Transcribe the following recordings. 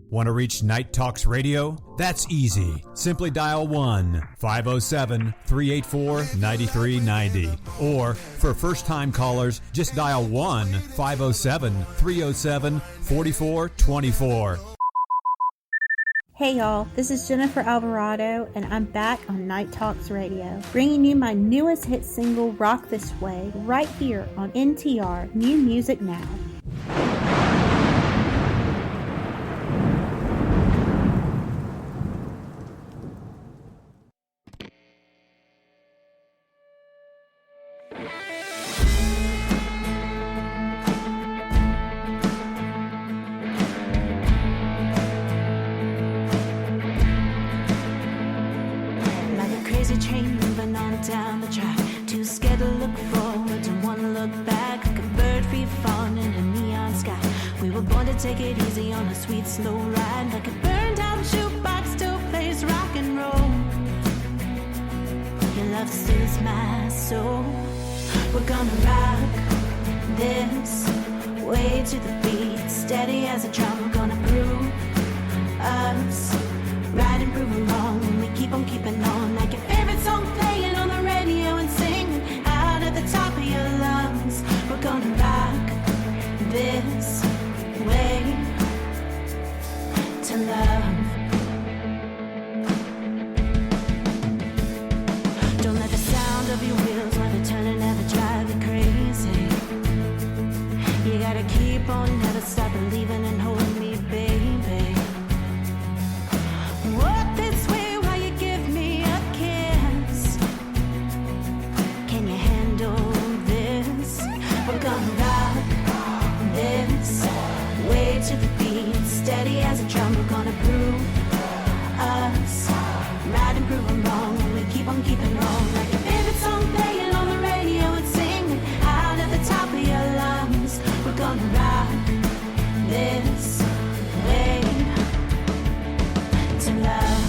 Want to reach Night Talks Radio? That's easy. Simply dial 1-507-384-9390. Or for first-time callers, just dial 1-507-307-4424. Hey y'all, this is Jennifer Alvarado, and I'm back on Night Talks Radio, bringing you my newest hit single, Rock This Way, right here on NTR, New Music Now. Take it easy on a sweet slow ride, like a burned out jukebox still plays rock and roll. Your love soothes my soul. We're gonna rock this way to the beat, steady as a drum. We're gonna prove us right and prove them wrong. When we keep on keeping on, like your favorite song playing on the radio and singing out at the top of your lungs. We're gonna rock this way to love. Don't let the sound of your wheels while they're turning ever drive you crazy. You gotta keep on, never stop believing and holding me, baby. Walk this way while you give me a kiss. Can you handle this? We're gonna rock this way to the beat, steady as a drum. We're gonna prove us right and prove them wrong. When we keep on keeping on, like your favorite song playing on the radio and singing out at the top of your lungs. We're gonna rock this way to love.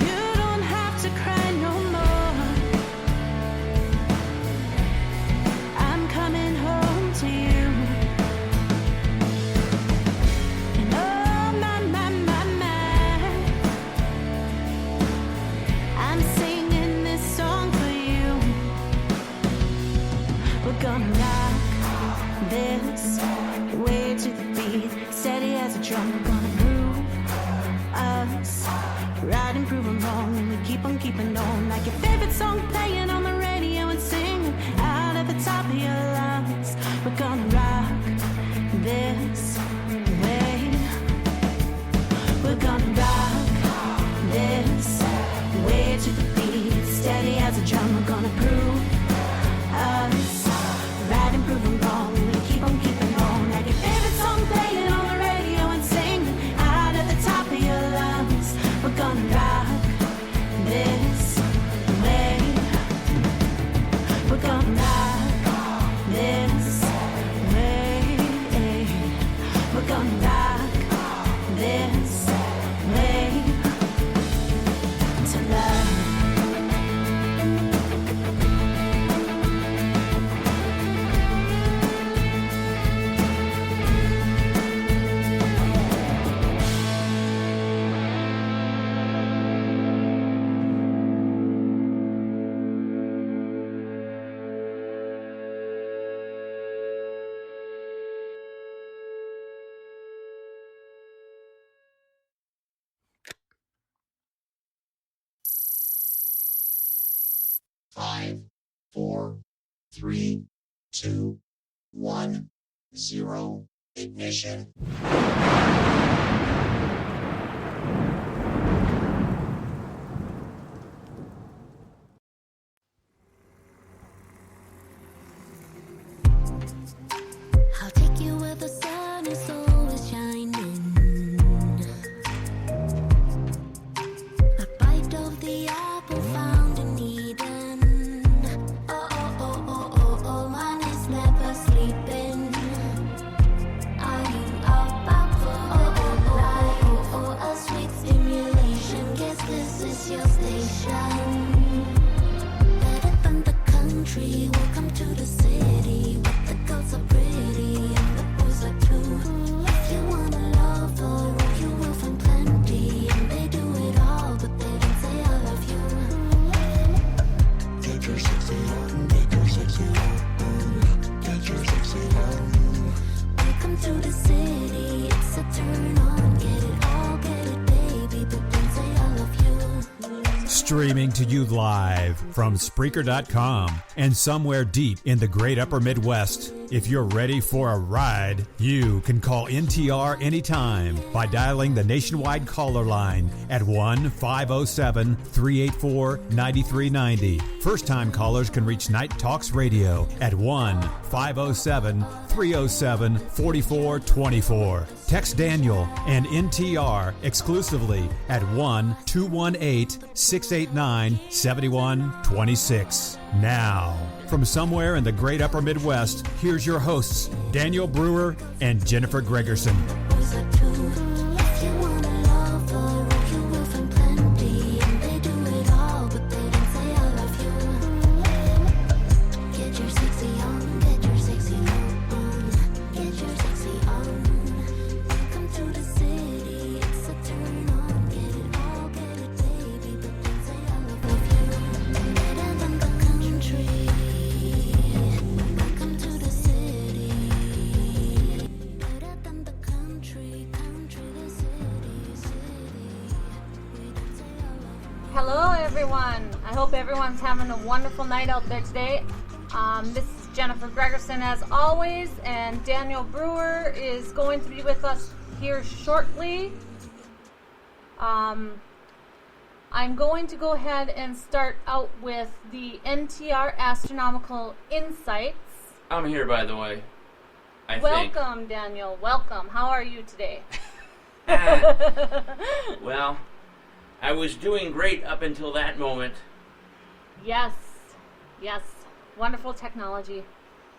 You don't have to cry no more. I'm coming home to you. And oh my, my, my, my, I'm singing this song for you. We're gonna rock this way to the beat, steady as a drum. We're gonna prove us right and prove them wrong. And we keep on keeping on, like your favorite song playing on the radio and singing out at the top of your lungs. We're gonna rock this way. We're gonna rock this way to the beat, steady as a drum. We're gonna prove us right and prove them wrong. We keep on keeping on, like your favorite song playing on the radio and singing out at the top of your lungs. We're gonna rock this way. We're gonna rock this way. We're gonna rock this way to love. Five, 4, 3, 2, 1, 0. Ignition. I'll take you where the sun is always shining. A bite of the apple found in Eden. Oh, oh, oh, oh, oh, oh, man is never sleeping. Are you up for? Oh, oh, coming to you live from Spreaker.com and somewhere deep in the great upper Midwest. If you're ready for a ride, you can call NTR anytime by dialing the nationwide caller line at 1-507-384-9390. First-time callers can reach Night Talks Radio at 1-507-307-4424. Text Daniel and NTR exclusively at 1-218-689-7126. Now, from somewhere in the great upper Midwest, here's your hosts, Daniel Brewer and Jennifer Gregerson. Everyone's having a wonderful night out there today. This is Jennifer Gregerson as always, and Daniel Brewer is going to be with us here shortly. I'm going to go ahead and start out with the NTR Astronomical Insights. I'm here, by the way. Welcome, Daniel. Welcome. How are you today? Well, I was doing great up until that moment. Yes. Wonderful technology.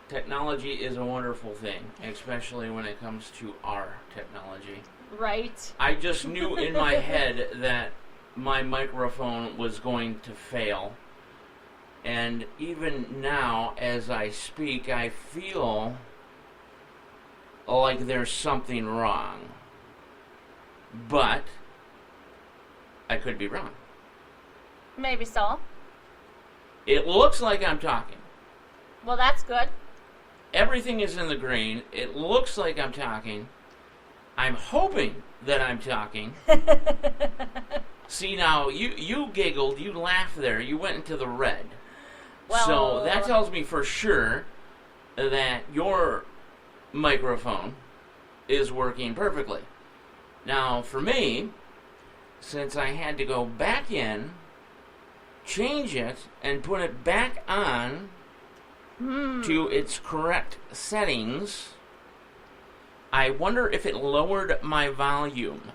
Technology is a wonderful thing, especially when it comes to our technology. Right. I just knew in my head that my microphone was going to fail. And even now, as I speak, I feel like there's something wrong. But I could be wrong. Maybe so. It looks like I'm talking. Well, that's good. Everything is in the green. It looks like I'm talking. I'm hoping that I'm talking. See, now, you giggled, you laughed there, you went into the red. Well, so that tells me for sure that your microphone is working perfectly. Now, for me, since I had to go back in, change it, and put it back on to its correct settings, I wonder if it lowered my volume.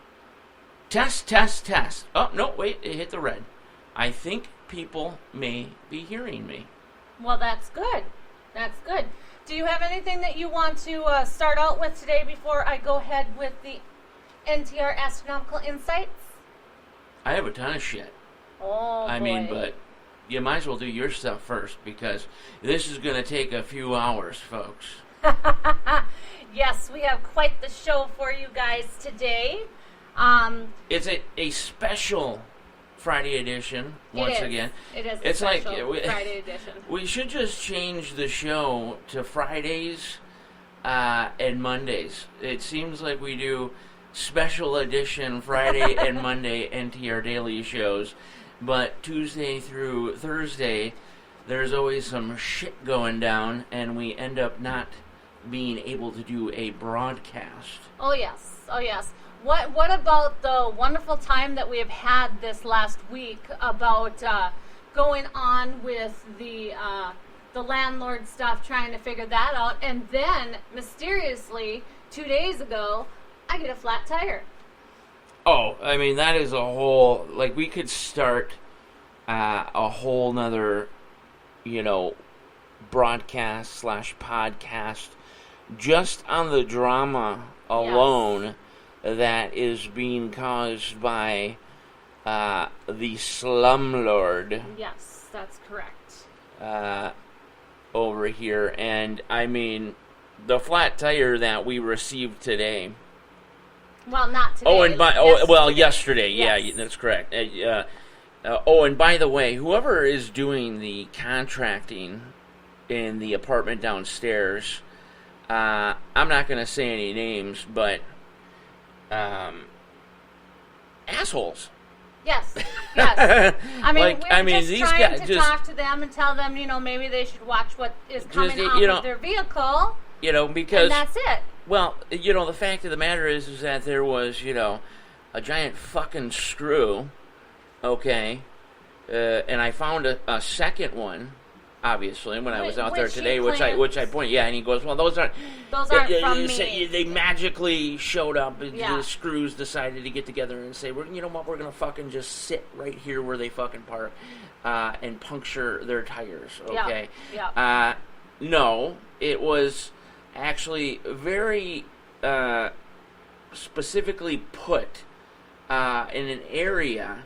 Test. Oh, no, wait, it hit the red. I think people may be hearing me. Well, that's good. That's good. Do you have anything that you want to start out with today before I go ahead with the NTR Astronomical Insights? I have a ton of shit. Oh, boy. I mean, but you might as well do your stuff first, because this is going to take a few hours, folks. Yes, we have quite the show for you guys today. It's a special Friday edition, once again. It is it's a special like, Friday edition. We should just change the show to Fridays and Mondays. It seems like we do special edition Friday and Monday NTR Daily shows, but Tuesday through Thursday, there's always some shit going down, and we end up not being able to do a broadcast. Oh, yes. What about the wonderful time that we have had this last week about going on with the landlord stuff, trying to figure that out, and then, mysteriously, 2 days ago, I get a flat tire. Oh, I mean, that is a whole, like, we could start a whole nother, broadcast / podcast just on the drama alone that is being caused by the slumlord. Yes, that's correct. Over here. And, I mean, the flat tire that we received today. Well, not today. Yesterday. Yes. Yeah, that's correct. And by the way, whoever is doing the contracting in the apartment downstairs, I'm not going to say any names, but assholes. Yes. Yes. I mean, Like, we're I mean, just these trying guys to just- talk to them and tell them, maybe they should watch what is coming Just, off of their vehicle. Because... And that's it. Well, the fact of the matter is that there was, a giant fucking screw, okay, and I found a second one, obviously, when I was out there Which he today, which I pointed, and he goes, well, those aren't from me. They magically showed up, and Yeah. the screws decided to get together and say, you know what, we're going to fucking just sit right here where they fucking park, and puncture their tires, okay? Yeah. No, it was actually very specifically put in an area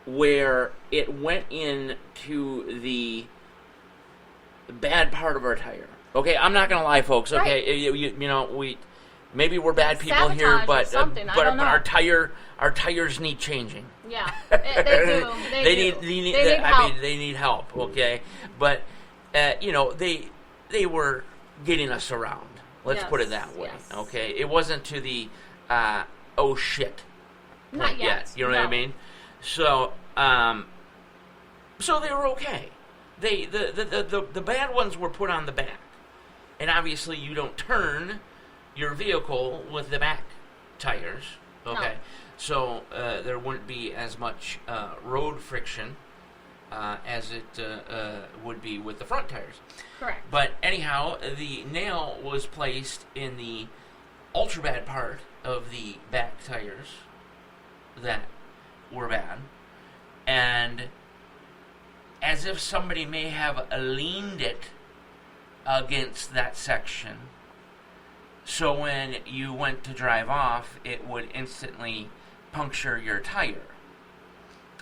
where it went into the bad part of our tire. Okay, I'm not gonna lie, folks. Okay, Right. maybe we're bad people here, Sabotage or but something, I don't know. our tires need changing. Yeah, they do. They need help. Okay, but they were getting us around. Let's put it that way. Yes. Okay, it wasn't to the oh shit Not point yet. You know what I mean? So so they were okay. The bad ones were put on the back, and obviously you don't turn your vehicle with the back tires. Okay, No. so there wouldn't be as much road friction as it would be with the front tires. Correct. But anyhow, the nail was placed in the ultra bad part of the back tires that were bad, and as if somebody may have leaned it against that section, so when you went to drive off, it would instantly puncture your tire.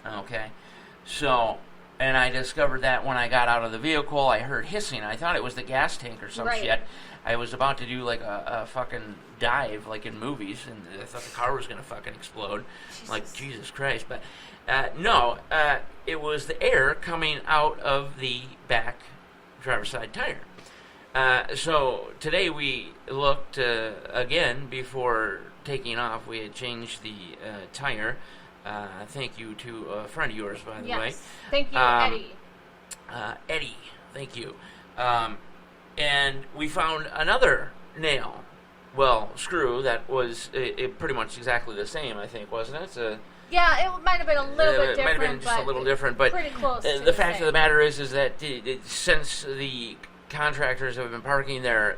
Okay, so, and I discovered that when I got out of the vehicle. I heard hissing. I thought it was the gas tank or some Right. shit. I was about to do like a fucking dive, like in movies, and I thought the car was going to fucking explode. Like, Jesus Christ. But no, it was the air coming out of the back driver's side tire. So today we looked again before taking off. We had changed the tire. Thank you to a friend of yours, by the way. Yes. Thank you, Eddie. Eddie, thank you. And we found another nail, screw that was pretty much exactly the same, I think, wasn't it? Yeah, it might have been a little bit different. It might have been just a little different, but pretty close. the fact of the matter is that since the contractors have been parking there,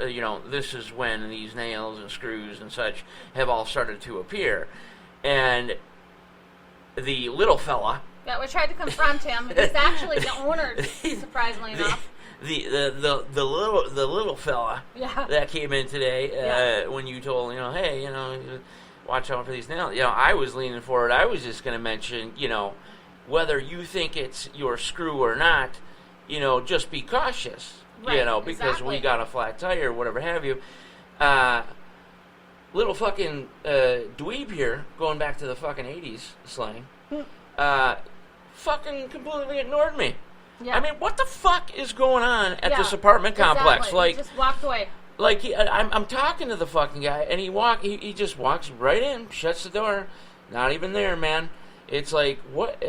this is when these nails and screws and such have all started to appear. And the little fella... Yeah, we tried to confront him. He's actually the owner, surprisingly enough. The little fella that came in today when you told hey watch out for these nails. I was leaning forward. I was just going to mention whether you think it's your screw or not, just be cautious. Right, because exactly. we got a flat tire or whatever have you. Little fucking dweeb here, going back to the fucking 80s slang, fucking completely ignored me. Yeah. I mean, what the fuck is going on at this apartment complex? Exactly. Like, He just walked away. Like I'm talking to the fucking guy, and he just walks right in, shuts the door, not even there, man. It's like what?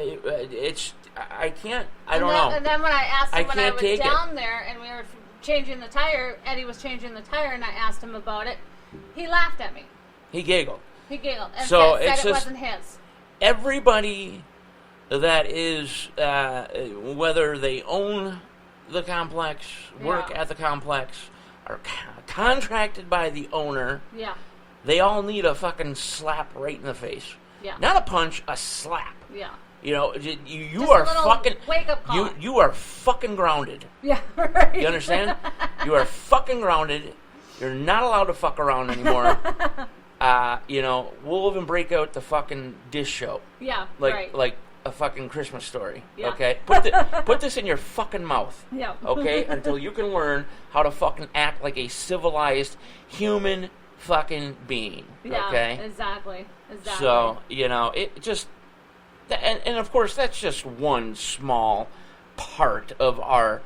I can't. I don't know. And then when I asked him when I can't was take it. down there and we were changing the tire, Eddie was changing the tire, and I asked him about it. He laughed at me. He giggled. He giggled and So said it's it just- wasn't his. Everybody that is, whether they own the complex, work Yeah. at the complex, are contracted by the owner, Yeah. they all need a fucking slap right in the face. Yeah. Not a punch, a slap. Yeah. You Just are a little fucking wake-up call. You are fucking grounded. Yeah. Right. You understand? You are fucking grounded. You're not allowed to fuck around anymore. We'll even break out the fucking dish show. Yeah. Like right. a fucking Christmas story. Yeah. Okay? Put this in your fucking mouth. Yeah. Okay? Until you can learn how to fucking act like a civilized human fucking being. Yeah. Okay? Exactly. So, it just... And of course, that's just one small part of our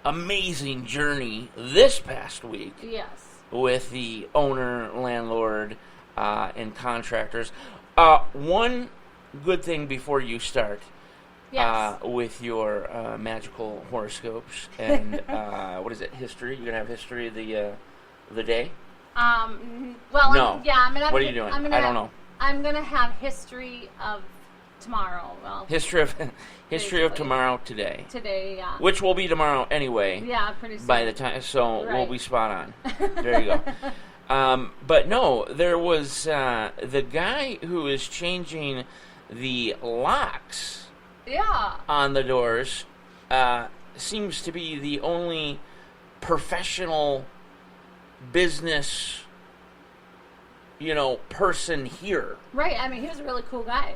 amazing journey this past week Yes. with the owner, landlord, and contractors. One good thing before you start. Yes. With your magical horoscopes and what is it? History. You're gonna have history of the day. Well, No. I'm gonna. What are you doing? I don't know. I'm gonna have history of tomorrow. Well, History of basically. tomorrow today. Today, yeah. Which will be tomorrow anyway. Yeah, pretty soon. By the time, so we'll Right. be spot on. There you go. But no, there was the guy who is changing the locks Yeah. on the doors. Seems to be the only professional business, person here. Right. I mean, he was a really cool guy.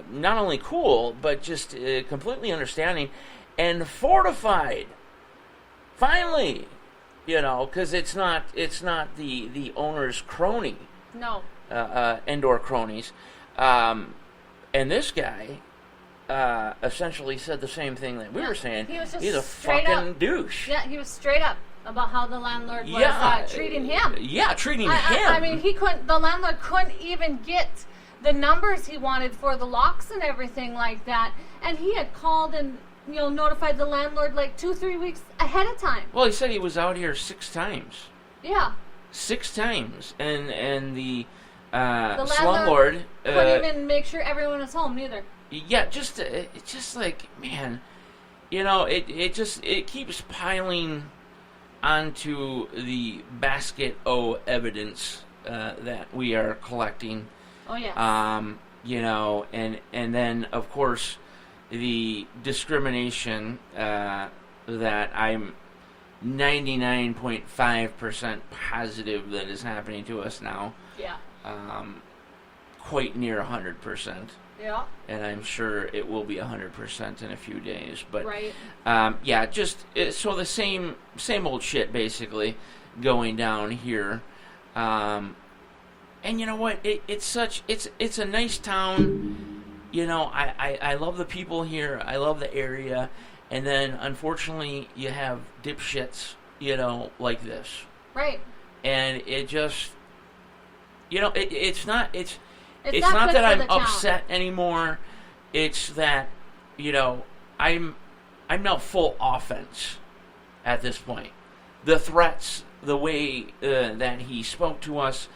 Not only cool, but just completely understanding and fortified. Finally, because it's not the owner's crony, No. indoor cronies, and this guy essentially said the same thing that we were saying. He was just He's a straight fucking up. douche. Yeah, he was straight up about how the landlord was treating him. Yeah, treating him. I mean, the landlord couldn't even get the numbers he wanted for the locks and everything like that. And he had called and, notified the landlord like 2-3 weeks ahead of time. Well, he said he was out here 6 times. Yeah. 6 times. And the The slumlord couldn't even make sure everyone was home, neither. yeah, just like, man, it keeps piling onto the basket o evidence that we are collecting. Oh, yeah. And then of course the discrimination that I'm 99.5% positive that is happening to us now. Yeah. Quite near 100%. Yeah. And I'm sure it will be 100% in a few days. But Right. So the same old shit basically going down here. And you know what? It's a nice town. I love the people here. I love the area. And then unfortunately you have dipshits, like this. Right. And it just, it's not not that good for I'm the town. upset anymore. It's that, I'm now full offense at this point. The threats, the way that he spoke to us,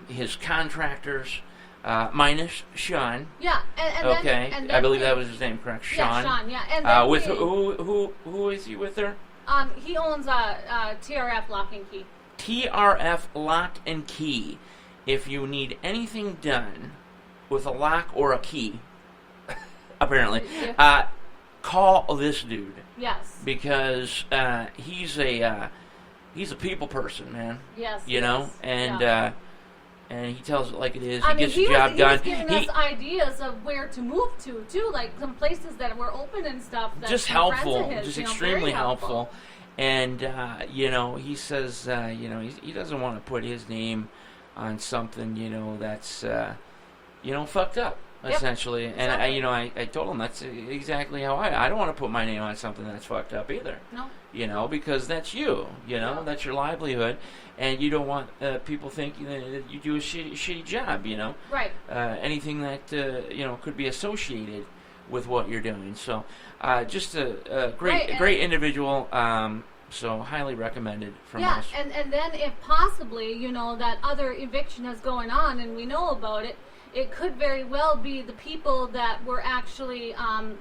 his contractors, minus Sean. Yeah. And Okay, then I believe that was his name, correct? Sean. Yeah, Sean. Yeah. And then With who is he with her? he owns a TRF Lock and Key. TRF Lock and Key. If you need anything done with a lock or a key, apparently, call this dude. Yes. Because he's a people person, man. Yes. And he tells it like it is. I He mean, gets the job done. He was giving us ideas of where to move to, too, like some places that were open and stuff. That just some friends helpful, of his, just very extremely helpful. And he says, he doesn't want to put his name on something, that's, fucked up, essentially. Yep, And exactly. I told him that's exactly how I don't want to put my name on something that's fucked up either. No. Because that's you, Yeah. that's your livelihood, and you don't want people thinking that you do a shitty job, Right. anything that, could be associated with what you're doing. So, just a great individual. So highly recommended from us. Yeah, and then if possibly, that other eviction is going on and we know about it, it could very well be the people that were actually,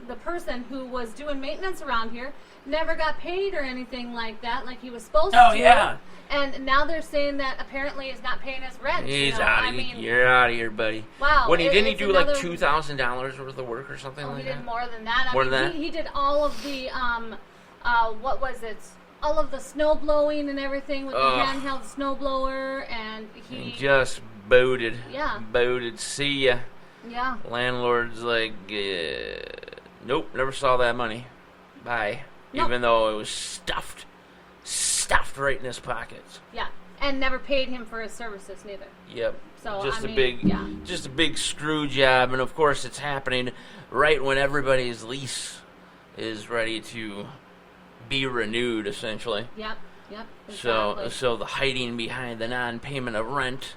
the person who was doing maintenance around here never got paid or anything like that, like he was supposed to. Oh, yeah. And now they're saying that apparently he's not paying his rent. He's out of here. You're out of here, buddy. Wow. Didn't he do like another- $2,000 worth of work or something like he that? did more than that. More than that? He did all of the, what was it? All of the snow blowing and everything with the handheld snow blower, and He just booted. Yeah. Booted. See ya. Yeah. Landlord's like, nope, never saw that money. Bye. Nope. Even though it was stuffed right in his pockets. Yeah. And never paid him for his services neither. Yep. So, just I a mean, big, yeah. just a big screw job, and of course it's happening right when everybody's lease is ready to be renewed, essentially. Yep. Exactly. So the hiding behind the non-payment of rent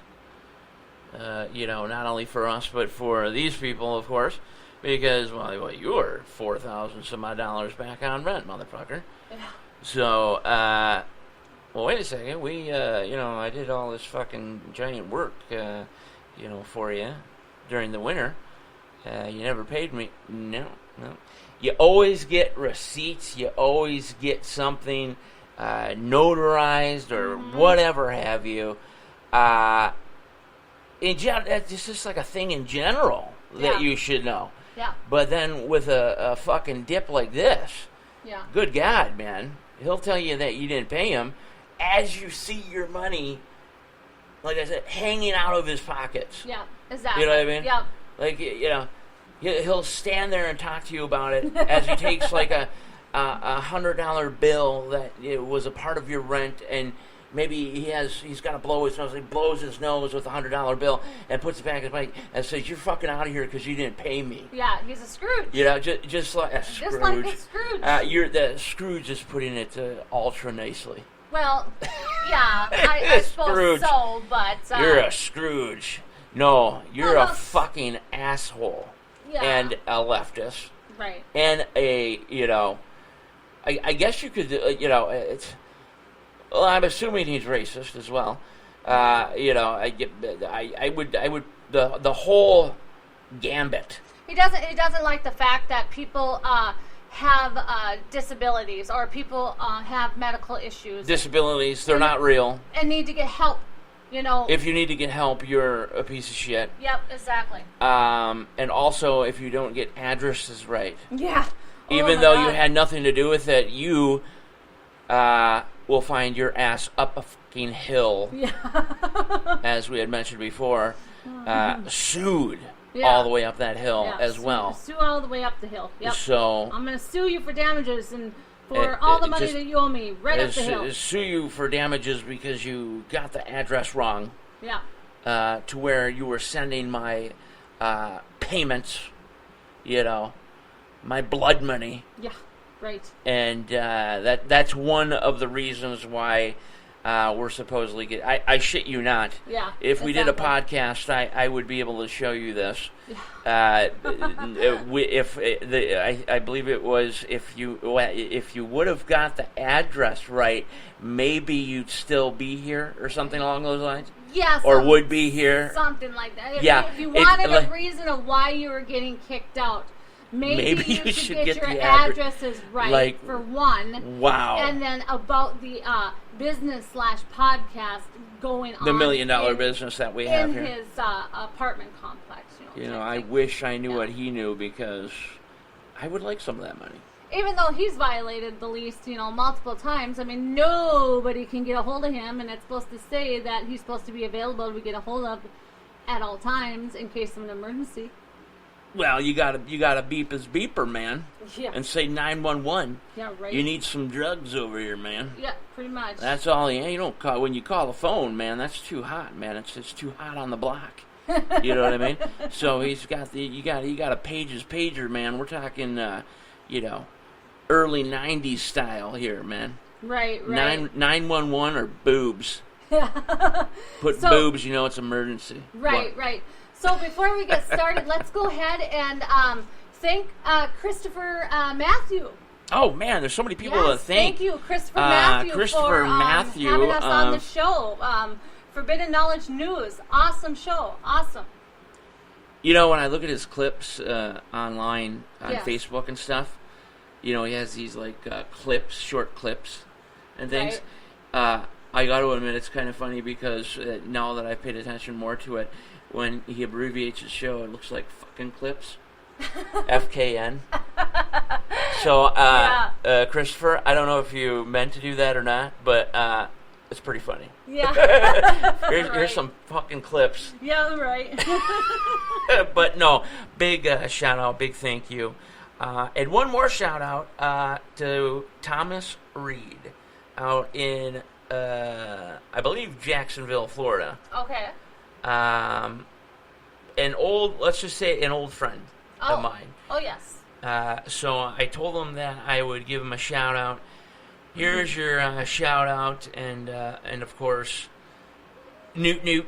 Not only for us, but for these people, of course, because, well you were 4,000 some odd dollars back on rent, motherfucker. Yeah. So, well, wait a second. I did all this fucking giant work, for you during the winter. You never paid me. No. You always get receipts. You always get something notarized or whatever have you. It's just like a thing in general that you should know. Yeah. But then with a fucking dip like this, good God, man, he'll tell you that you didn't pay him as you see your money, like I said, hanging out of his pockets. Yeah, exactly. You know what I mean? Yeah. Like, he'll stand there and talk to you about it as he takes like a $100 bill that it was a part of your rent, and maybe he's got to blow his nose. He blows his nose with a $100 bill and puts it back in his bike and says, "You're fucking out of here because you didn't pay me." Yeah, he's a Scrooge. Just like a Scrooge. Just like a Scrooge. The Scrooge is putting it ultra nicely. Well, yeah, I suppose Scrooge. so, but You're a Scrooge. No, you're a fucking asshole. Yeah. And a leftist. Right. And I guess you could, it's. Well, I'm assuming he's racist as well. I would the whole gambit. He doesn't like the fact that people have disabilities, or people have medical issues. Disabilities, they're not real. And need to get help. If you need to get help, you're a piece of shit. Yep, exactly. And also, if you don't get addresses right. Yeah. Even though you had nothing to do with it, you will find your ass up a fucking hill. Yeah. As we had mentioned before, sued all the way up that hill as well. Sue all the way up the hill. Yep. So I'm going to sue you for damages and for all the money that you owe me right up the hill. Sue you for damages because you got the address wrong. Yeah. To where you were sending my payments, my blood money. Yeah, right. And that's one of the reasons why we're supposedly get. I shit you not. Yeah. If we did a podcast, I would be able to show you this. Yeah. I believe it was if you would have got the address right, maybe you'd still be here or something along those lines. Yes. Or would be here. Something like that. If you wanted a reason of why you were getting kicked out. Maybe you should get your addresses right, for one. Wow. And then about the business/podcast going on. The $1 million business that we have here. In his apartment complex. I wish I knew what he knew, because I would like some of that money. Even though he's violated the lease, multiple times, I mean, nobody can get a hold of him, and it's supposed to say that he's supposed to be available to get a hold of at all times in case of an emergency. Well, you gotta beep his beeper, man. Yeah. And say 911. Yeah, right. You need some drugs over here, man. Yeah, pretty much. That's all. You don't call when you call the phone, man. That's too hot, man. It's too hot on the block. You know what I mean? So he got a pager, man. We're talking, early '90s style here, man. Right. 911 or boobs. Put boobs, it's emergency. Right. So before we get started, let's go ahead and thank Christopher Matthew. Oh man, there's so many people to thank. Thank you, Christopher Matthew, for having us on the show. Forbidden Knowledge News, awesome show, awesome. When I look at his clips online on Facebook and stuff, he has these like clips, short clips, and things. Right. I got to admit, it's kind of funny because now that I've paid attention more to it, when he abbreviates his show, it looks like fucking clips. FKN. So, Christopher, I don't know if you meant to do that or not, but it's pretty funny. Yeah. Here's some fucking clips. Yeah, right. But no, big shout out, big thank you. And one more shout out to Thomas Reed out in, I believe, Jacksonville, Florida. Okay. Let's just say an old friend of mine. Oh, yes. So I told him that I would give him a shout out. Here's your shout out, and of course, Newt.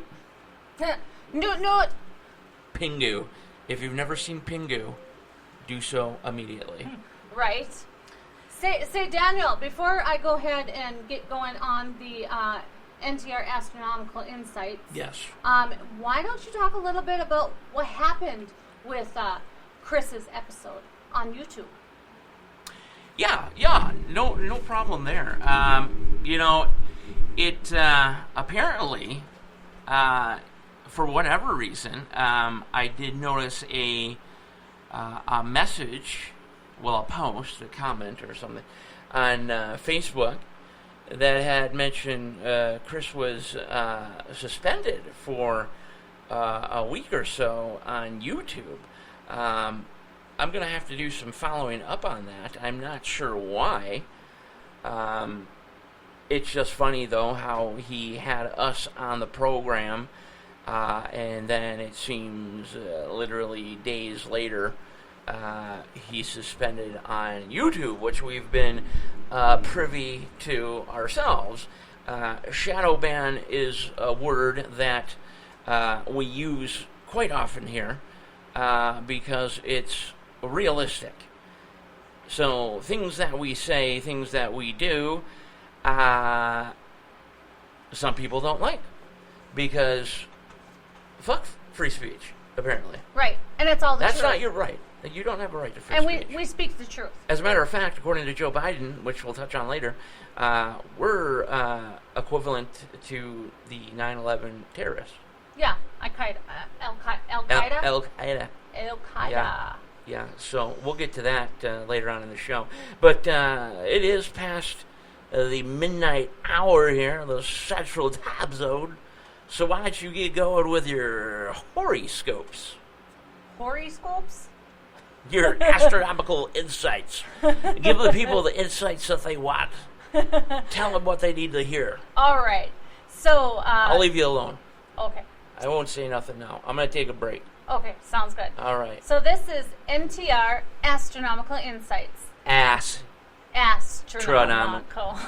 No. Pingu. If you've never seen Pingu, do so immediately. Right. Say, Daniel, before I go ahead and get going on the NTR Astronomical Insights, Yes. why don't you talk a little bit about what happened with Chris's episode on YouTube? Yeah, no problem there. It apparently, for whatever reason, I did notice a message, a post, a comment or something on Facebook that had mentioned Chris was suspended for a week or so on YouTube. I'm going to have to do some following up on that. I'm not sure why. It's just funny, though, how he had us on the program, and then it seems literally days later he's suspended on YouTube, which we've been privy to ourselves. Shadow ban is a word that we use quite often here because it's realistic. So things that we say, things that we do, some people don't like because fuck free speech, apparently. Right, and it's all the truth. That's not your right. You don't have a right to free speech. And we speak the truth. As a matter of fact, according to Joe Biden, which we'll touch on later, we're equivalent to the 9/11 terrorists. Yeah, Al-Qaeda. Al-Qaeda. Al-Qaeda. Yeah, so we'll get to that later on in the show. But it is past the midnight hour here, the central time zone. So why don't you get going with your horoscopes? Horoscopes? Your astronomical insights. Give the people the insights that they want. Tell them what they need to hear. All right. So, I'll leave you alone. Okay. I won't say nothing now. I'm going to take a break. Okay, sounds good. All right. So this is NTR Astronomical Insights. Astronomical.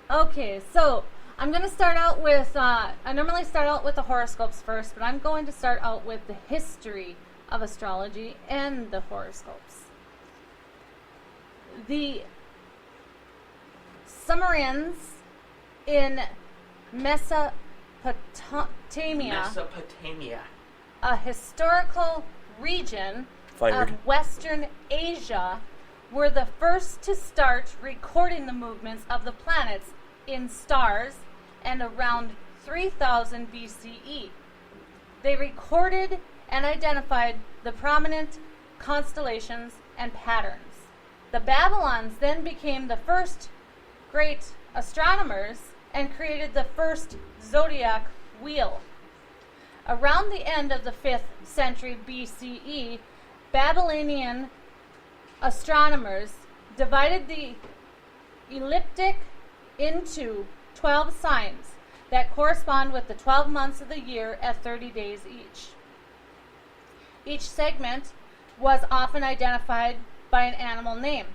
Okay, so I'm going to start out with, I normally start out with the horoscopes first, but I'm going to start out with the history of astrology and the horoscopes. The Sumerians in Mesopotamia, a historical region of Western Asia, were the first to start recording the movements of the planets in stars, and around 3000 BCE. They recorded and identified the prominent constellations and patterns. The Babylons then became the first great astronomers and created the first zodiac wheel. Around the end of the 5th century BCE, Babylonian astronomers divided the ecliptic into 12 signs that correspond with the 12 months of the year at 30 days each. Each segment was often identified by an animal name.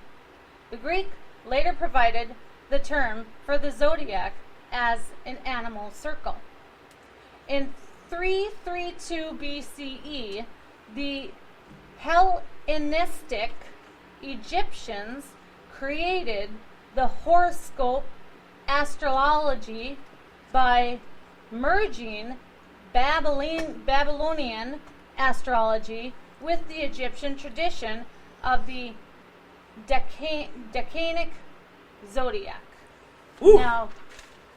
The Greek later provided the term for the zodiac as an animal circle. In 332 BCE, the Hellenistic Egyptians created the horoscope astrology by merging Babylonian astrology with the Egyptian tradition of the Decanic zodiac. Ooh. Now,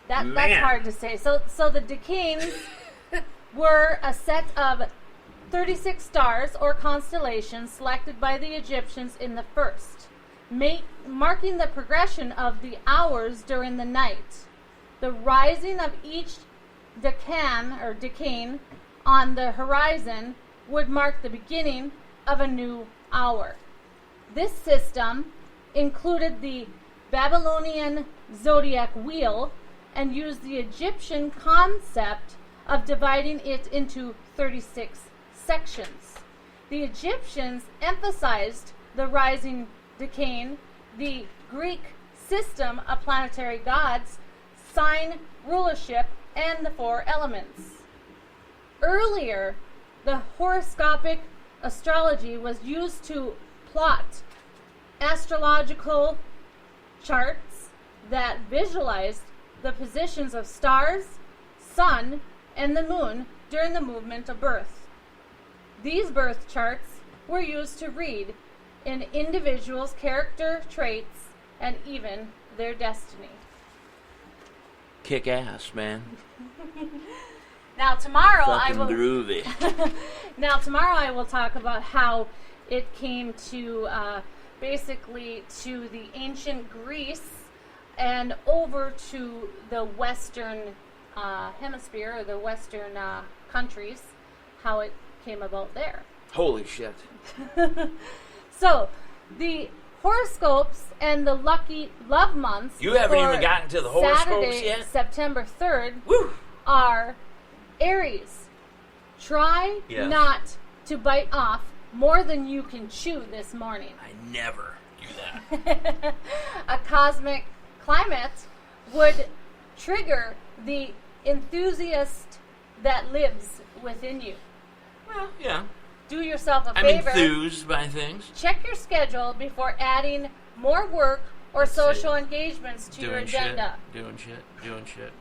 that's hard to say. So the Decanes were a set of 36 stars or constellations selected by the Egyptians in the first, marking the progression of the hours during the night. The rising of each decane on the horizon would mark the beginning of a new hour. This system included the Babylonian zodiac wheel and used the Egyptian concept of dividing it into 36 sections. The Egyptians emphasized the rising decane. The Greek system of planetary gods sign rulership, and the 4 elements. Earlier, the horoscopic astrology was used to plot astrological charts that visualized the positions of stars, sun, and the moon during the movement of birth. These birth charts were used to read an individual's character traits and even their destiny. Kick ass, man. Now tomorrow Fucking groovy. Now tomorrow I will talk about how it came to basically to the ancient Greece and over to the Western hemisphere, or the Western countries, how it came about there. Holy shit. So, the horoscopes and the lucky love months. You haven't for even gotten to the horoscopes Saturday, yet? September 3rd, Woo! are Aries. Try Yes. not to bite off more than you can chew this morning. I never do that. A cosmic climate would trigger the enthusiast that lives within you. Well, yeah. Do yourself a I'm favor. enthused by things. Check your schedule before adding more work or social engagements to your agenda. Doing shit.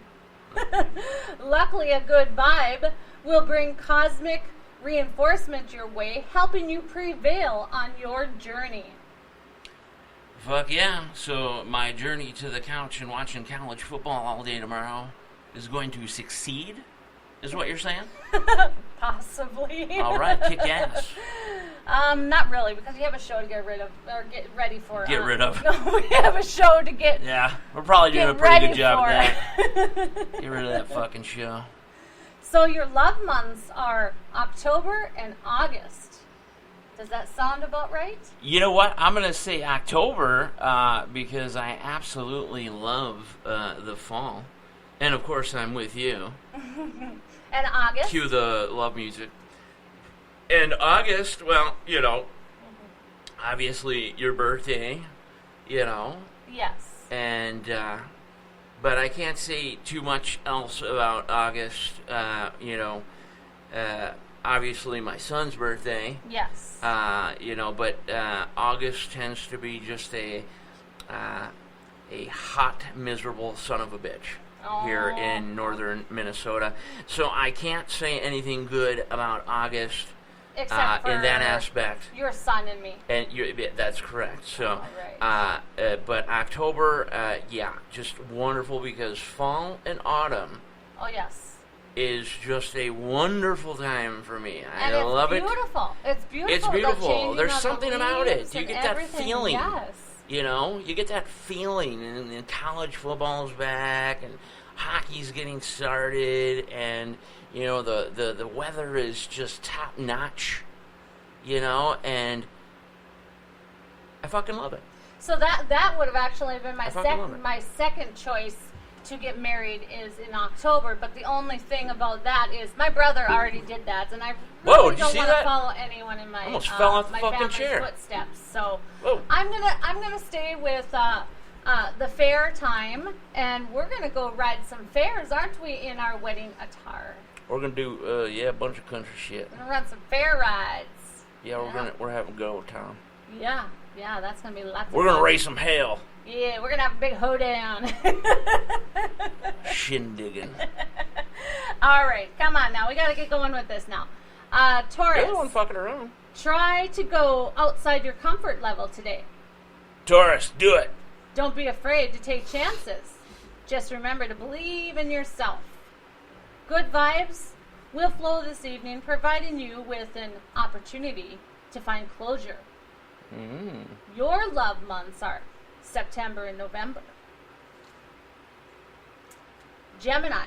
Luckily, a good vibe will bring cosmic reinforcement your way, helping you prevail on your journey. Fuck yeah. So my journey to the couch and watching college football all day tomorrow is going to succeed, is what you're saying? Possibly. All right, kick ass. Not really, because we have a show to get rid of, or get ready for. Get rid of. No, we have a show to get. Yeah, we're probably doing a Get pretty ready good job for at that. Get rid of that fucking show. So your love months are October and August. Does that sound about right? You know what? I'm going to say October because I absolutely love the fall. And, of course, I'm with you. And August? Cue the love music. And August, well, you know, obviously your birthday, you know. Yes. And, but I can't say too much else about August, you know. Obviously my son's birthday. Yes. You know, but August tends to be just a hot, miserable son of a bitch here in northern Minnesota. So I can't say anything good about August Except for in that aspect. your son and me. And that's correct. So, right. but October, yeah, just wonderful because fall and autumn. Oh, yes. Is just a wonderful time for me. And I love it. It's beautiful. It's beautiful. The changing There's of the something about it. leaves You and get that everything. feeling. Yes. You know, you get that feeling, and college football's back, and hockey's getting started, and you know the weather is just top notch. You know, and I fucking love it. So that would have actually been my fucking love it. my second choice to get married is in October, but the only thing about that is my brother already did that, and I Whoa, really did you don't see want to that? follow anyone in my Almost fell off the my fucking family's chair. footsteps. So Whoa. I'm gonna stay with the fair time, and we're gonna go ride some fairs, aren't we? In our wedding attire, We're gonna do a bunch of country shit. we're gonna run some fair rides. Yeah, we're having go time. Yeah, that's gonna be lots. We're of gonna fun. raise some hell. Yeah, we're gonna have a big hoedown. Shindigging. All right, come on now. We got to get going with this now. Taurus, You're the one fucking around. try to go outside your comfort level today. Taurus, do it. Don't be afraid to take chances. Just remember to believe in yourself. Good vibes will flow this evening, providing you with an opportunity to find closure. Your love months are September and November. Gemini,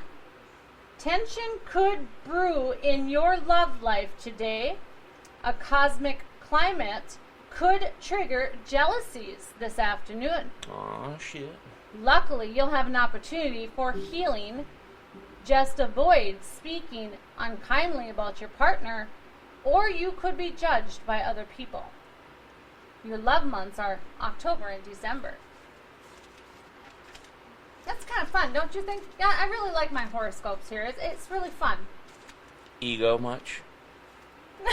tension could brew in your love life today. A cosmic climate could trigger jealousies this afternoon. Aw, shit. Luckily, you'll have an opportunity for healing. Just avoid speaking unkindly about your partner, or you could be judged by other people. Your love months are October and December. That's kind kind of fun, don't you think? Yeah, I really like my horoscopes here. It's really fun. Ego much? No,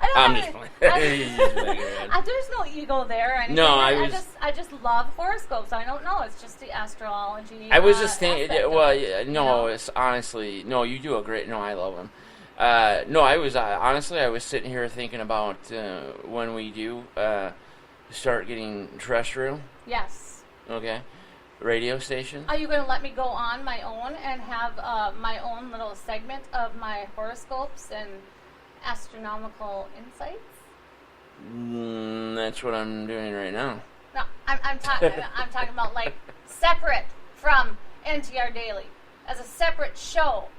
I don't. I'm just playing. There's no ego there. Or anything. No, I just love horoscopes. I don't know. It's just the astrology. I was just thinking. aspect of Well, it, no, it's honestly no. You do a great. No, I love them. No, I was honestly. I was sitting here thinking about when we do start getting terrestrial. Yes. Okay. Radio station. Are you going to let me go on my own and have my own little segment of my horoscopes and astronomical insights? That's what I'm doing right now. No, I'm talking about like separate from NTR Daily as a separate show.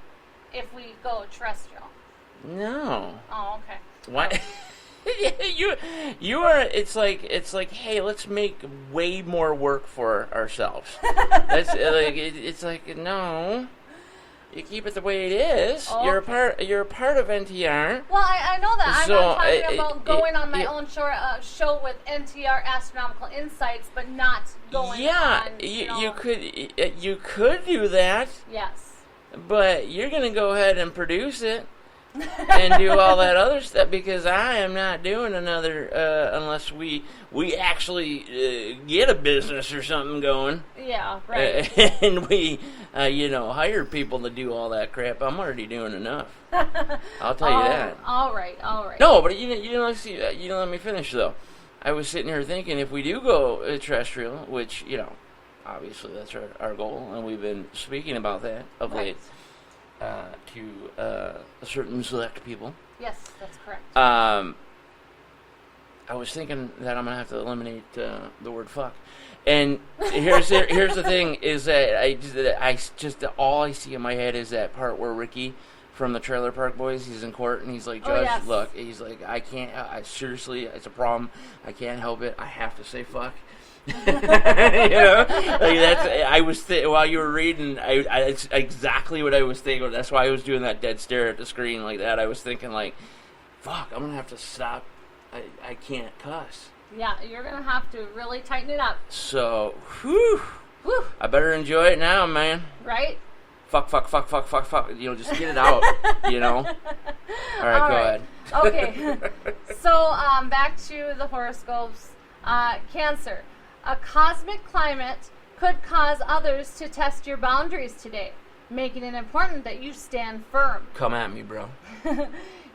If we go terrestrial. No. Oh, okay. What? you are. It's like hey, let's make way more work for ourselves. That's like it's like no. You keep it the way it is. Oh, You're a part of NTR. Well, I know that. So, I'm not talking about going on my own show with NTR Astronomical Insights, but not going on. You could do that. Yes. But you're gonna go ahead and produce it. And do all that other stuff because I am not doing another unless we actually get a business or something going. Yeah, right. And we hire people to do all that crap. I'm already doing enough. I'll tell you that. All right. No, but you don't let me finish though. I was sitting here thinking if we do go terrestrial, which obviously that's our goal, and we've been speaking about that of late. To certain select people. Yes, that's correct. I was thinking that I'm gonna have to eliminate the word "fuck," and here's the thing: is that I just all I see in my head is that part where Ricky from the Trailer Park Boys, he's in court and he's like, "Judge, yes. Look," he's like, "I can't. Seriously, it's a problem. I can't help it. I have to say fuck." I was while you were reading, it's exactly what I was thinking. That's why I was doing that dead stare at the screen like that. I was thinking like, fuck, I'm gonna have to stop. I can't cuss. Yeah, you're gonna have to really tighten it up. So, whew. I better enjoy it now, man. Right? Fuck. Just get it out. All right, go ahead. Okay. So, back to the horoscopes. Cancer. A cosmic climate could cause others to test your boundaries today, making it important that you stand firm. Come at me, bro.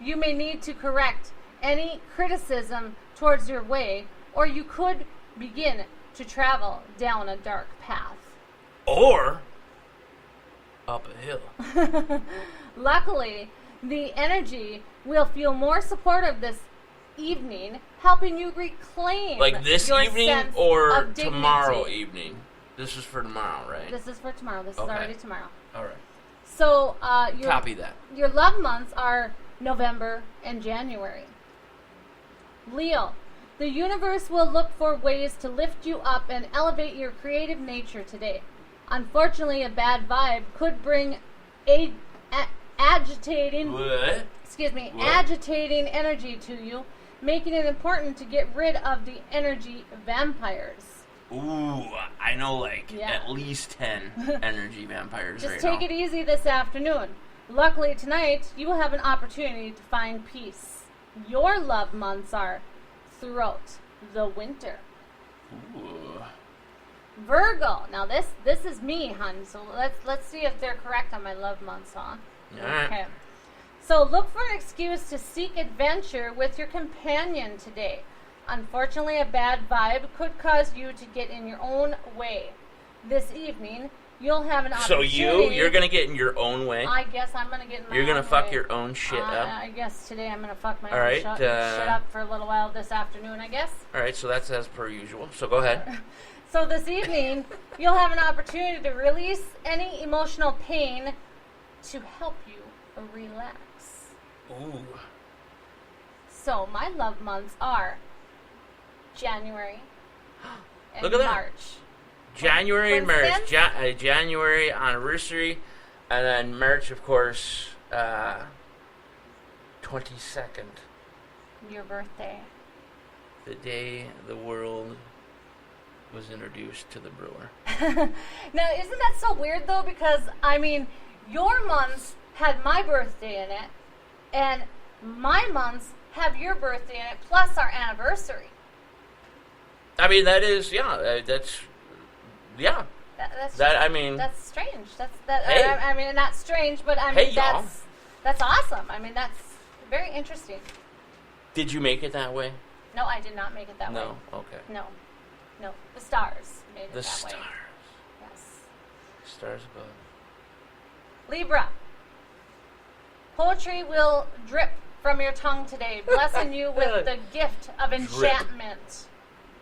You may need to correct any criticism towards your way, or you could begin to travel down a dark path. Or up a hill. Luckily, the energy will feel more supportive this evening, helping you reclaim like this your evening sense or of dignity. Tomorrow evening. This is for tomorrow, right? This is for tomorrow. This is Okay. already tomorrow. All right. So Copy that. Your love months are November and January. Leo, the universe will look for ways to lift you up and elevate your creative nature today. Unfortunately, a bad vibe could bring agitating energy to you, making it important to get rid of the energy vampires. Ooh, I know at least 10 energy vampires Just right take now. it easy this afternoon. Luckily tonight, you will have an opportunity to find peace. Your love months are throughout the winter. Ooh. Virgo. Now this is me, hun. So let's see if they're correct on my love months, huh? Alright. Okay. So look for an excuse to seek adventure with your companion today. Unfortunately, a bad vibe could cause you to get in your own way. This evening, you'll have an opportunity. So you're gonna get in your own way? I guess I'm gonna get in my own way. You're gonna fuck your own shit up? I guess today I'm gonna fuck my All own right, shit up for a little while this afternoon, I guess. Alright, so that's as per usual. So go ahead. So this evening, you'll have an opportunity to release any emotional pain to help you relax. Ooh. So my love months are January and Look at that. March. January and March. Coincidence? January anniversary, and then March, of course, 22nd. Your birthday. The day the world was introduced to the brewer. Now, isn't that so weird, though? Because, I mean, your months had my birthday in it, and my months have your birthday in it, plus our anniversary. I mean, that is, that's, yeah. That's strange. Hey. I mean, not strange, but I mean, that's awesome. I mean, that's very interesting. Did you make it that way? No, I did not make it that way. No? Okay. No. The stars made it that way. The stars. Yes. Stars above. Libra. Poetry will drip from your tongue today, blessing you with the gift of enchantment.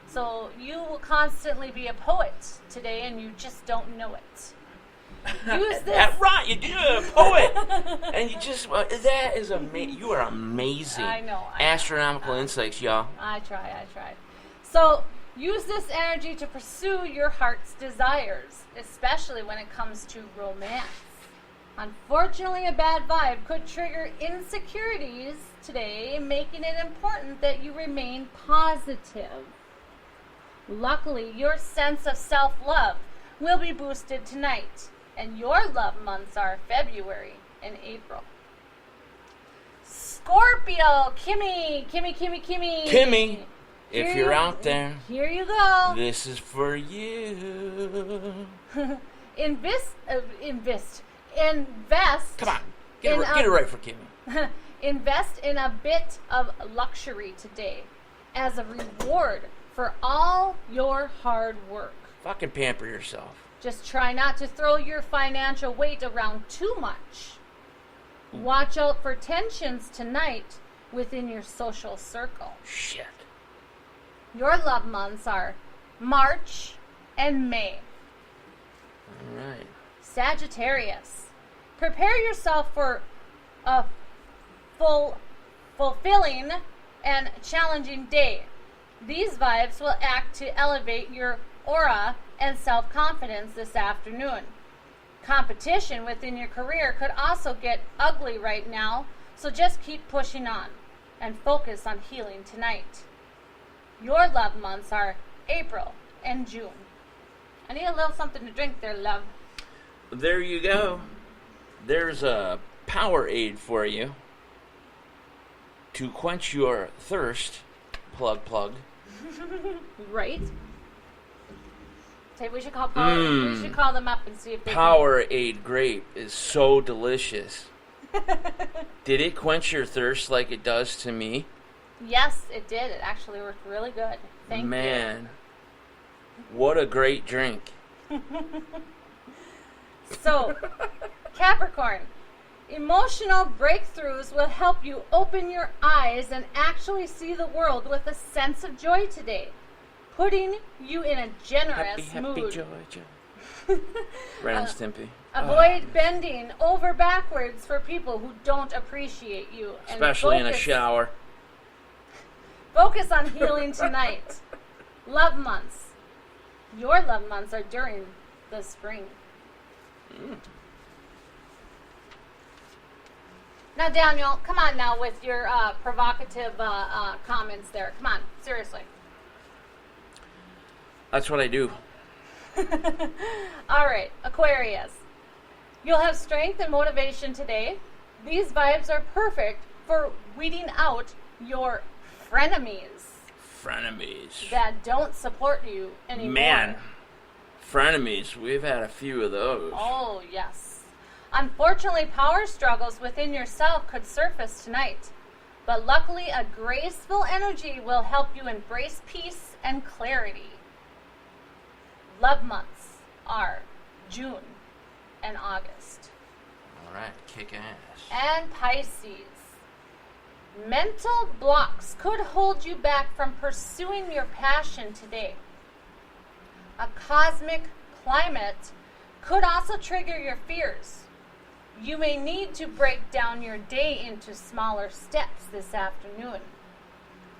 So you will constantly be a poet today, and you just don't know it. Use this. That's right, you're a poet. And you just, that is amazing. You are amazing. I know. Astronomical insights, y'all. I try. So use this energy to pursue your heart's desires, especially when it comes to romance. Unfortunately, a bad vibe could trigger insecurities today, making it important that you remain positive. Luckily, your sense of self-love will be boosted tonight, and your love months are February and April. Scorpio, Kimmy. Kimmy, if you're out there, here you go. This is for you. Invest. Come on, get it right for Kimmy. Invest in a bit of luxury today as a reward for all your hard work. Fucking pamper yourself. Just try not to throw your financial weight around too much. Watch out for tensions tonight within your social circle. Shit. Your love months are March and May. All right. Sagittarius. Prepare yourself for a fulfilling and challenging day. These vibes will act to elevate your aura and self-confidence this afternoon. Competition within your career could also get ugly right now, so just keep pushing on and focus on healing tonight. Your love months are April and June. I need a little something to drink there, love. There you go. There's a power aid for you to quench your thirst. Plug. Right? We should call them up and see if they Powerade grape is so delicious. Did it quench your thirst like it does to me? Yes, it did. It actually worked really good. Thank you. Man, what a great drink. So, Capricorn, emotional breakthroughs will help you open your eyes and actually see the world with a sense of joy today, putting you in a generous mood. Happy joy. Ren and Stimpy. Avoid bending over backwards for people who don't appreciate you. Especially in a shower. Focus on healing tonight. Love months. Your love months are during the spring. Now, Daniel, come on now with your provocative comments there. Come on, seriously. That's what I do. All right, Aquarius. You'll have strength and motivation today. These vibes are perfect for weeding out your frenemies. Frenemies. That don't support you anymore. Man, frenemies. We've had a few of those. Oh, yes. Unfortunately, power struggles within yourself could surface tonight. But luckily, a graceful energy will help you embrace peace and clarity. Love months are June and August. All right, kick ass. And Pisces. Mental blocks could hold you back from pursuing your passion today. A cosmic climate could also trigger your fears. You may need to break down your day into smaller steps this afternoon.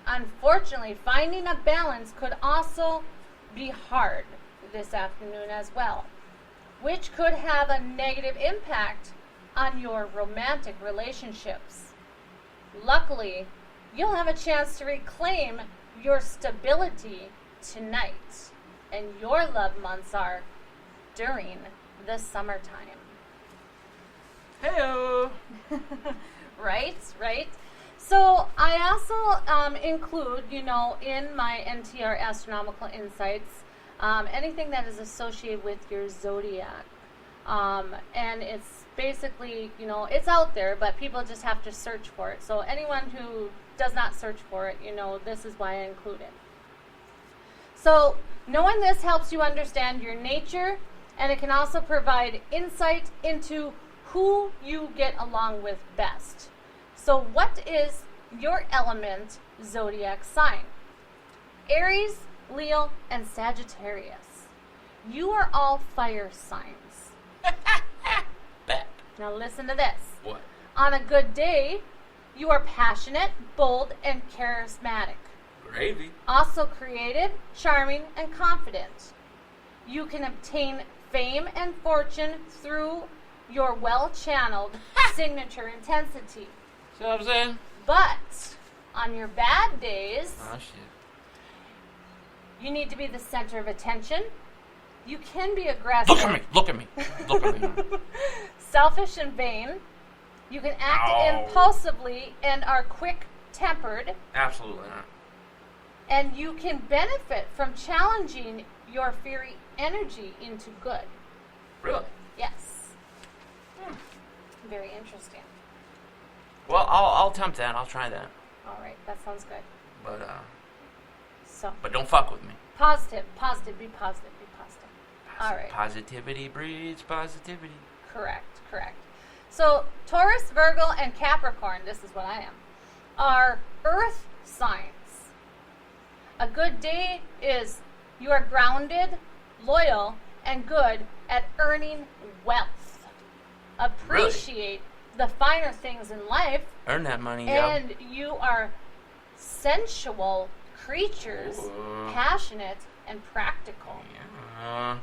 Unfortunately, finding a balance could also be hard this afternoon as well, which could have a negative impact on your romantic relationships. Luckily, you'll have a chance to reclaim your stability tonight. and your love months are during the summertime. Hey-o. Right. So I also include, in my NTR Astronomical Insights, anything that is associated with your zodiac. And it's basically, it's out there, but people just have to search for it. So anyone who does not search for it, this is why I include it. So knowing this helps you understand your nature, and it can also provide insight into who you get along with best. So what is your element zodiac sign? Aries, Leo, and Sagittarius. You are all fire signs. Now listen to this. What? On a good day, you are passionate, bold, and charismatic. Gravy. Also creative, charming, and confident. You can obtain fame and fortune through your well-channeled signature intensity. See what I'm saying? But on your bad days, Oh, shit. you need to be the center of attention. You can be aggressive, Look at me. selfish, and vain. You can act impulsively and are quick-tempered. Absolutely not. And you can benefit from challenging your fiery energy into good. Really? Yes. Very interesting. Well, I'll attempt that. I'll try that. All right, that sounds good. But don't fuck with me. Positive, be positive. All right. Positivity breeds positivity. Correct. So Taurus, Virgo, and Capricorn, this is what I am, are earth signs. A good day is you are grounded, loyal, and good at earning wealth. Appreciate the finer things in life. Earn that money, And you are sensual creatures, passionate and practical. Yeah.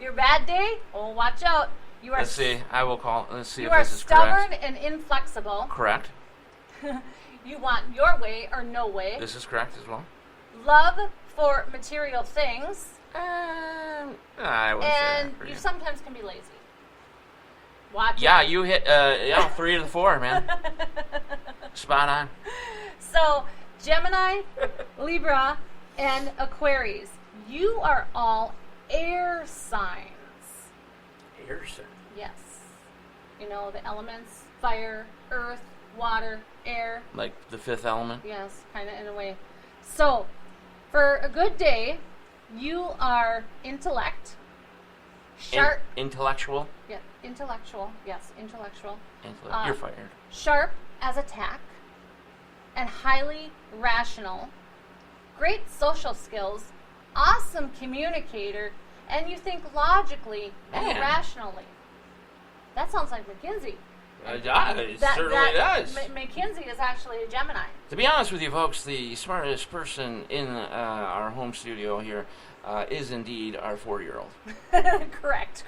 Your bad day? Oh, watch out. You are Let's see. Let's see You if are this is stubborn correct. and inflexible. Correct. You want your way or no way. This is correct as well. Love for material things. I wouldn't say And that for you you. sometimes can be lazy. Watch Yeah, out. you hit 3 of the 4, man. Spot on. So, Gemini, Libra, and Aquarius. You are all air signs. Air sign. Yes. The elements, fire, earth, water, air. Like the fifth element. Yes, kind of in a way. So, for a good day, you are intellect, sharp. Intellectual. Yeah, intellectual. Yes, intellectual. You're fired. Sharp as a tack, and highly rational. Great social skills, awesome communicator, and you think logically and Man. rationally. That sounds like McKinsey. It certainly does. McKinsey is actually a Gemini. To be honest with you, folks, the smartest person in our home studio here is indeed our 4-year-old. Correct.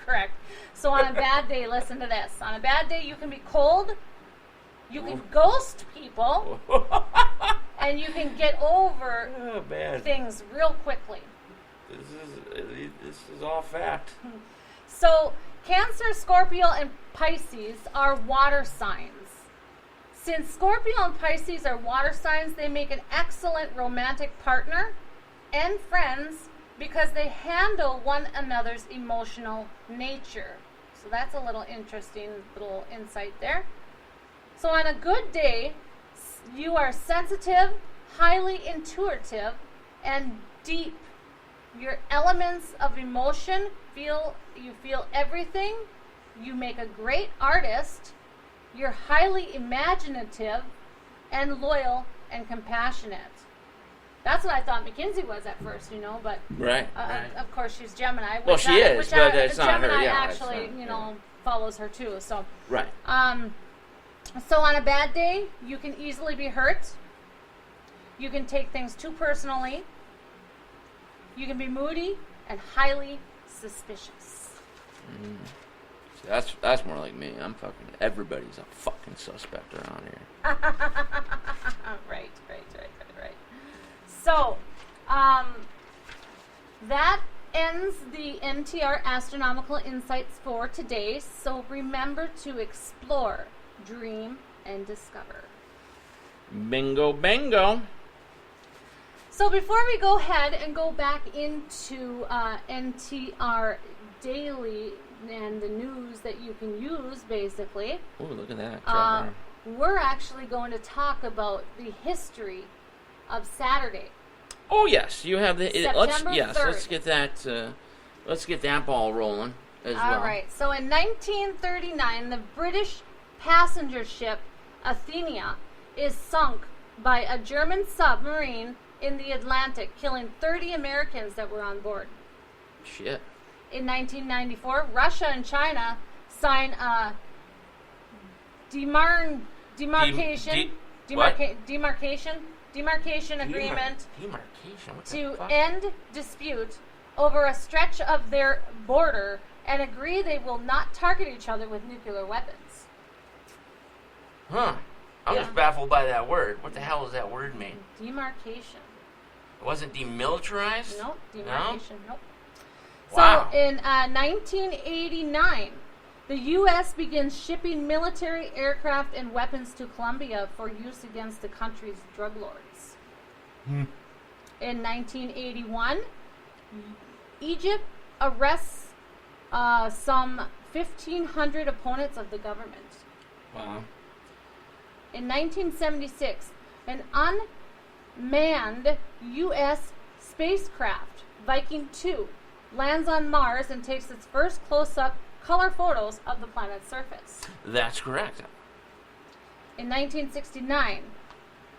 So on a bad day, listen to this. On a bad day, you can be cold, you can ghost people, and you can get over things real quickly. This is all fact. So Cancer, Scorpio, and Pisces are water signs. Since Scorpio and Pisces are water signs, they make an excellent romantic partner and friends because they handle one another's emotional nature. So that's a little interesting little insight there. So on a good day, you are sensitive, highly intuitive, and deep. Your elements of emotion, you feel everything. You make a great artist. You're highly imaginative and loyal and compassionate. That's what I thought McKinsey was at first, but Right. of course she's Gemini. Well, she is, but it's not her. Gemini Yeah, actually, follows her too. So, Right. So on a bad day, you can easily be hurt. You can take things too personally. You can be moody and highly suspicious. See, that's more like me. I'm fucking. Everybody's a fucking suspect around here. Right. So, that ends the NTR Astronomical Insights for today. So remember to explore, dream, and discover. Bingo, bingo. So before we go ahead and go back into NTR Daily and the news that you can use, basically. Oh, look at that. We're actually going to talk about the history of Saturday. Oh yes, you have the. September 3rd. Let's get that ball rolling as well. All right. So in 1939, the British passenger ship Athenia is sunk by a German submarine in the Atlantic, killing 30 Americans that were on board. Shit. In 1994, Russia and China sign a demarcation agreement to end dispute over a stretch of their border and agree they will not target each other with nuclear weapons. Huh. I'm just baffled by that word. What the hell does that word mean? Demarcation. It wasn't demilitarized? Nope. Demarcation. Nope. Wow. So in 1989, the U.S. begins shipping military aircraft and weapons to Colombia for use against the country's drug lords. In 1981, Egypt arrests some 1,500 opponents of the government. Wow. In 1976, an unmanned U.S. spacecraft, Viking 2, lands on Mars and takes its first close-up color photos of the planet's surface. That's correct. In 1969,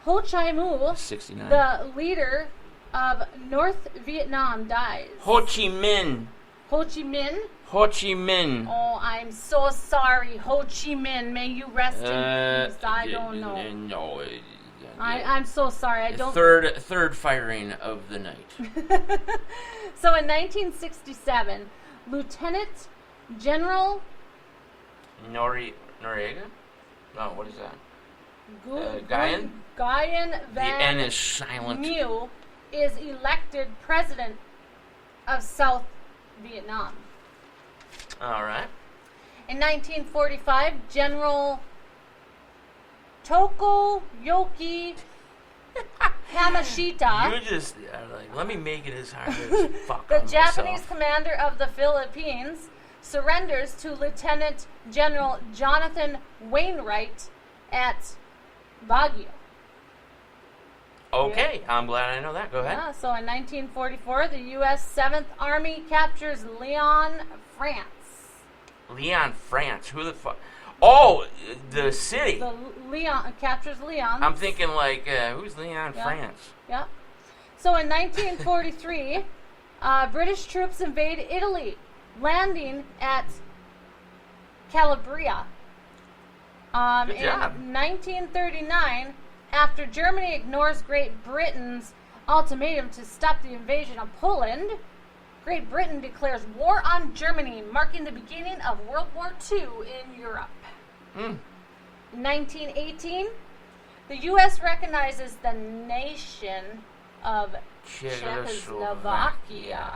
Ho Chi Minh, 69. the leader of North Vietnam, dies. Ho Chi Minh. Ho Chi Minh? Ho Chi Minh. Oh, I'm so sorry. Ho Chi Minh, may you rest in peace. I don't know. No. I'm so sorry. I don't. Third firing of the night. So in 1967, Lieutenant General Noriega? No, what is that? Guyen The N Van is silent. Mew is elected president of South Vietnam. All right. In 1945, General Tokoyoki Hamashita, You just let me make it as hard as fuck. the on Japanese myself. commander of the Philippines, surrenders to Lieutenant General Jonathan Wainwright at Baguio. Okay, I'm glad I know that. Go ahead. Yeah, so in 1944, the U.S. 7th Army captures Lyon, France. Lyon, France. Who the fuck? Oh, the city. The Lyon captures Lyon. I'm thinking like, who's Lyon, Yeah. France? Yeah. So in 1943, British troops invade Italy, landing at Calabria. Good job. In 1939, after Germany ignores Great Britain's ultimatum to stop the invasion of Poland, Great Britain declares war on Germany, marking the beginning of World War II in Europe. In 1918, the U.S. recognizes the nation of Czechoslovakia.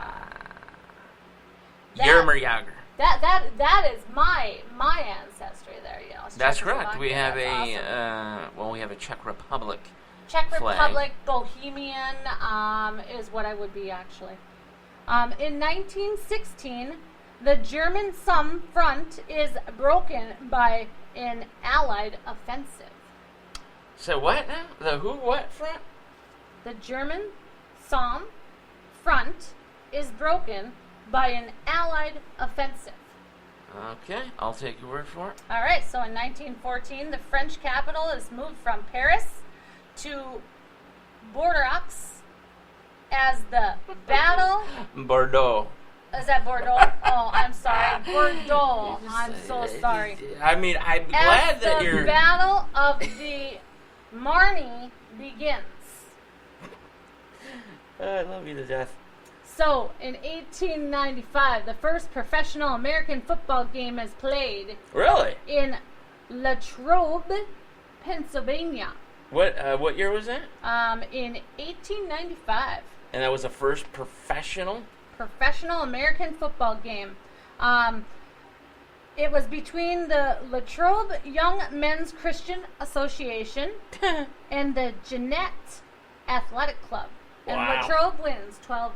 Yermer Yager. That is my ancestry there, you know. That's correct. We have Awesome. we have a Czech Republic. Czech flag. Republic, Bohemian is what I would be actually. In 1916, the German Somme front is broken by an Allied offensive. So what now? The who? What front? The German Somme front is broken by an Allied offensive. Okay, I'll take your word for it. All right, so in 1914, the French capital is moved from Paris to Bordeaux as the battle. Bordeaux. Is that Bordeaux? Oh, I'm sorry. Bordeaux. I'm so sorry. I mean, I'm glad that As you're. the Battle of the Marne begins. I love you to death. So, in 1895, the first professional American football game is played Really? in Latrobe, Pennsylvania. What year was that? In 1895. And that was the first professional. professional American football game. It was between the Latrobe Young Men's Christian Association and the Jeannette Athletic Club. And Wow. Latrobe wins 12-0.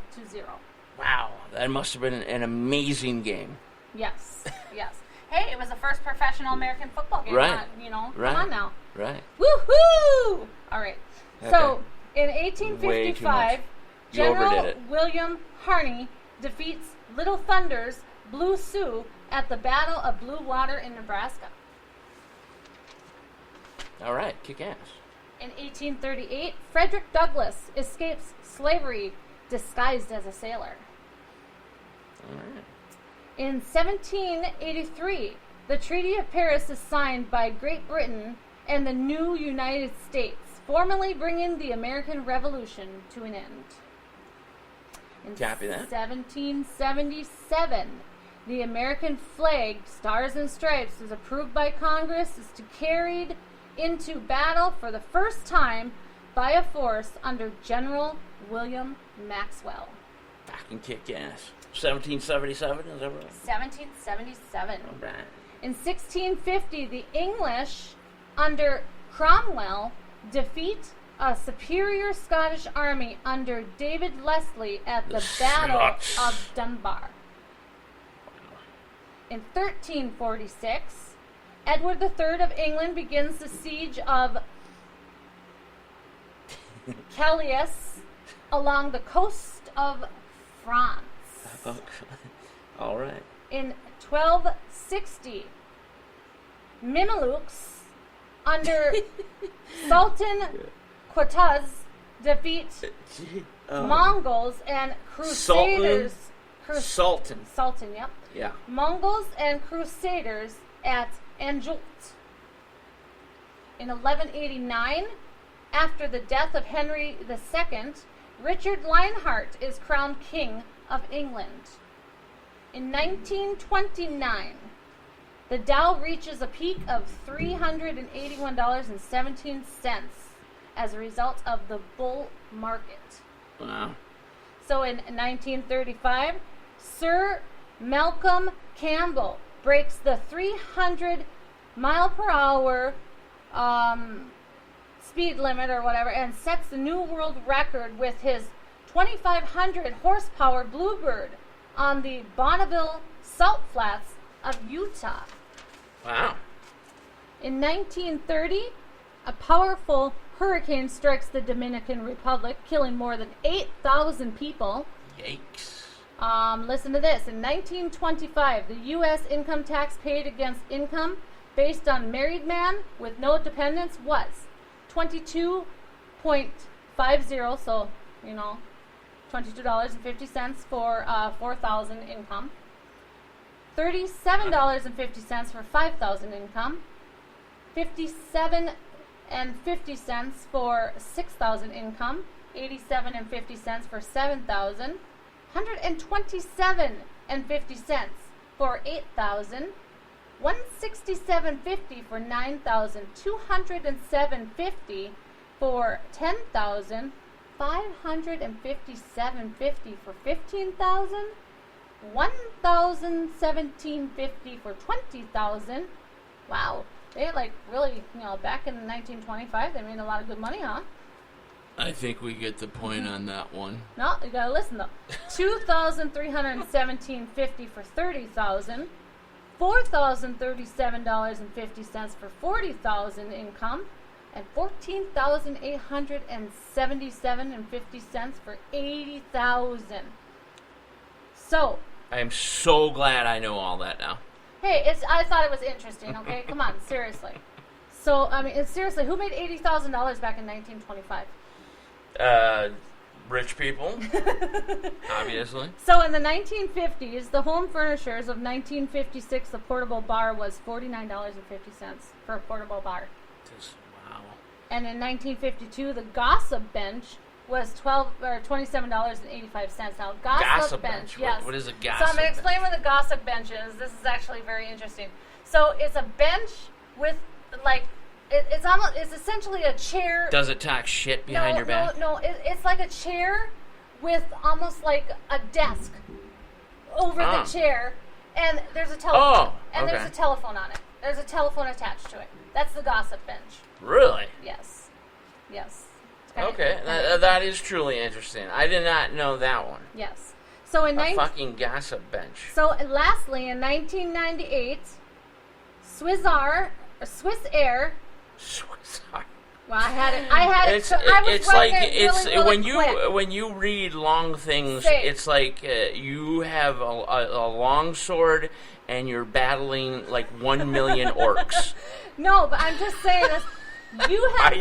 Wow, that must have been an amazing game. Yes, yes. Hey, it was the first professional American football game. Right. Come on now. Right. Woohoo! All right. So, in Way too 1855, much. You General overdid it. William Harney defeats Little Thunder's Blue Sioux at the Battle of Blue Water in Nebraska. All right, kick ass. In 1838, Frederick Douglass escapes slavery disguised as a sailor. All right. In 1783, the Treaty of Paris is signed by Great Britain and the new United States, formally bringing the American Revolution to an end. In Copy that. 1777, the American flag, Stars and Stripes, is approved by Congress, is to carried into battle for the first time by a force under General William Maxwell. Fucking kick ass. 1777, is that right? 1777. All right. In 1650, the English, under Cromwell, defeat a superior Scottish army under David Leslie at the Battle Scots. of Dunbar. In 1346, Edward III of England begins the siege of Calais along the coast of France. Okay. All right. In 1260, Mamelukes under Sultan Qutuz defeat Mongols and Crusaders. Sultan. Sultan, yep. Yeah. Mongols and Crusaders at Anjult. In 1189, after the death of Henry II, Richard Lionheart is crowned King of England. In 1929, the Dow reaches a peak of $381.17 as a result of the bull market. Wow. So in 1935, Sir Malcolm Campbell breaks the 300 mile per hour speed limit or whatever and sets the new world record with his 2,500 horsepower Bluebird on the Bonneville Salt Flats of Utah. Wow. In 1930, a powerful hurricane strikes the Dominican Republic, killing more than 8,000 people. Yikes. Listen to this. In 1925, the U.S. income tax paid against income based on married man with no dependents was $22.50, so, $22.50 for 4,000 income, $37.50 for 5,000 income, $57.50 for 6,000 income, $87.50 for 7,000, $127.50 for 8,000, $167.50 for 9,000, $207.50 for 10,000, $557.50 for 15,000, $1,017.50 for 20,000. Wow, they really, back in 1925, they made a lot of good money, huh? I think we get the point on that one. No, you gotta listen though. $2,317.50 for 30,000, $4,037.50 for 40,000 income, and $14,877.50 for 80,000. So, I am so glad I know all that now. hey, I thought it was interesting. Okay, come on, seriously. So, seriously, who made $80,000 back in 1925? Rich people, obviously. So in the 1950s, the home furnishers of 1956, the portable bar was $49.50 for a portable bar. Wow. And in 1952, the gossip bench was $27.85. Now, gossip bench, yes. What is a gossip bench? So I'm going to explain what the gossip bench is. This is actually very interesting. So it's a bench with it's essentially a chair. Does it talk shit behind your back? No, it's like a chair with almost like a desk over the chair, and there's a telephone. And okay. there's a telephone on it. There's a telephone attached to it. That's the gossip bench. Really? Yes. It's Okay, that is truly interesting. I did not know that one. Yes. So in fucking gossip bench. So lastly, in 1998, Swiss Air. Well, I had it. When you read long things, it's like you have a long sword and you're battling like 1 million orcs. No, but I'm just saying this. You had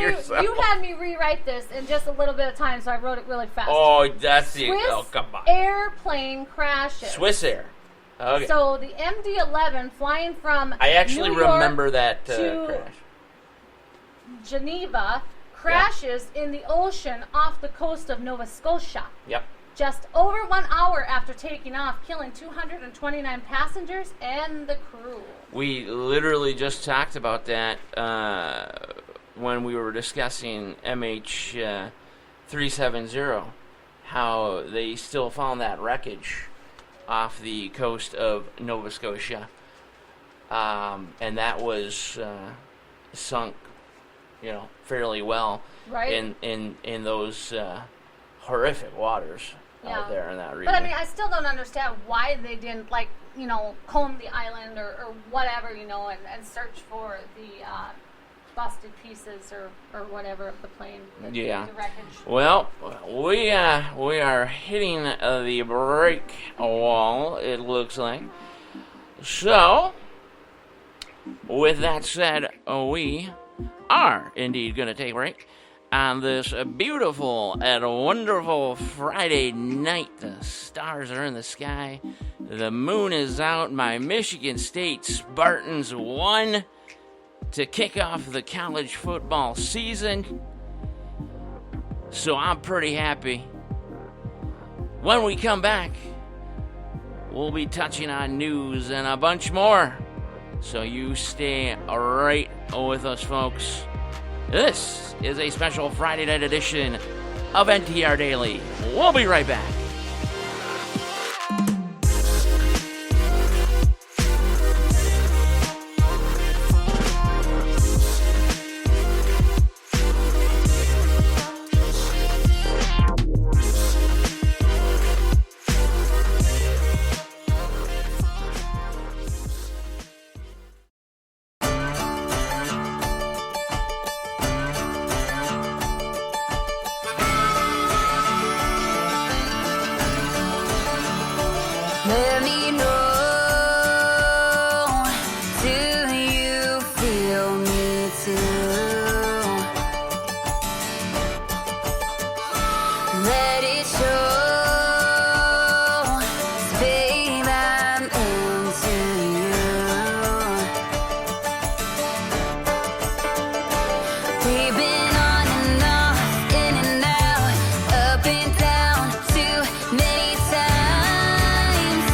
me rewrite this in just a little bit of time, so I wrote it really fast. Oh, that's the... Swiss oh, come on. airplane crashes. Swiss Air. Okay. So the MD-11 flying from I actually New York remember that to crash. Geneva crashes in the ocean off the coast of Nova Scotia. Yep. Just over 1 hour after taking off, killing 229 passengers and the crew. We literally just talked about that when we were discussing MH370, how they still found that wreckage off the coast of Nova Scotia, and that was sunk, fairly well, right, in those horrific waters out there in that region. But I mean, I still don't understand why they didn't comb the island or whatever, and search for the busted pieces or whatever of the plane. The wreckage. Well, we are hitting the break wall, it looks like. So, with that said, we are indeed going to take a break on this beautiful and wonderful Friday night. The stars are in the sky. The moon is out. My Michigan State Spartans won to kick off the college football season. So I'm pretty happy. When we come back, we'll be touching on news and a bunch more. So you stay right with us, folks. This is a special Friday night edition of NTR Daily. We'll be right back. Let me know, do you feel me too? Let it show, babe, I'm into you. We've been on and off, in and out, up and down, too many times.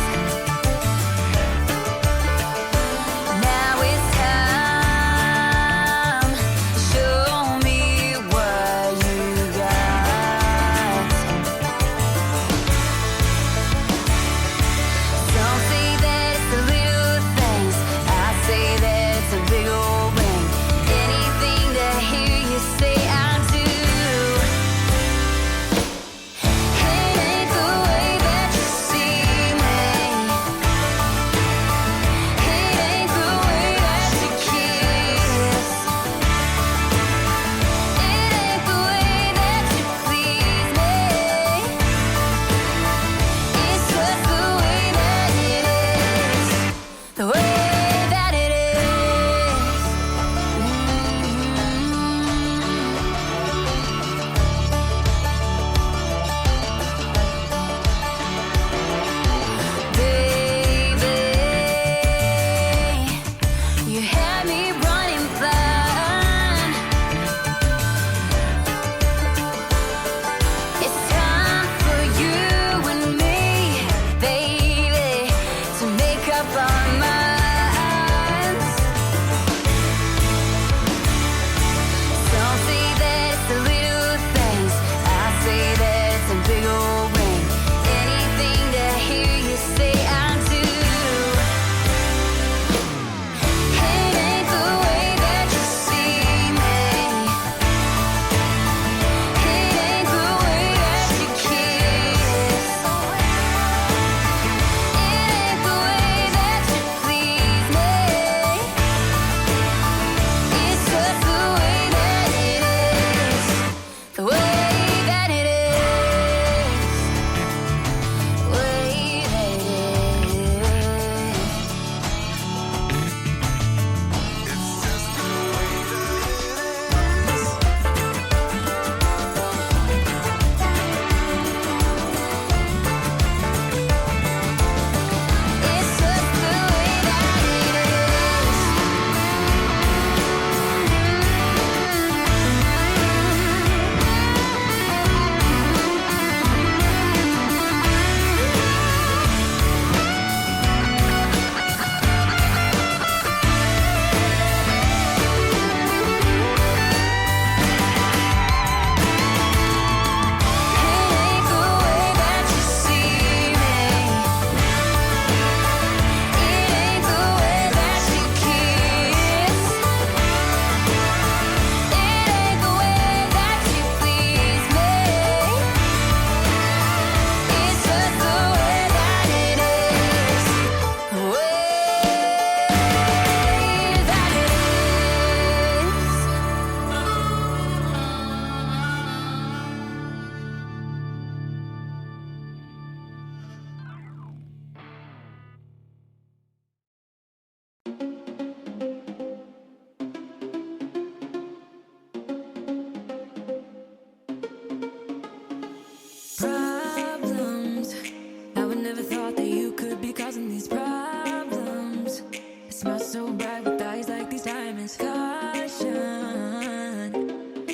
Problems. I would never thought that you could be causing these problems. It smells so bright with eyes like these diamonds. Caution.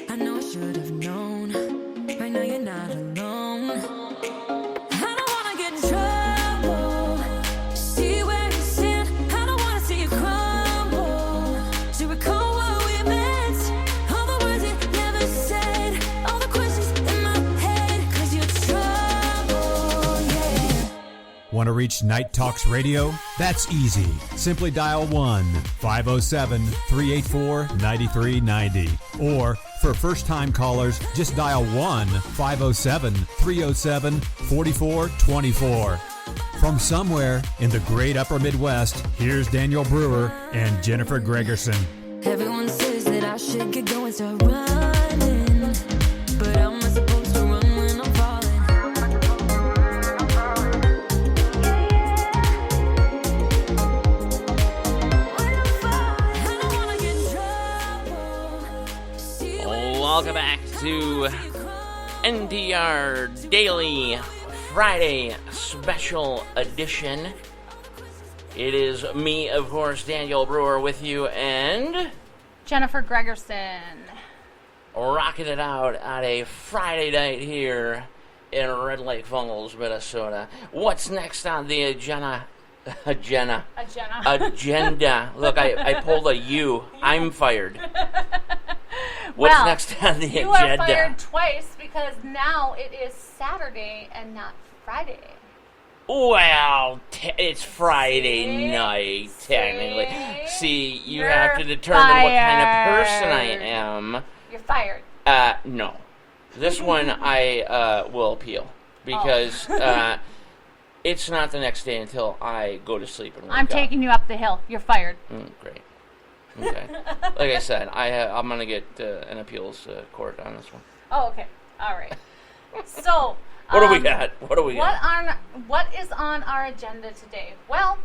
I know I should have known. Right now you're not alone. I don't wanna get in trouble. See where you stand. I don't wanna see you crumble. To recall what we meant. All the words you never said. All the questions in my head. 'Cause you're trouble, yeah. Want to reach Night Talks Radio? That's easy. Simply dial 1-507-384-9390. Or for first-time callers, just dial 1-507-307-4424. From somewhere in the great upper Midwest, here's Daniel Brewer and Jennifer Gregerson. Everyone says that I should get going, start running. But I'm not supposed to run when I'm falling. I don't wanna get in trouble. Welcome back to NTR Daily Friday Special Edition. It is me, of course, Daniel Brewer, with you, and Jennifer Gregerson. rocking it out on a Friday night here in Red Lake Falls, Minnesota. What's next on the agenda? Agenda. Look, I pulled a U. I'm fired. What's Well, next on the You agenda? are fired twice because now it is Saturday and not Friday. Well, it's Friday See? night, technically. See, you You're have to determine what kind of person I fired. am. You're fired. No. This one I will appeal because it's not the next day until I go to sleep and wake I'm up. taking you up the hill. You're fired. Great. Okay. Like I said, I'm going to get an appeals court on this one. Oh, okay. All right. So, What do we got? What is on our agenda today? Well,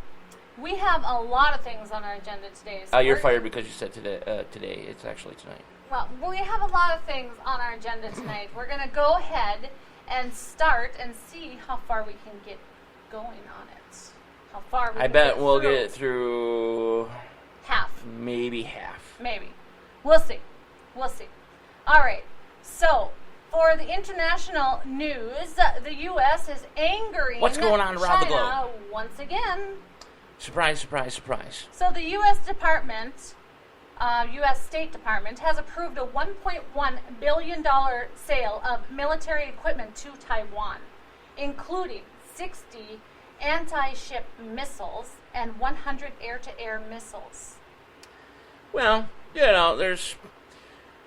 we have a lot of things on our agenda today. So You're we're- fired because you said today. Today, it's actually tonight. Well, we have a lot of things on our agenda tonight. We're going to go ahead and start and see how far we can get going on it. How far we I can bet get we'll through. get through Half. maybe half. Maybe. We'll see. We'll see. All right. So, for the international news, the U.S. is angering What's going on around the China once again. Surprise, surprise, surprise. So the U.S. U.S. State Department has approved a $1.1 billion sale of military equipment to Taiwan, including 60 anti-ship missiles and 100 air-to-air missiles. Well, there's,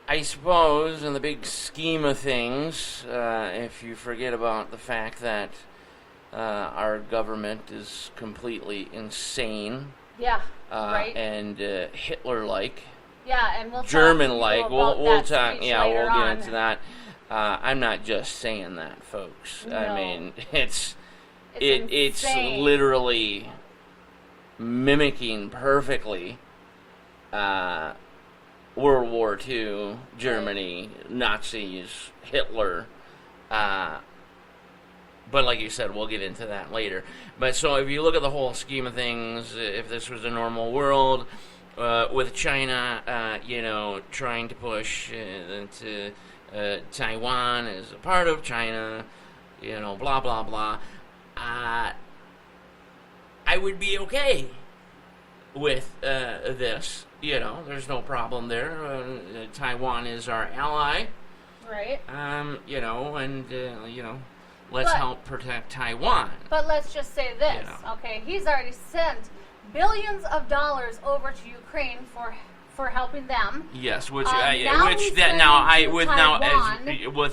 I suppose, in the big scheme of things, if you forget about the fact that our government is completely insane. Yeah, right. And Hitler-like, Yeah, and we'll German-like. talk We'll about talk. that speech Yeah, later we'll get on. into that. I'm not just saying that, folks. I No. mean, it's insane. literally mimicking perfectly World War II, Germany, Nazis, Hitler. But like you said, we'll get into that later. But so if you look at the whole scheme of things, if this was a normal world, with China, trying to push into Taiwan as a part of China, blah, blah, blah, I would be okay with this. There's no problem there. Taiwan is our ally. Right. Let's But- help protect Taiwan. But let's just say this, okay? He's already sent billions of dollars over to Ukraine for helping them. Yes, with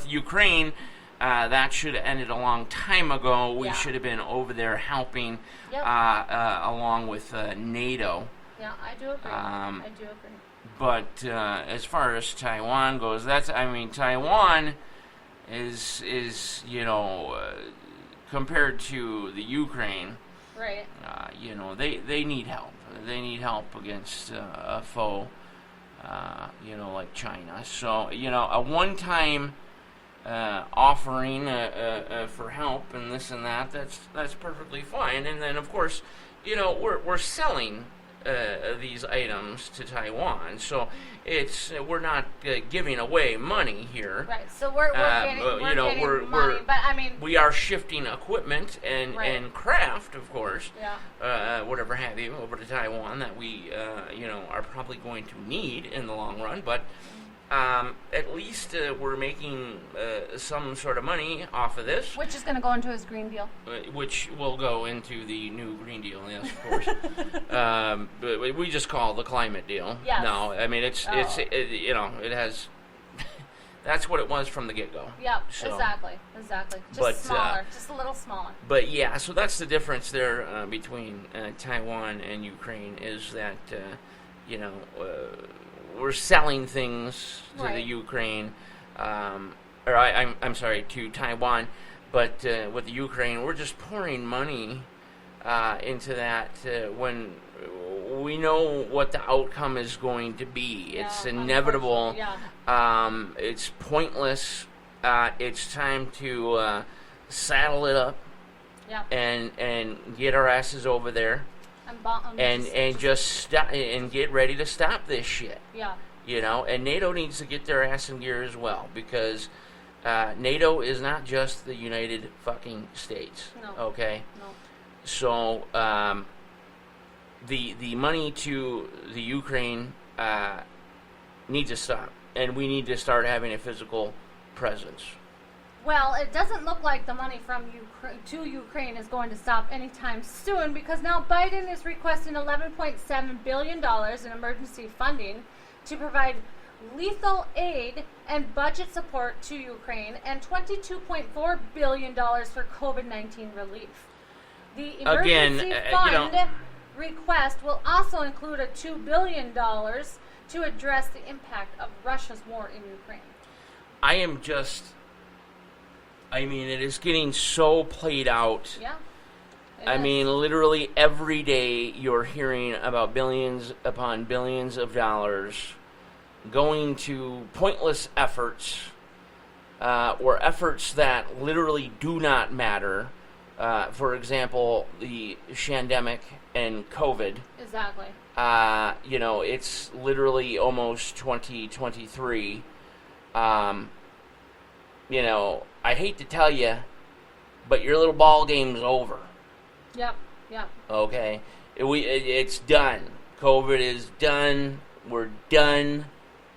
Ukraine, that should have ended a long time ago. We Yeah. should have been over there helping, Yep. along with NATO. Yeah, I do agree. I do agree. But as far as Taiwan goes, Taiwan is compared to the Ukraine, Right. they need help. They need help against a foe, like China. So a one-time offering for help and this and that, that's perfectly fine. And then, of course, we're selling these items to Taiwan, so we're not giving away money here. Right. So we're getting money, but I mean, we are shifting equipment and Right. and craft, of course, yeah. whatever have you, over to Taiwan that we are probably going to need in the long run, but. At least we're making some sort of money off of this. Which is going to go into his Green Deal. Which will go into the new Green Deal, yes, of course. But we just call it the climate deal. Yes. No, I mean, it has... That's what it was from the get-go. Yep, So, exactly. Just smaller, just a little smaller. But yeah, so that's the difference there between Taiwan and Ukraine is that, we're selling things to Right. the Ukraine, I'm sorry, to Taiwan, but with the Ukraine, we're just pouring money into that when we know what the outcome is going to be. Yeah, It's inevitable. Yeah. It's pointless. It's time to saddle it up Yeah. and get our asses over there. And just stop and get ready to stop this shit. Yeah. And NATO needs to get their ass in gear as well, because NATO is not just the United fucking States. No. Okay. No. So the money to the Ukraine needs to stop, and we need to start having a physical presence. Well, it doesn't look like the money from to Ukraine is going to stop anytime soon, because now Biden is requesting $11.7 billion in emergency funding to provide lethal aid and budget support to Ukraine, and $22.4 billion for COVID-19 relief. The emergency fund request will also include a $2 billion to address the impact of Russia's war in Ukraine. It is getting so played out. Yeah. Literally every day you're hearing about billions upon billions of dollars going to pointless efforts, or efforts that literally do not matter. For example, the shandemic and COVID. Exactly. It's literally almost 2023. I hate to tell you, but your little ball game's over. Yep. Okay? It's done. COVID is done. We're done.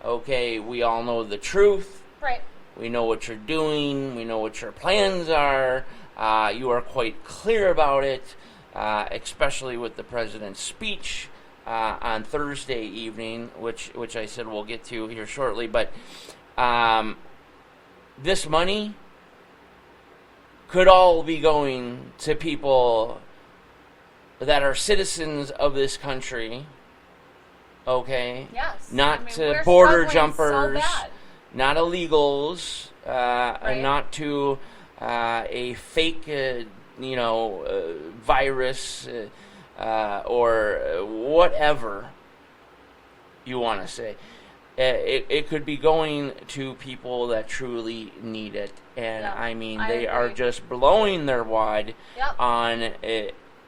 Okay? We all know the truth. Right. We know what you're doing. We know what your plans are. You are quite clear about it, especially with the president's speech on Thursday evening, which I said we'll get to here shortly. But this money could all be going to people that are citizens of this country, okay? Yes. Not to we're border struggling jumpers, so bad. not illegals, Right. and not to a fake, virus or whatever you want to say. It could be going to people that truly need it, and Yeah, they agree. are just blowing their wad Yep. on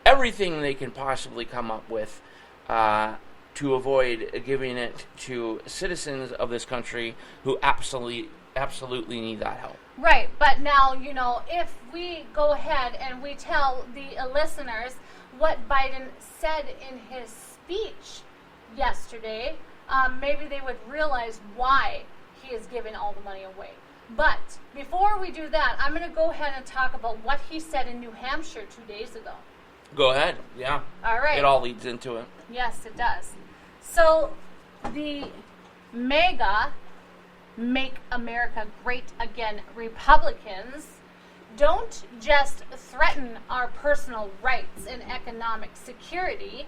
everything they can possibly come up with to avoid giving it to citizens of this country who absolutely need that help. Right, but now, if we go ahead and we tell the listeners what Biden said in his speech yesterday, maybe they would realize why he is giving all the money away. But before we do that, I'm going to go ahead and talk about what he said in New Hampshire 2 days ago. Go ahead. Yeah. All right. It all leads into it. Yes, it does. So the MAGA, Make America Great Again Republicans, don't just threaten our personal rights and economic security.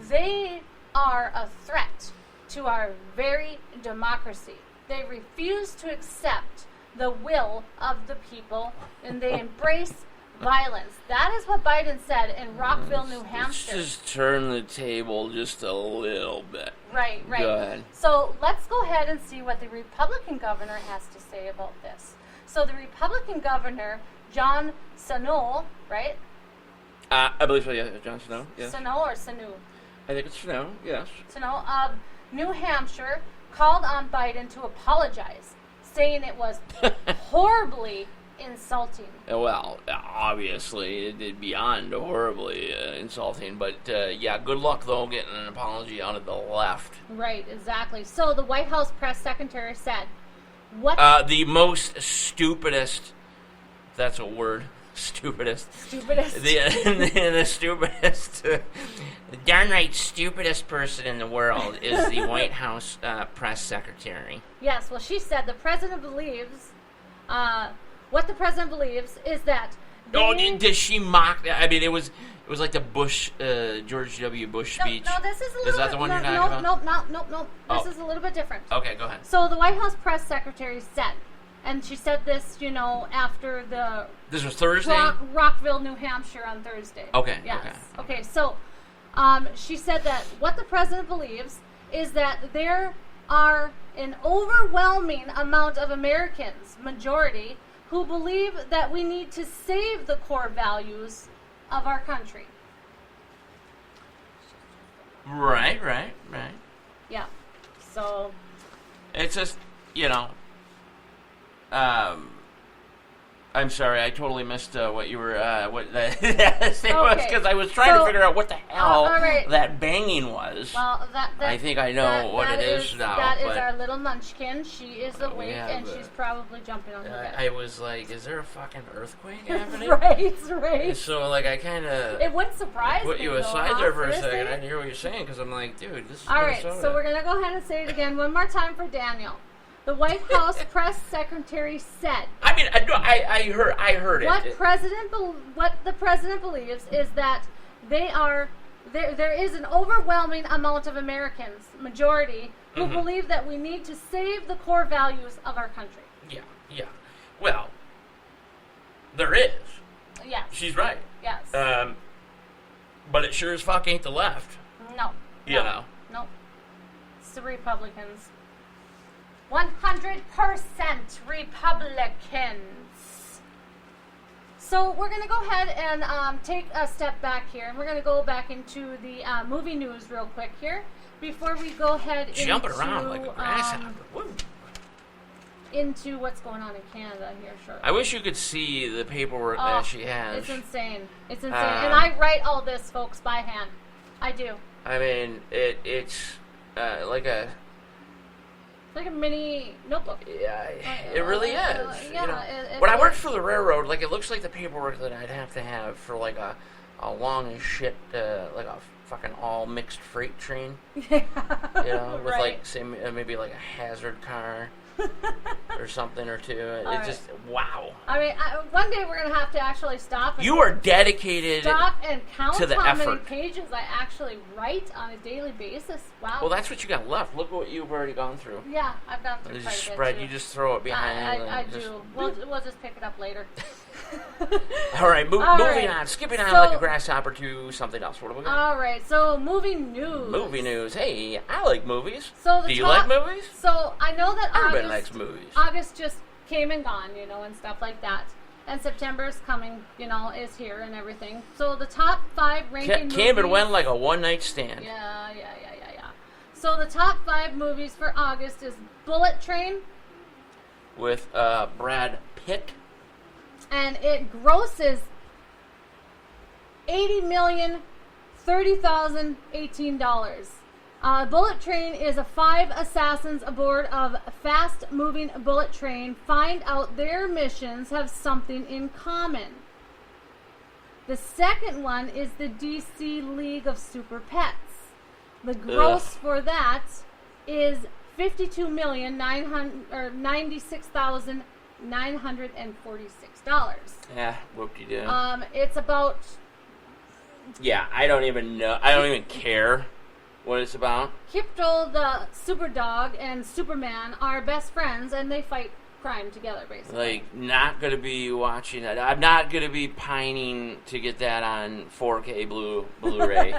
They are a threat to our very democracy. They refuse to accept the will of the people, and they embrace violence. That is what Biden said in Rockville, New Hampshire. Let's just turn the table just a little bit. Right. Go ahead. So let's go ahead and see what the Republican governor has to say about this. So the Republican governor, John Sununu, right? I believe so, yeah. Jon Snow, yes. Sununu or Sununu? I think it's Snow, yes. Sununu of New Hampshire called on Biden to apologize, saying it was horribly insulting. Well, obviously, it did beyond horribly insulting, but yeah, good luck, though, getting an apology out of the left. Right, exactly. So the White House press secretary said, what... the most stupidest, that's a word, stupidest. Stupidest. The stupidest, the downright stupidest person in the world is the White House press secretary. Yes, well, she said the president believes... what the president believes is that... Does she mock... I mean, it was like the Bush, George W. Bush speech. No, this is a little... Is that the one you're talking about? No. This is a little bit different. Okay, go ahead. So the White House press secretary said, and she said this, after the... This was Thursday? Rockville, New Hampshire on Thursday. Okay, yes. Okay, so she said that what the president believes is that there are an overwhelming amount of Americans, majority, who believe that we need to save the core values of our country. Right. Yeah. So... It's just, I'm sorry, I totally missed what you were, what that was, because I was trying to figure out what the hell that banging was. Well, I think I know what it is now. That is our little munchkin. She is awake, and she's probably jumping on the bed. I was like, is there a fucking earthquake happening? Right. So, I kind of... It wouldn't surprise me, put you aside there for a second. I didn't hear what you're saying, because I'm like, dude, this is Minnesota. All right, so we're going to go ahead and say it again one more time for Daniel. The White House press secretary said. I mean, I heard it. What the president believes is that there is an overwhelming amount of Americans, majority, who believe that we need to save the core values of our country. Yeah. Well, there is. Yes. She's right. Yes. But it sure as fuck ain't the left. No. No. It's the Republicans. 100% Republicans. So we're going to go ahead and take a step back here, and we're going to go back into the movie news real quick here before we go ahead jumping around like a grasshopper. Into what's going on in Canada here shortly. I wish you could see the paperwork that she has. It's insane. And I write all this, folks, by hand. I do. I mean, it's like a mini notebook. Yeah, it really is. Yeah, when I worked for the railroad, it looks like the paperwork that I'd have to have for a long as shit, like a fucking all mixed freight train. With say maybe a hazard car. Or something or two. Just wow. I mean, one day we're gonna have to actually stop. You are dedicated. Stop and count to the how effort. many pages I actually write on a daily basis. Wow. Well, that's what you got left. Look what you've already gone through. Yeah, I've gone through quite a bit. Spread. You just throw it behind. I do. We'll just pick it up later. All right, moving on. Skipping on like a grasshopper to something else. What do we got? All right, so movie news. Hey, I like movies. So do you like movies? So I know that Everybody likes movies. August just came and gone, and stuff like that. And September's coming, is here and everything. So the top 5 ranking came and went like a one-night stand. Yeah. So the top 5 movies for August is Bullet Train. With Brad Pitt. And it grosses $80,030,018. Bullet Train is 5 assassins aboard of fast-moving bullet train find out their missions have something in common. The second one is the DC League of Super Pets. The gross for that is $52,996,946. Yeah, whoop-de-doo. It's about... Yeah, I don't even know. I don't even care what it's about. Krypto, the super dog, and Superman are best friends, and they fight crime together, basically. Not going to be watching that. I'm not going to be pining to get that on 4K Blu-ray.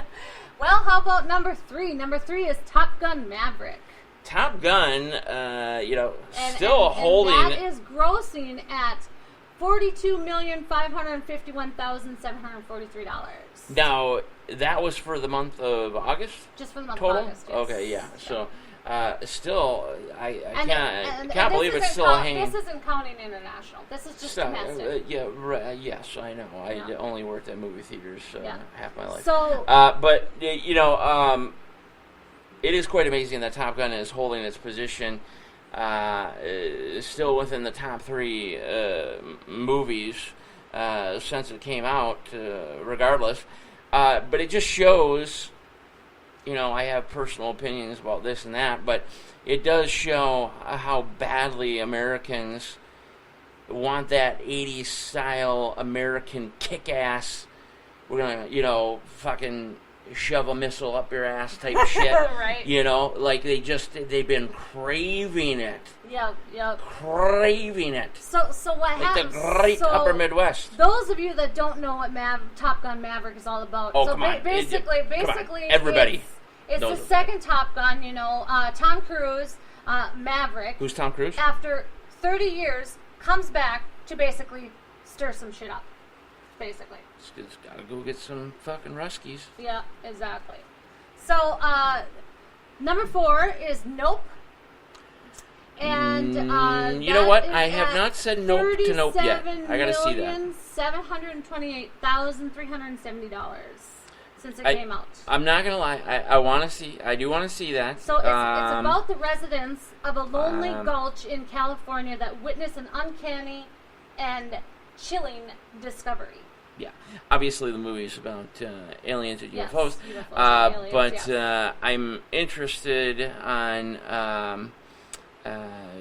Well, how about number 3? Number 3 is Top Gun Maverick. Top Gun, And, still holding. And that is grossing at $42,551,743. Now, that was for the month of August? Just for the month Total? of August, yes. Okay, yeah. So, still, I And can't believe this it's isn't still hanging. This isn't counting international. This is just domestic. Yes, I know. I only worked at movie theaters half my life. So, but, it is quite amazing that Top Gun is holding its position still within the top 3 movies since it came out, regardless. But it just shows, I have personal opinions about this and that, but it does show how badly Americans want that 80s style American kick-ass, we're going to, fucking shove a missile up your ass type shit. Right. Like they've been craving it. Yep. Craving it. So what like happens? The great upper Midwest. Those of you that don't know what Top Gun Maverick is all about. Oh, so come on. Basically, Come on. Everybody. It's the second Top Gun, Tom Cruise, Maverick. Who's Tom Cruise? After 30 years, comes back to basically stir some shit up. Basically. It's gotta go get some fucking Ruskies. Yeah, exactly. So, number 4 is Nope. And you know what? I have not said nope to Nope yet. I gotta see that. $728,370 since it came out. I'm not gonna lie. I want to see. I do want to see that. So it's about the residents of a lonely gulch in California that witness an uncanny and chilling discovery. Yeah, obviously the movie is about aliens and Yes, UFOs, UFOs and aliens, but I'm interested on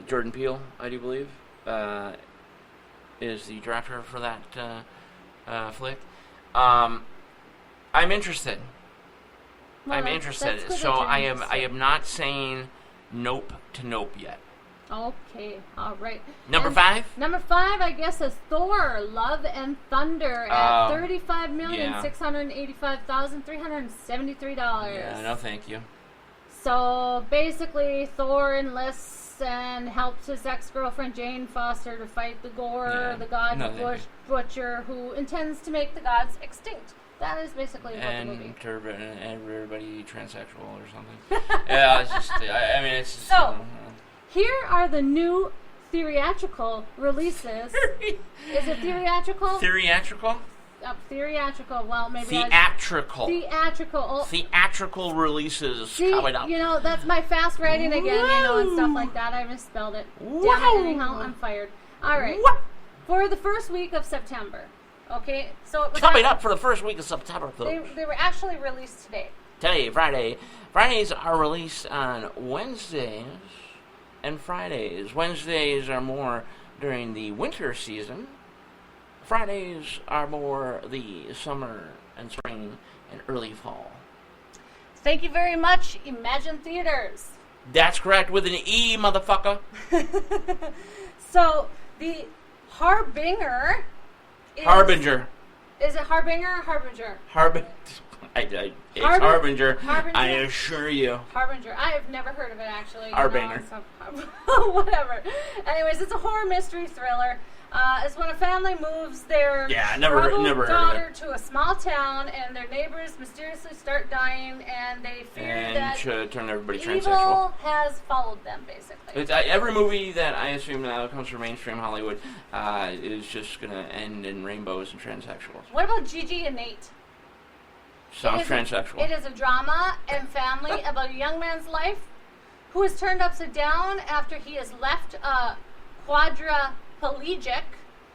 Jordan Peele, I do believe, is the director for that flick. I'm interested. Well, I'm that's interested. good So that I you're am interested. not saying nope to Nope yet. Okay, all right. Number 5? Number 5, I guess, is Thor: Love and Thunder at $35,685,373. Yeah, no, thank you. So basically, Thor enlists and helps his ex-girlfriend Jane Foster to fight the Gore, the god butcher, who intends to make the gods extinct. That is basically about the movie. And everybody transsexual or something. Yeah, it's just. I mean, it's just. So, here are the new theatrical releases. Is it theatrical? Theatrical? Theatrical. Well, maybe Theatrical. Theatrical. Theatrical releases coming up. That's my fast writing again, and stuff like that. I misspelled it. Damn it, anyhow, I'm fired. All right. For the first week of September. Okay, so it was coming up for the first week of September, folks. They were actually released today. Today, Friday. Fridays are released on Wednesdays and Fridays. Wednesdays are more during the winter season. Fridays are more the summer and spring and early fall. Thank you very much, Imagine Theaters. That's correct, with an E, motherfucker. So, the Harbinger... Harbinger. Is it Harbinger or Harbinger? It's Harbinger. I assure you. Harbinger. I have never heard of it, actually. Harbinger. Whatever. Anyways, it's a horror mystery thriller. It's when a family moves their troubled daughter to a small town, and their neighbors mysteriously start dying, and they fear that turn everybody evil transsexual. has followed them, basically. Every movie that I assume now comes from mainstream Hollywood is just going to end in rainbows and transsexuals. What about Gigi and Nate? Sounds transsexual. It is a drama and family about a young man's life who is turned upside down after he has left quadriplegic,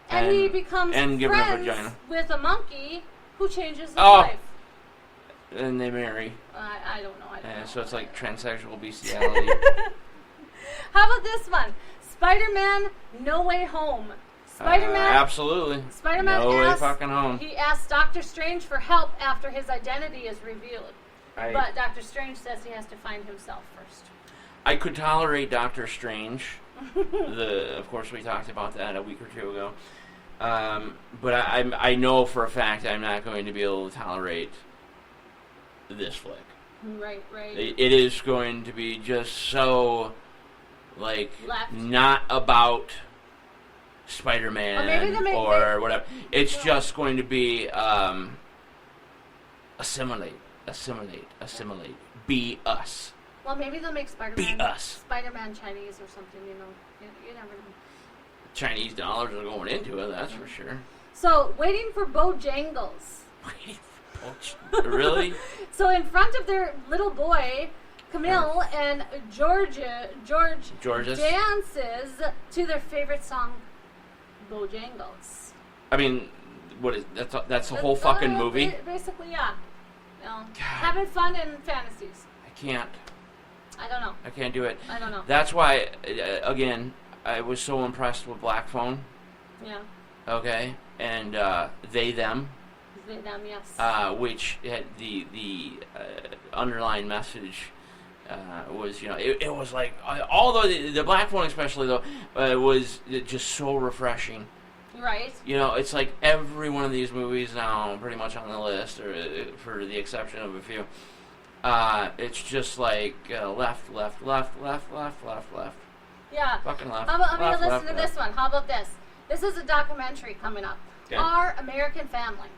and he becomes friends with a monkey who changes his life. And they marry. I don't know. So it's like transsexual bestiality. How about this one? Spider-Man: No Way Home. Spider-Man. Absolutely. Spider-Man No way fucking home. He asks Doctor Strange for help after his identity is revealed. But Doctor Strange says he has to find himself first. I could tolerate Doctor Strange. Of course, we talked about that a week or two ago. But I know for a fact I'm not going to be able to tolerate this flick. Right. It is going to be just so, like, Left. not about Spider-Man or whatever. It's just going to be assimilate. Be us. Well, maybe they'll make Spider-Man. Be us. Spider-Man Chinese or something. You never know. Chinese dollars are going into it. That's for sure. So, waiting for Bojangles. Really? So in front of their little boy, Camille and George dances to their favorite song, Bojangles. I mean, what is that's the whole fucking movie? Basically, yeah. Having fun and fantasies. I can't. I don't know. I can't do it. I don't know. That's why, again, I was so impressed with Black Phone. Yeah. Okay, and they them. They them, yes. Which had the underlying message was, it was like, although the Black Phone especially though, was just so refreshing. Right. It's like every one of these movies now, pretty much on the list, or for the exception of a few. It's just like left. Yeah. Fucking left. How about, left, listen to this one. How about this? This is a documentary coming up. Okay. Our American Family.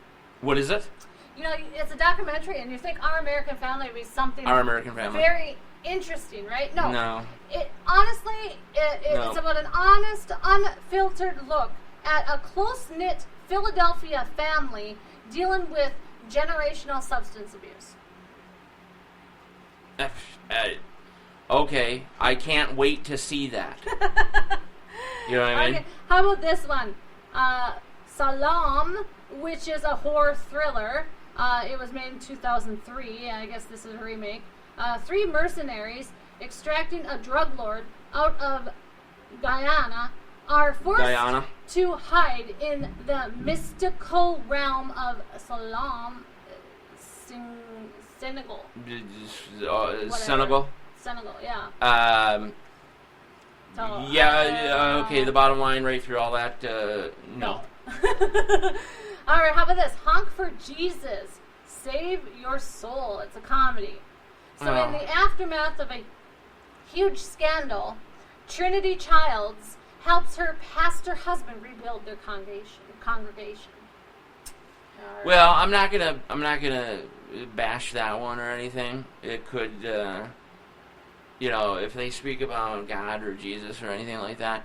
What is it? It's a documentary, and you think Our American Family would be something Our American Family. very interesting, right? No. No. Honestly, it's about an honest, unfiltered look at a close-knit Philadelphia family dealing with generational substance abuse. Okay, I can't wait to see that. You know what I mean? Okay. How about this one? Salam, which is a horror thriller. It was made in 2003. I guess this is a remake. 3 mercenaries extracting a drug lord out of Guyana are forced to hide in the mystical realm of Salam, Senegal. Senegal, yeah. Okay, the bottom line right through all that, no. All right, how about this? Honk for Jesus. Save your soul. It's a comedy. So in the aftermath of a huge scandal, Trinity Childs helps her pastor husband rebuild their congregation. Well, I'm not gonna bash that one or anything. It could, if they speak about God or Jesus or anything like that,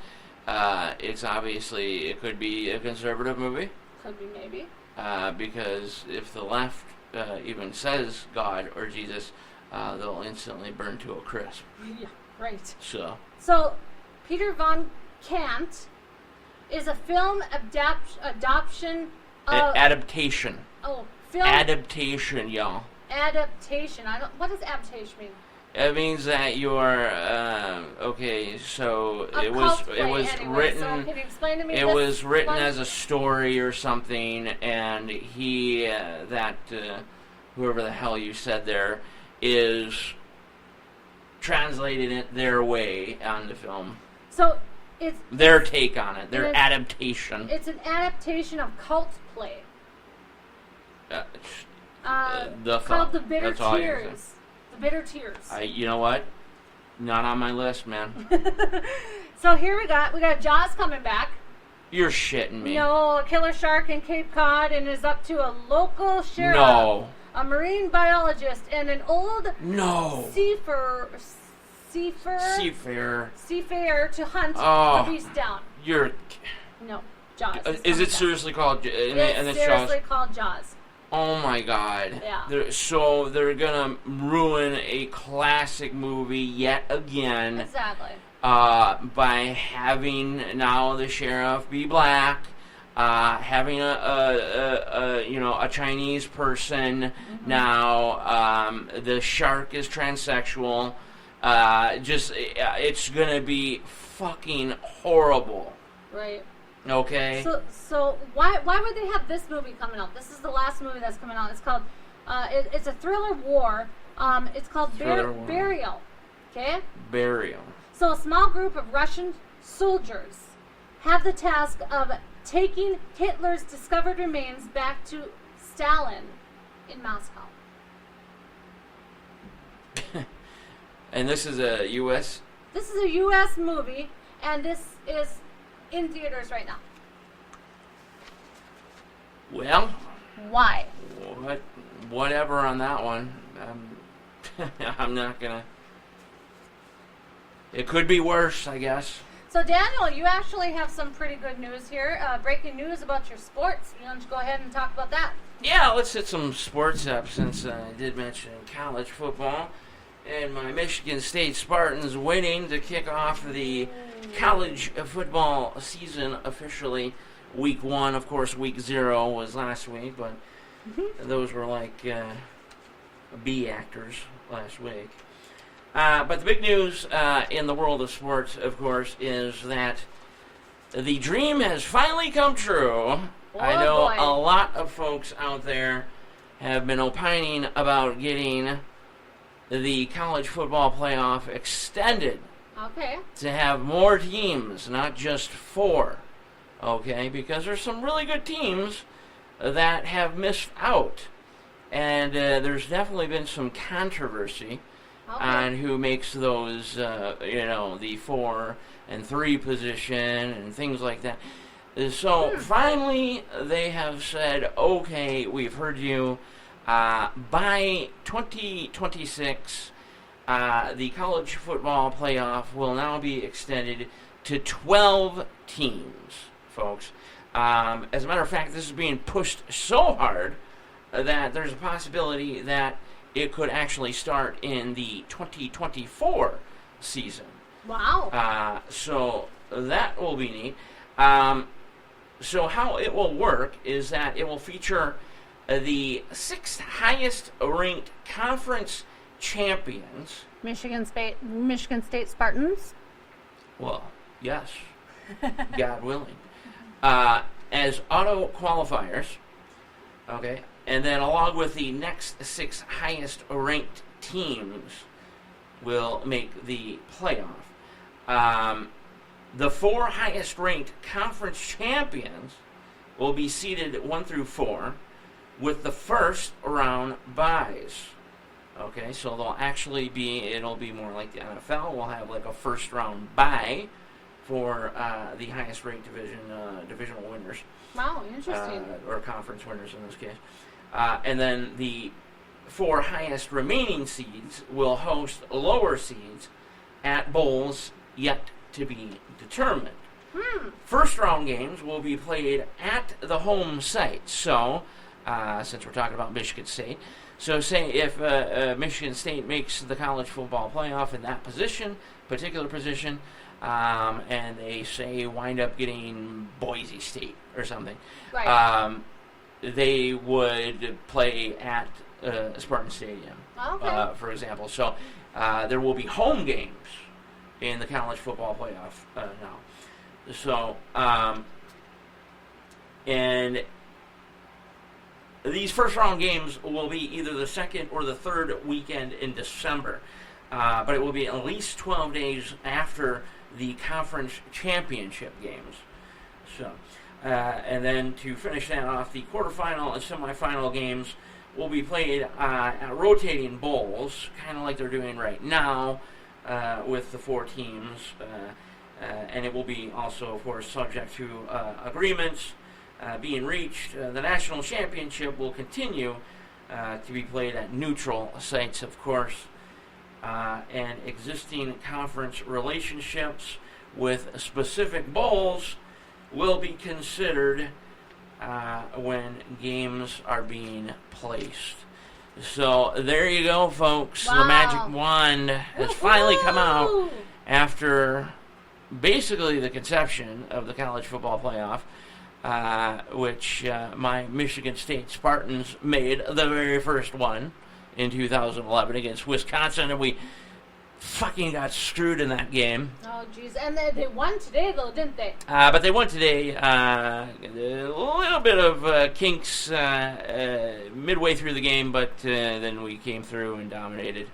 it could be a conservative movie. Could be, maybe. Because if the left even says God or Jesus, they'll instantly burn to a crisp. Yeah, right. So Peter Von Kant is a film adaptation of... Adaptation. Oh, film... Adaptation, y'all. Adaptation. What does adaptation mean? It means that you are okay. So it was written. So can you explain to me? It was written as a story or something, and whoever the hell you said there is translating it their way on the film. So it's their take on it. Their adaptation. It's an adaptation of cult play. Called The Bitter Tears. Bitter Tears. You know what? Not on my list, man. So here we got Jaws coming back. You're shitting me. No, a killer shark in Cape Cod and is up to a local sheriff. No. A marine biologist and an old seafarer to hunt the beast down. No, Jaws. Is it seriously called? It's seriously called Jaws. Oh my God! Yeah. They're gonna ruin a classic movie yet again. Exactly. By having now the sheriff be black, having a Chinese person now. The shark is transsexual. It's gonna be fucking horrible. Right. Okay. So why would they have this movie coming out? This is the last movie that's coming out. It's called it's a thriller war. It's called Burial. Okay. Burial. So a small group of Russian soldiers have the task of taking Hitler's discovered remains back to Stalin in Moscow. And this is a U.S.? This is a U.S. movie, and this is in theaters right now. Well, Why? whatever on that one. I'm not gonna. It could be worse, I guess. So, Daniel, you actually have some pretty good news here. Breaking news about your sports. You want to go ahead and talk about that? Yeah, let's hit some sports up since I did mention college football. And my Michigan State Spartans winning to kick off the college football season officially. Week 1, of course, week 0 was last week, but those were like B actors last week. But the big news in the world of sports, of course, is that the dream has finally come true. I know boy. a lot of folks out there have been opining about getting the college football playoff extended Okay. to have more teams, not just 4. Okay, because there's some really good teams that have missed out. And there's definitely been some controversy on who makes those, the 4 and 3 position and things like that. So finally, they have said, okay, we've heard you. By 2026, the college football playoff will now be extended to 12 teams, folks. As a matter of fact, this is being pushed so hard that there's a possibility that it could actually start in the 2024 season. Wow. So that will be neat. So how it will work is that it will feature the 6th highest ranked conference champions. Michigan State Spartans. Well, yes, God willing. As auto qualifiers, okay, and then along with the next 6 highest ranked teams will make the playoff. The 4 highest ranked conference champions will be seeded 1 through 4 with the first round byes. Okay, so it'll be more like the NFL. We'll have like a first round bye for the highest ranked divisional winners. Wow, interesting. Or conference winners in this case. And then the 4 highest remaining seeds will host lower seeds at bowls yet to be determined. First round games will be played at the home site. So, since we're talking about Michigan State, so say if Michigan State makes the college football playoff in that particular position, and they say wind up getting Boise State or something, Right. They would play at Spartan Stadium, for example. So there will be home games in the college football playoff now. So, and these first round games will be either the 2nd or the 3rd weekend in December. But it will be at least 12 days after the conference championship games. So, and then to finish that off, the quarterfinal and semifinal games will be played at rotating bowls, kind of like they're doing right now with the 4 teams. And it will be also, of course, subject to agreements being reached. The national championship will continue to be played at neutral sites, of course. And existing conference relationships with specific bowls will be considered when games are being placed. So there you go, folks. Wow. The magic wand has finally come out after basically the conception of the college football playoff, which my Michigan State Spartans made the very first one in 2011 against Wisconsin, and we fucking got screwed in that game. Oh, jeez. And they won today, though, didn't they? But they won today. A little bit of kinks midway through the game, but then we came through and dominated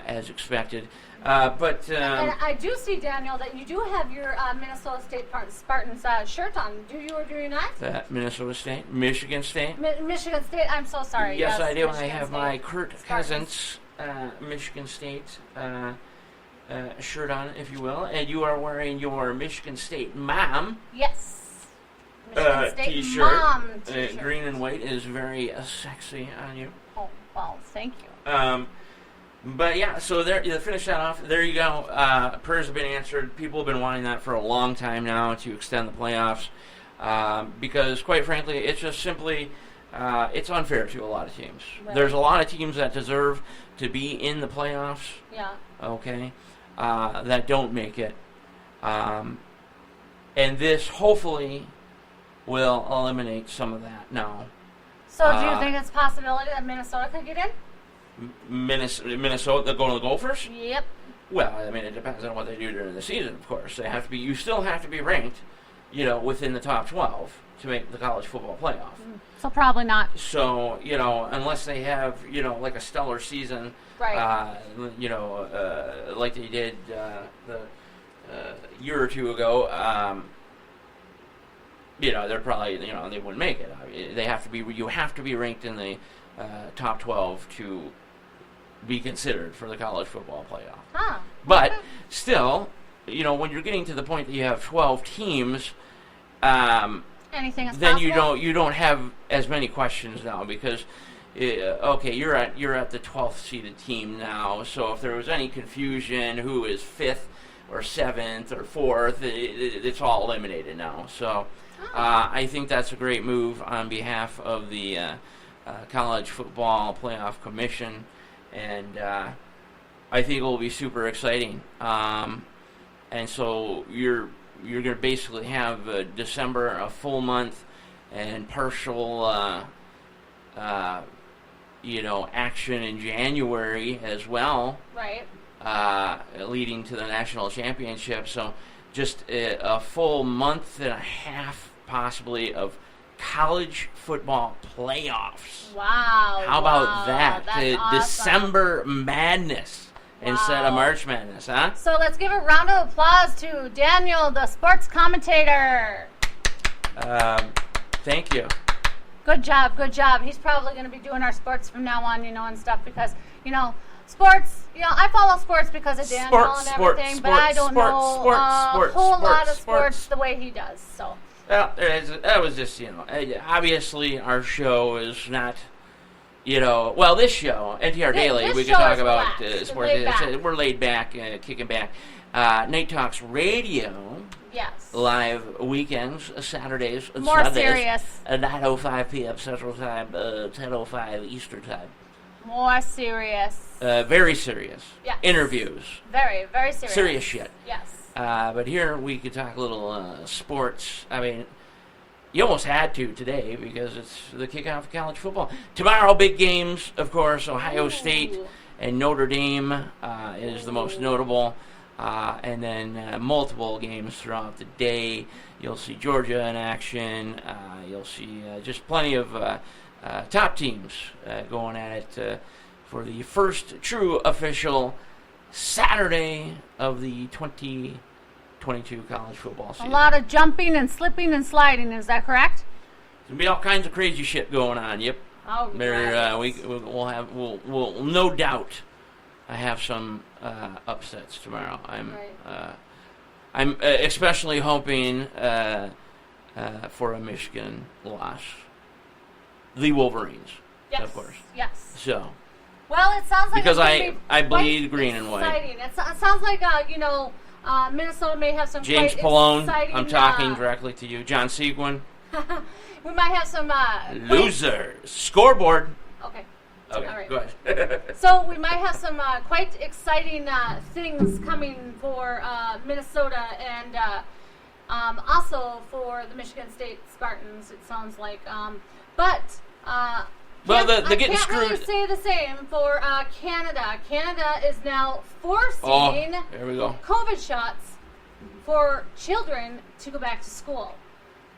as expected. But and I do see, Daniel, that you do have your Minnesota State Spartans shirt on. Do you or do you not? Minnesota State? Michigan State? Michigan State, I'm so sorry. Yes, I do. Michigan I have State my Kirk Spartans. Cousins Michigan State shirt on, if you will, and you are wearing your Michigan State mom. Yes. Michigan State T-shirt. mom T-shirt. Green and white is very sexy on you. Oh, well, thank you. But yeah, so there, to finish that off, there you go. Prayers have been answered. People have been wanting that for a long time now to extend the playoffs because, quite frankly, it's just simply it's unfair to a lot of teams. Right. There's a lot of teams that deserve to be in the playoffs. Yeah. Okay, that don't make it, and this hopefully will eliminate some of that now. So do you think it's a possibility that Minnesota could get in? Minnesota going to the Gophers? Yep. Well, I mean, it depends on what they do during the season, of course. They have to be. You still have to be ranked, within the top 12 to make the college football playoff. So probably not. So, unless they have, like a stellar season, Right. Like they did the year or two ago, they're probably, they wouldn't make it. I mean, you have to be ranked in the top 12 to be considered for the college football playoff. Huh. But still, when you're getting to the point that you have 12 teams, anything is then possible? you don't have as many questions now because you're at the 12th seeded team now. So if there was any confusion, who is 5th or 7th or 4th, it's all eliminated now. So I think that's a great move on behalf of the College Football Playoff Commission, and I think it will be super exciting. And so you're going to basically have December a full month and partial action in January as well. Right. Leading to the national championship. So just a full month and a half possibly of college football playoffs. Wow. How about that? That's awesome. December madness instead of March Madness, huh? So let's give a round of applause to Daniel, the sports commentator. Thank you. Good job, good job. He's probably going to be doing our sports from now on, and stuff because, sports, I follow sports because of Daniel and everything, but I don't know a whole lot of sports the way he does, so. Well, that was just, obviously our show is not, this show, NTR Daily, we could talk about sports. We're laid back, kicking back. Night Talks Radio. Yes. Live weekends, Saturdays, and More Sundays. serious. 9:05 p.m. Central Time, 10:05 Eastern Time. More serious. Very serious. Yes. Interviews. Very, very serious. Serious shit. Yes. But here we could talk a little sports. I mean, you almost had to today because it's the kickoff of college football. Tomorrow, big games, of course. Ohio State and Notre Dame is the most notable. And then multiple games throughout the day. You'll see Georgia in action. You'll see just plenty of top teams going at it for the first true official Saturday of the 2022 college football season. A lot of jumping and slipping and sliding, is that correct? There's going to be all kinds of crazy shit going on, yep. Oh, We'll no doubt have some upsets tomorrow. I'm especially hoping for a Michigan loss. The Wolverines, yes. of course. Yes. So. Well, it sounds like because it's I bleed green and white. Exciting. It sounds like Minnesota may have some James quite Pallone, exciting, I'm talking directly to you. John Seguin. We might have some loser scoreboard. Okay. Okay, all right. go ahead. So we might have some quite exciting things coming for Minnesota and also for the Michigan State Spartans. It sounds like, but. Well, they're I getting can't screwed. really say the same for Canada. Canada is now forcing there we go. COVID shots for children to go back to school.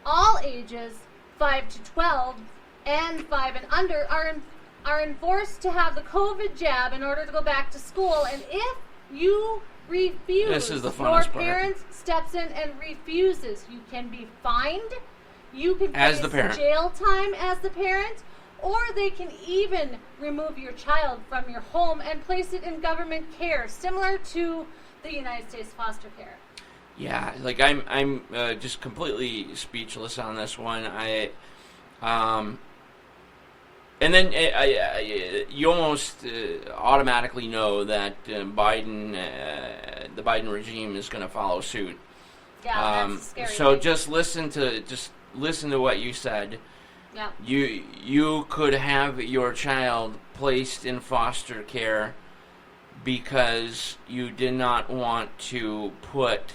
All ages 5 to 12 and 5 and under are enforced to have the COVID jab in order to go back to school. And if you refuse, this is the your funnest parent steps in and refuses, you can be fined. You can as face the parent. jail time as the parent, or they can even remove your child from your home and place it in government care, similar to the United States foster care. Yeah, like I'm just completely speechless on this one. And then you almost automatically know that the Biden regime is going to follow suit. Yeah, that's scary. So just listen to what you said. Yeah. You could have your child placed in foster care because you did not want to put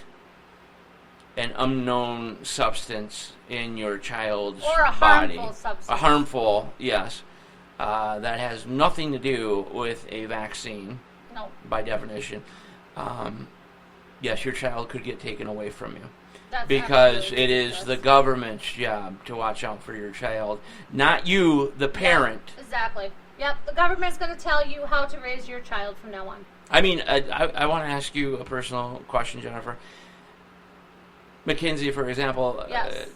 an unknown substance in your child's body. Or a harmful substance. A harmful, yes. That has nothing to do with a vaccine. No. By definition. Yes, your child could get taken away from you. That's because it is the government's job to watch out for your child, not you, the parent. Yeah, exactly. Yep, the government's going to tell you how to raise your child from now on. I mean, I want to ask you a personal question, Jennifer. Mackenzie, for example, yes.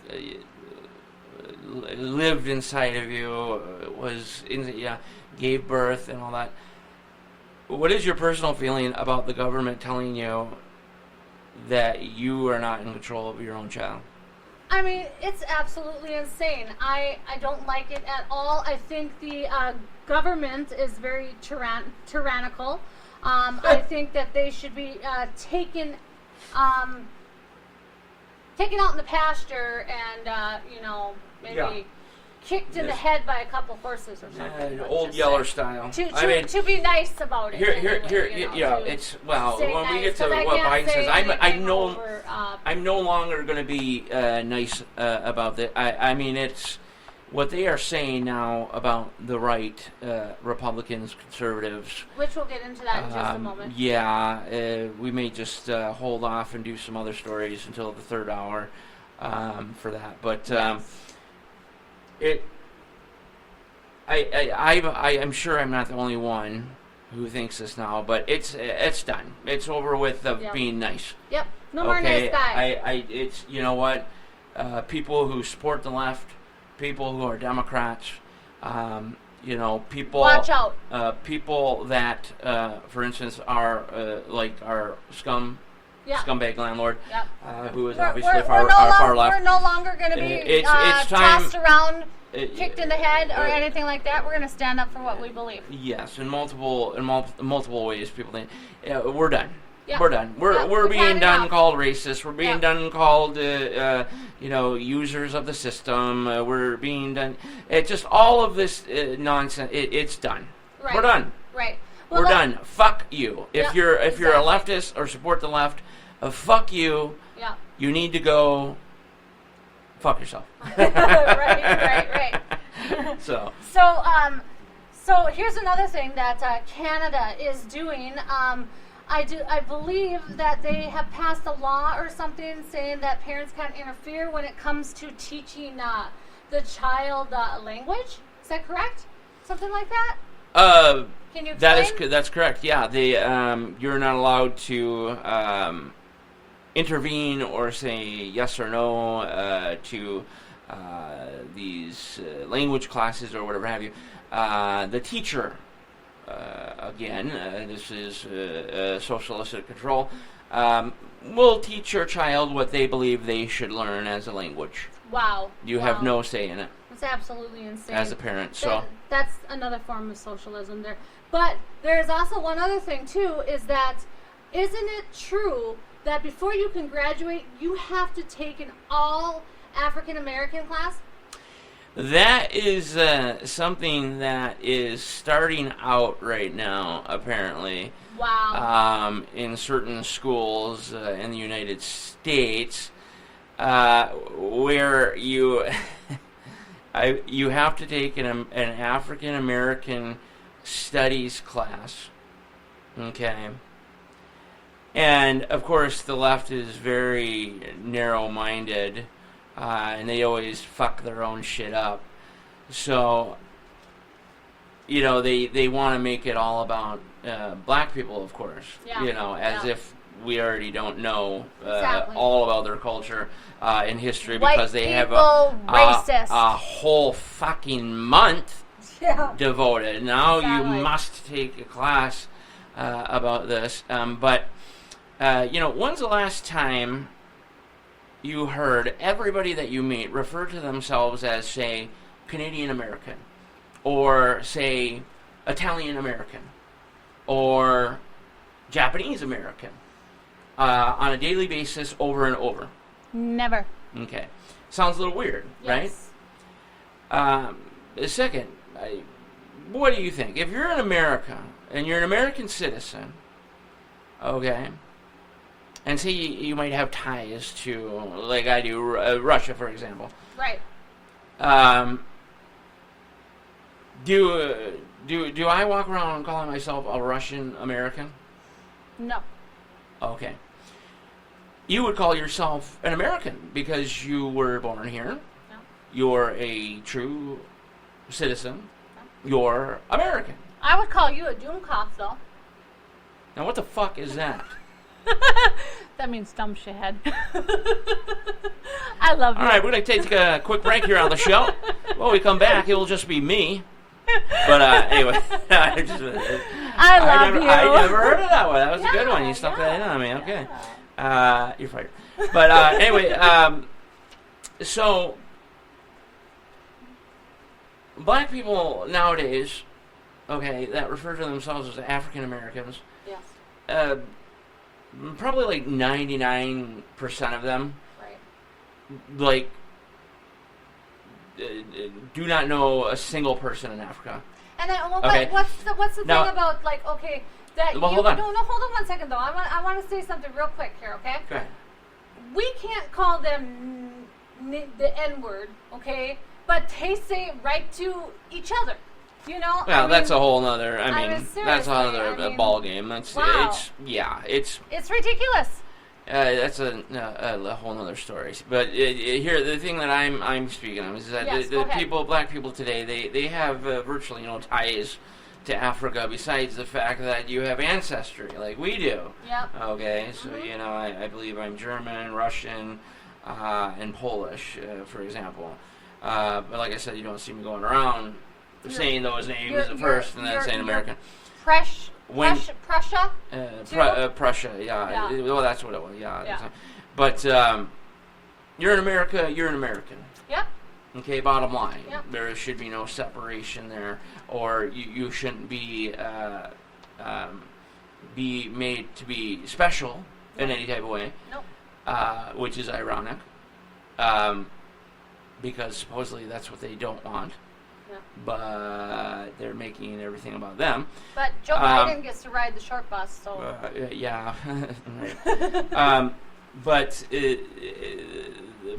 Lived inside of you, gave birth and all that. What is your personal feeling about the government telling you that you are not in control of your own child? I mean, it's absolutely insane. I don't like it at all. I think the government is very tyrannical. I think that they should be taken out in the pasture and, maybe kicked in the head by a couple horses or something. Old Yeller style. To be nice about it. It's when we get to what Biden says, I'm no longer going to be nice about that. I mean, it's what they are saying now about the right, Republicans, conservatives. Which we'll get into that in just a moment. Yeah, we may just hold off and do some other stories until the third hour for that. But I'm sure I'm not the only one who thinks this now, but it's done. It's over with being nice. Yep. No more nice guy. It's, you know what? People who support the left, people who are Democrats, people. Watch out. People that, for instance, are like our scumbag landlord, who is obviously far left. We're no longer going to be tossed around, kicked in the head, or anything like that. We're going to stand up for what we believe. Yes, in multiple ways, people think we're done. Yeah. We're done. We're being done called racist. We're being done called users of the system. We're being done. It's just all of this nonsense. It's done. Right. We're done. Right. Well, we're done. Fuck you. If you're a leftist or support the left, fuck you. Yeah. You need to go fuck yourself. right. So here's another thing that Canada is doing. I believe that they have passed a law or something saying that parents can't interfere when it comes to teaching the child language. Is that correct? Something like that? Can you explain? That's correct. Yeah, you're not allowed to intervene or say yes or no to these language classes or whatever have you. The teacher, again, this is socialistic control, will teach your child what they believe they should learn as a language. Wow. You have no say in it. It's absolutely insane. As a parent, so that's another form of socialism there. But there's also one other thing too, is that isn't it true that before you can graduate, you have to take an all African American class? That is something that is starting out right now, apparently. Wow. In certain schools in the United States, where you you have to take an African American studies class. Okay. And of course, the left is very narrow-minded. And they always fuck their own shit up. So, they want to make it all about black people, of course. Yeah. As if we already don't know exactly. all about their culture and history White because they have a whole fucking month devoted. Now Exactly. you must take a class about this. But when's the last time you heard everybody that you meet refer to themselves as, say, Canadian American, or say Italian American, or Japanese American, on a daily basis over and over? Never. Okay. Sounds a little weird, Yes. right? Second, what do you think? If you're in America and you're an American citizen, okay, and say you might have ties to, like I do, Russia, for example. Right. Do I walk around calling myself a Russian American? No. Okay. You would call yourself an American because you were born here. No. You're a true citizen. You're American. I would call you a Doomcock, though. Now, what the fuck is that? That means dumb shithead. I love you. All right, we're going to take a quick break here on the show. When we come back, it'll just be me. But anyway, I love you. I never heard of that one. That was a good one. You stuck that in on me. Okay. You're fired. But anyway, so black people nowadays, okay, that refer to themselves as African Americans, Yes. probably like 99% of them, Right. like, do not know a single person in Africa. And then, Okay. what's the Now- thing about, like, okay, that Well, you... hold on. No, hold on 1 second, though. I want to say something real quick here, okay? Go ahead. We can't call them the N-word, okay? But they say it right to each other, you know? Well, that's a whole nother. I mean, seriously, that's another I mean, ball game. That's wow. it's It's ridiculous. that's a whole nother story. But here, the thing that I'm speaking of is that Yes, the okay. black people today, they have virtually no ties to Africa besides the fact that you have ancestry like we do. Yep. Okay, so I believe I'm German, Russian, and Polish, for example. But like I said, you don't see me going around saying those names at first and then saying American. Prussia? Prussia, Yeah. Well, that's what it was. Yeah. Yeah. But you're in America. You're an American. Yep. Okay. Bottom line, Yep. there should be no separation there, or you shouldn't be made to be special in any type of way. Nope. Which is ironic, because supposedly that's what they don't want. Yeah. But they're making everything about them. But Joe Biden gets to ride the short bus, so... Yeah. Right. But the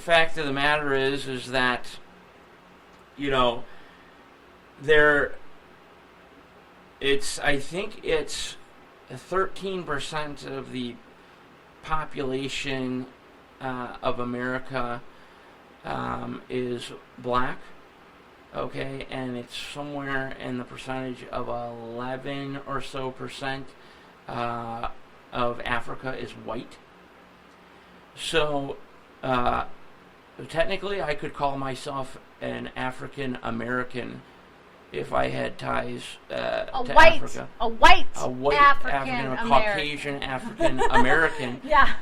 fact of the matter is that, I think it's 13% of the population of America is black. Okay, and it's somewhere in the percentage of 11 or so percent of Africa is white. So, technically, I could call myself an African American if I had ties to Africa. A white African, a American. Caucasian African American. Yeah.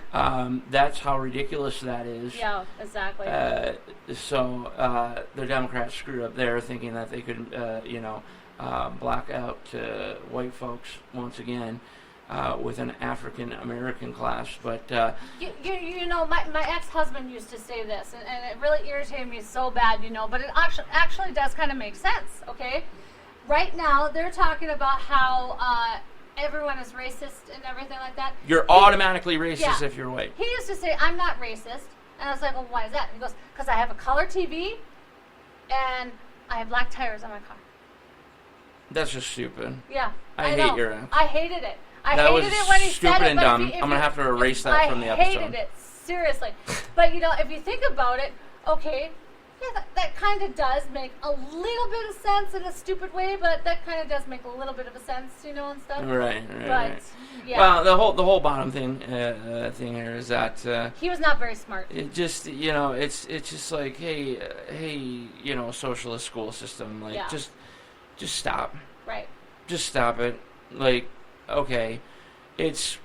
That's how ridiculous that is. Yeah, exactly. So the Democrats screwed up there, thinking that they could, block out white folks once again with an African American class. But my ex-husband used to say this, and it really irritated me so bad, But it actually does kind of make sense. Okay, right now they're talking about how everyone is racist and everything like that. You're automatically racist if you're white. He used to say, "I'm not racist." And I was like, well, why is that? He goes, because I have a color TV and I have black tires on my car. That's just stupid. Yeah. I hate know. your ex. I hated it. I That hated was it when he stupid said it. and but dumb. if I'm going to have to erase that from the episode. I hated it. Seriously. But, if you think about it, okay, yeah, that kind of does make a little bit of sense in a stupid way, but that kind of does make a little bit of a sense, and stuff. Right. But, yeah. Well, the whole bottom thing here is that he was not very smart. it just it's just like hey socialist school system, like Yeah. just just stop. Right. Just stop it. Like, okay, it's,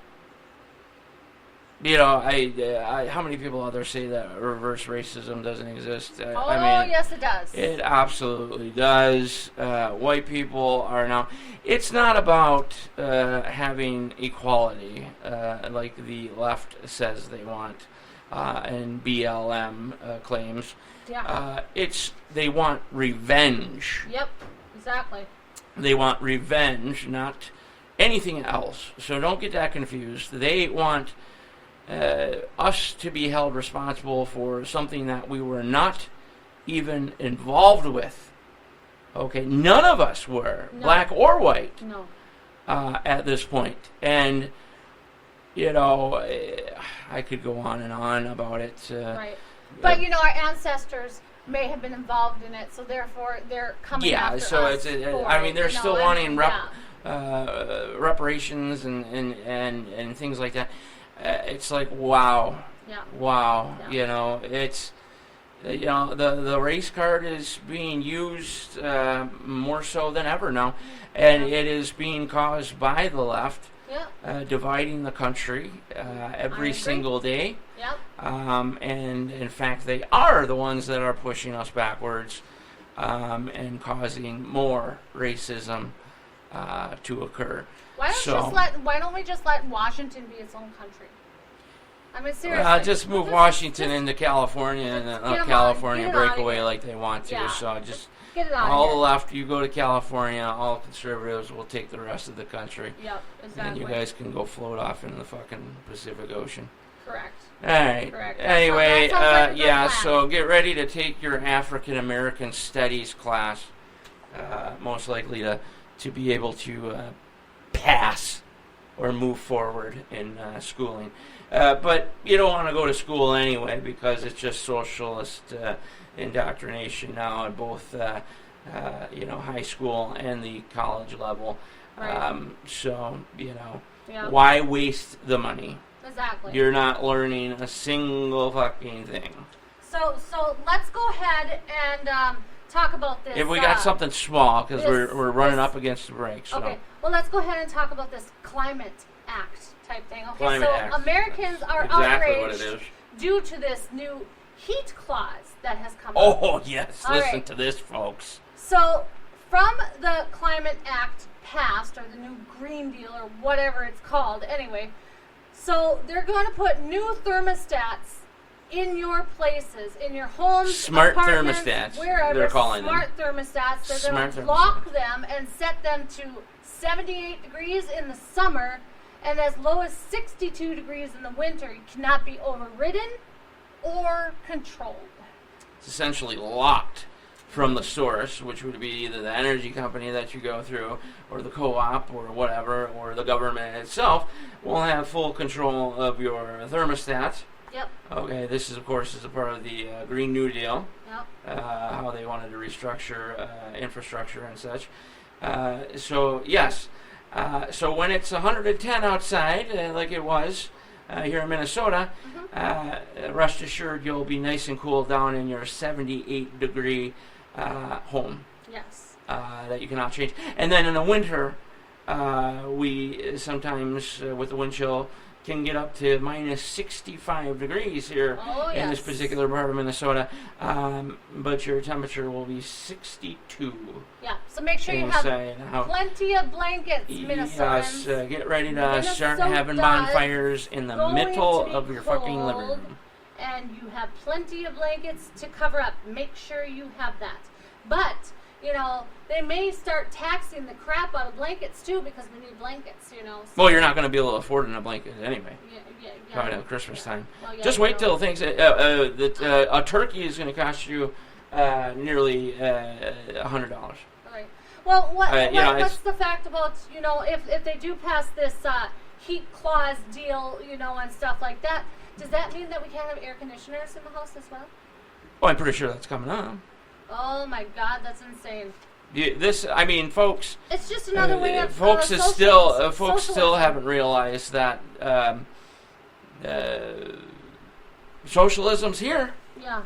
you know, I how many people out there say that reverse racism doesn't exist? I mean, yes, it does. It absolutely does. White people are now. It's not about having equality, like the left says they want, and BLM claims. Yeah. They want revenge. Yep. Exactly. They want revenge, not anything else. So don't get that confused. They want us to be held responsible for something that we were not even involved with. Okay, none of us were, No. black or white, No. at this point. And, you know, I could go on and on about it. Right. But, you know, our ancestors may have been involved in it, so therefore they're coming after us. So it's. I mean, they're you know, still wanting yeah. reparations and things like that. It's like, wow. Yeah. Wow. Yeah. You know, it's, you know, the race card is being used more so than ever now, and it is being caused by the left, dividing the country every single day. Yep. And in fact, they are the ones that are pushing us backwards and causing more racism to occur. Why don't we just let Washington be its own country? I mean, seriously. Just move Washington into California and let California break away like they want to. Yeah. So just get it out all of the here. left, you go to California. All conservatives will take the rest of the country. Yep, exactly. And you guys can go float off into the fucking Pacific Ocean. Correct. All right. Correct. Anyway, That sounds like a good plan. so get ready to take your African American Studies class. Most likely to be able to pass or move forward in schooling. But you don't want to go to school anyway because it's just socialist indoctrination now at both high school and the college level. Right. So, you know, Yeah. why waste the money? Exactly. You're not learning a single fucking thing. So let's go ahead and talk about this. If we got something small, because we're running this- up against the break. So. Okay. Well, let's go ahead and talk about this Climate Act type thing. Okay. Climate so Act. Americans are Exactly outraged what it is. due to this new heat clause that has come up. Oh, yes. All Listen right. to this, folks. So, from the Climate Act passed, or the new Green Deal, or whatever it's called, anyway, so they're going to put new thermostats in your places, in your homes, Smart apartments, thermostats, wherever. they're calling them. Smart thermostats. They're going Smart to thermostats. lock them and set them to 78 degrees in the summer and as low as 62 degrees in the winter. You cannot be overridden or controlled. It's essentially locked from the source, which would be either the energy company that you go through, or the co-op, or whatever, or the government itself will have full control of your thermostat. Yep. Okay, this is, of course, is a part of the Green New Deal, Yep. how they wanted to restructure infrastructure and such. So, yes. So when it's 110 outside, like it was here in Minnesota, rest assured you'll be nice and cool down in your 78-degree home. Yes. That you cannot change. And then in the winter, we sometimes, with the wind chill, can get up to minus 65 degrees here in this particular part of Minnesota. But your temperature will be 62. Yeah, so make sure you have inside. plenty of blankets, Minnesotans. Yes, get ready to start Minnesota having bonfires in the going middle to be of your fucking living cold, room. And you have plenty of blankets to cover up. Make sure you have that. But, you know, they may start taxing the crap out of blankets too because we need blankets, you know. So Well, you're not going to be able to afford a blanket anyway. Yeah. Probably at Christmas time. Well, yeah, Just wait till things. A turkey is going to cost you nearly $100. All right. Well, what's it's- the fact about, you know, if they do pass this heat clause deal, you know, and stuff like that, does that mean that we can't have air conditioners in the house as well? Oh, I'm pretty sure that's coming up. Oh my God, that's insane. I mean, folks. It's just another way of folks socialism. still haven't realized that socialism's here. Yeah,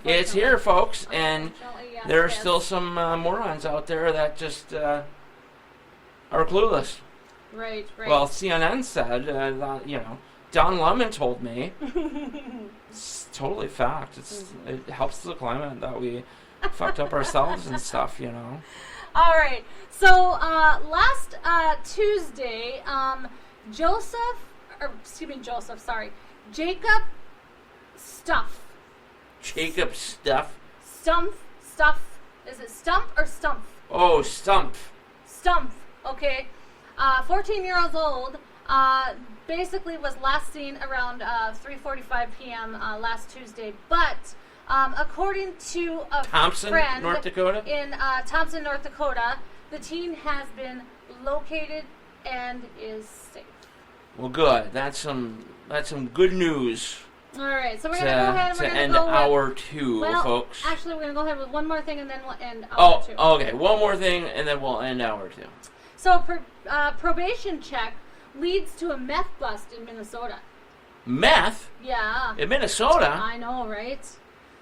It's here, folks, and Unfortunately, Yes, there are yes. still some morons out there that just are clueless. Right. Well, CNN said, Don Lemon told me. It's totally fact. It helps the climate that we fucked up ourselves and stuff, All right. So last Tuesday, Jacob Stuff. Jacob Stuff. Stuff. Is it Stump or Stump? Oh, Stump. Stump. Okay. 14 years old. Basically was last seen around 3:45 p.m. Last Tuesday, but according to a Thompson, friend North Dakota? in Thompson, North Dakota, the teen has been located and is safe. Well, good. That's some good news. All right, so we're gonna go ahead and we're gonna end go hour with, 2, well, folks. Actually, we're gonna go ahead with one more thing and then we'll end hour 2. Okay. One more thing, and then we'll end hour 2. So, probation check leads to a meth bust in Minnesota. Meth? Yeah. In Minnesota? I know, right?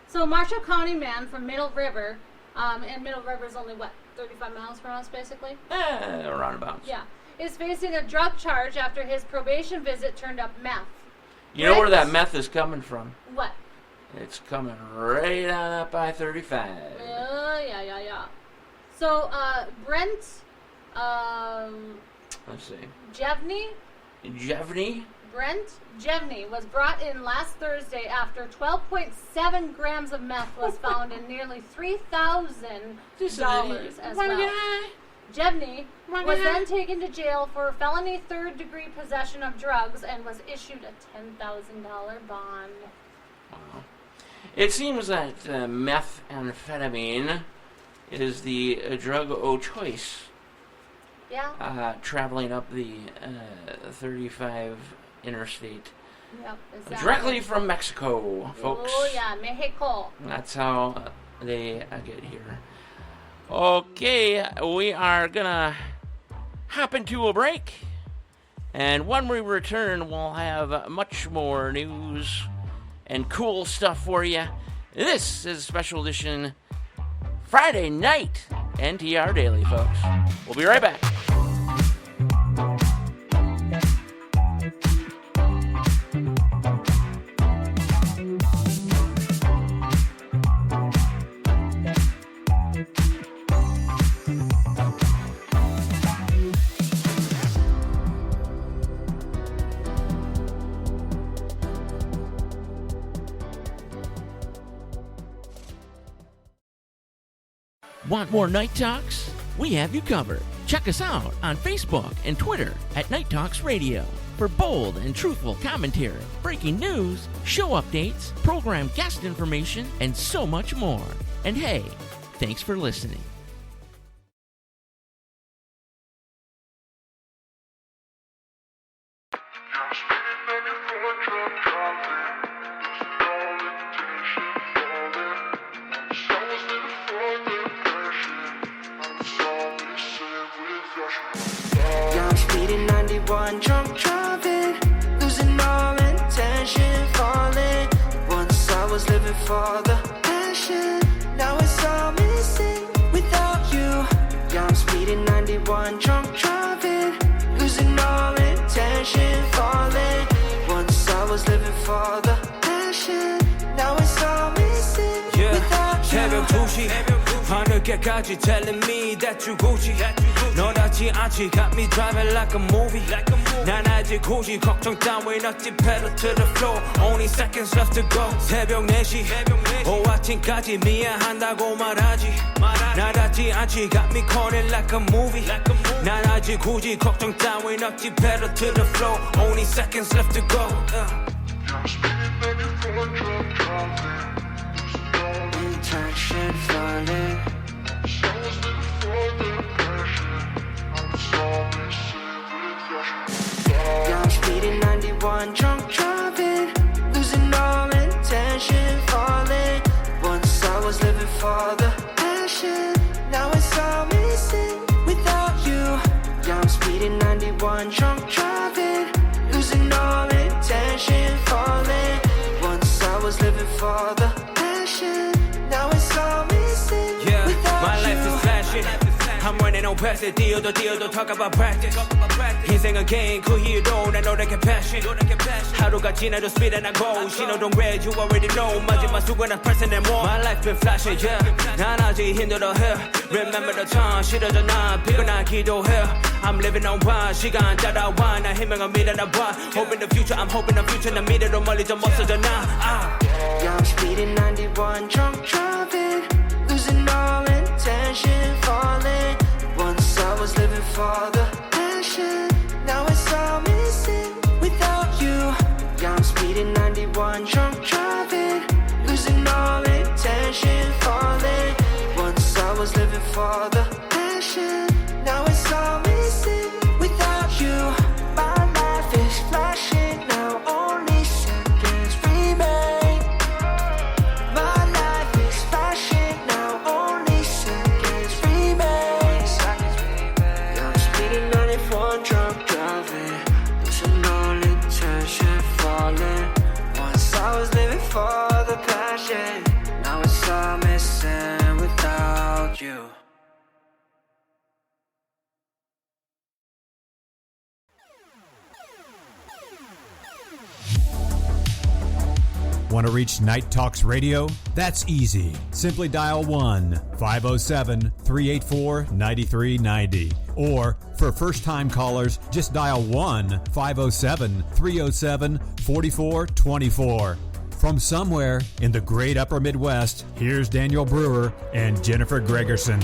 So, Marshall County man from Middle River, and Middle River is only, 35 miles from us, basically? Roundabouts. Yeah. Is facing a drug charge after his probation visit turned up meth. You know where that meth is coming from? What? It's coming right on up I-35. Yeah. So, Brent, Let's see. Jevney? Brent Jevney was brought in last Thursday after 12.7 grams of meth was found in nearly $3,000 as well. Jevney was then taken to jail for felony third-degree possession of drugs and was issued a $10,000 bond. Wow. It seems that methamphetamine is the drug of choice. Yeah. Traveling up the 35 interstate. Yep, exactly. Directly from Mexico, folks. Oh, yeah, Mexico. That's how they get here. Okay, we are gonna hop into a break. And when we return, we'll have much more news and cool stuff for you. This is a special edition Friday night NTR Daily, folks. We'll be right back. Want more Night Talks? We have you covered. Check us out on Facebook and Twitter at Night Talks Radio for bold and truthful commentary, breaking news, show updates, program guest information, and so much more. And hey, thanks for listening. Drunk driving, losing all intention, falling. Once I was living for the passion, now it's all missing without you. Yeah, I'm speeding 91, drunk driving, losing all intention, falling. Once I was living for the passion, now it's all missing without you. 새벽 2시 하늘께까지 telling me that you Gucci 너답지 않지 got me driving like a movie 난 아직 굳이 걱정 따윈 없지 pedal to the floor only seconds left to go 새벽 4시 오후 아침까지 미안한다고 말하지 나답지 않지 got me calling like a movie 난 아직 굳이 걱정 따윈 없지 pedal to the floor only seconds left to go Intention falling. Yeah, I'm speeding 91, drunk driving, losing all intention, falling. Once I was living for the passion, now it's all missing without you. Yeah, I'm speeding 91, drunk driving, losing all intention, falling. Once I was living for the passion, now it's all missing. flashing. I'm running on past it, deal, talk about practice. 인생은 game, 그 hero, 난 노력의 passion. 하루가 지나도 speed and I go. 신호등 red, you already know. 마지막 수고는 person and more. My life been flashing, yeah. 난 아직 힘들어해. Remember the time, 싫어져 나 피곤한 기도해. I'm living on one, 시간 따라와. 나 희망을 믿어나봐. Hoping the future, I'm hoping the future. 난 미래로 멀리 좀 없어져 나. Yeah, I'm speeding 91, drunk driving, losing all intention, falling. Once I was living for the passion, now it's all missing without you. Yeah, I'm speeding 91, drunk driving, losing all intention, falling. Once I was living for the passion, now it's all missing without you. My life is flashing now, only seconds remain. My life is flashing now, only seconds remain. Yeah, I'm speeding 94, drunk driving, losing all intention, falling. Once I was living for the passion, now it's all missing without you. Want to reach Night Talks Radio? That's easy. Simply dial 1-507-384-9390. Or, for first-time callers, just dial 1-507-307-4424. From somewhere in the great upper Midwest, here's Daniel Brewer and Jennifer Gregerson.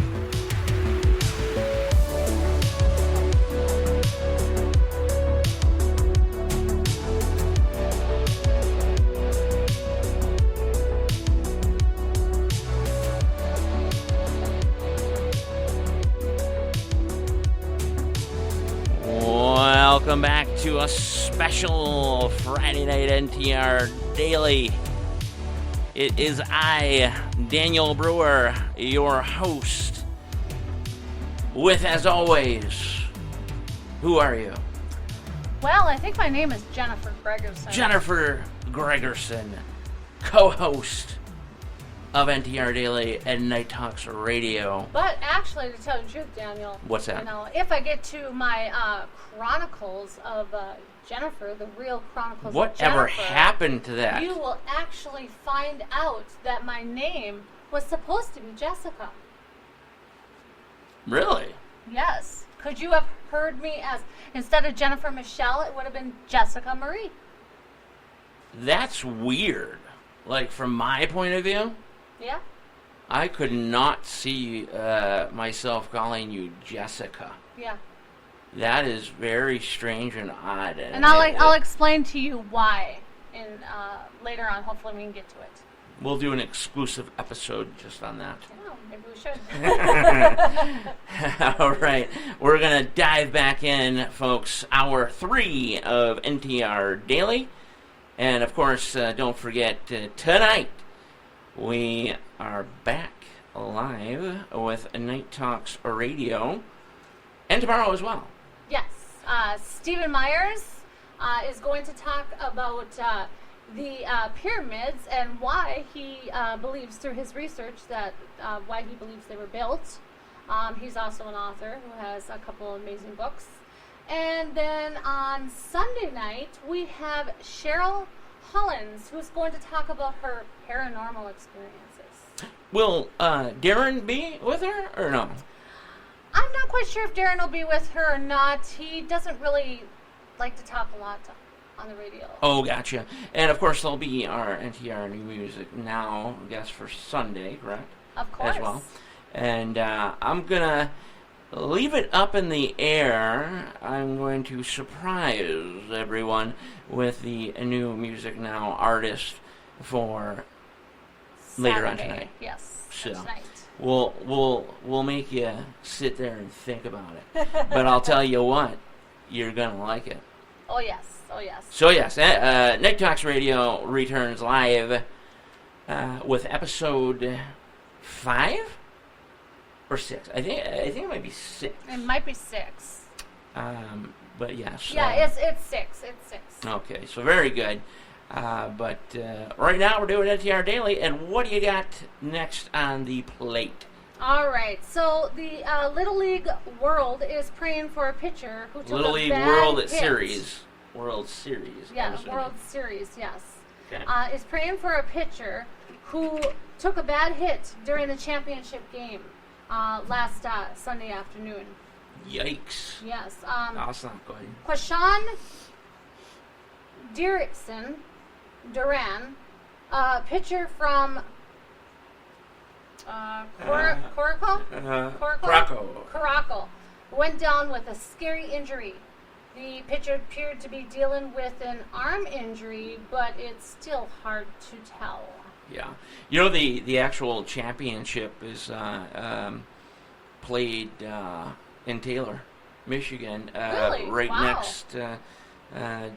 Welcome back to a special Friday Night NTR Daily. It is I, Daniel Brewer, your host, with, as always, who are you? Well, I think my name is Jennifer Gregerson. Jennifer Gregerson, co-host of NTR Daily and Night Talks Radio. But actually, to tell the truth, Daniel, what's that? You know, if I get to my chronicles of Jennifer, the real chronicles Whatever of Jennifer, happened to that? you will actually find out that my name was supposed to be Jessica. Really? Yes. Could you have heard me as, instead of Jennifer Michelle, it would have been Jessica Marie. That's weird. Like, from my point of view, Yeah. I could not see myself calling you Jessica. Yeah. That is very strange and odd. And I'll explain to you why in later on. Hopefully we can get to it. We'll do an exclusive episode just on that. Oh, maybe we should. All right. We're going to dive back in, folks. Hour 3 of NTR Daily. And, of course, don't forget, tonight we are back live with Night Talks Radio. And tomorrow as well. Yes. Stephen Myers is going to talk about the pyramids and why he believes through his research that why he believes they were built. He's also an author who has a couple of amazing books. And then on Sunday night, we have Cheryl Hollins, who's going to talk about her paranormal experiences. Will Darren be with her or no? I'm not quite sure if Darren will be with her or not. He doesn't really like to talk a lot on the radio. Oh, gotcha. And, of course, there'll be our NTR New Music Now, I guess, for Sunday, correct? Of course. As well. And I'm going to leave it up in the air. I'm going to surprise everyone with the New Music Now artist for later on tonight. Yes, so tonight. We'll make you sit there and think about it. But I'll tell you what, you're gonna like it. Oh yes, oh yes. So yes, Night Talks Radio returns live with episode 5 or 6. I think it might be 6. It might be 6. But yes. Yeah, it's 6. It's 6. Okay, so very good. But right now we're doing NTR Daily, and what do you got next on the plate? All right. So the Little League World is praying for a pitcher who took Little a League bad World hit. Series. World Series. Yeah, I'm World Series, yes. Okay. Is praying for a pitcher who took a bad hit during the championship game last Sunday afternoon. Yikes. Yes. That's not good. Quashan Duran, pitcher from Caracal, went down with a scary injury. The pitcher appeared to be dealing with an arm injury, but it's still hard to tell. Yeah. You know, the actual championship is played in Taylor, Michigan. Really? Right Wow. next,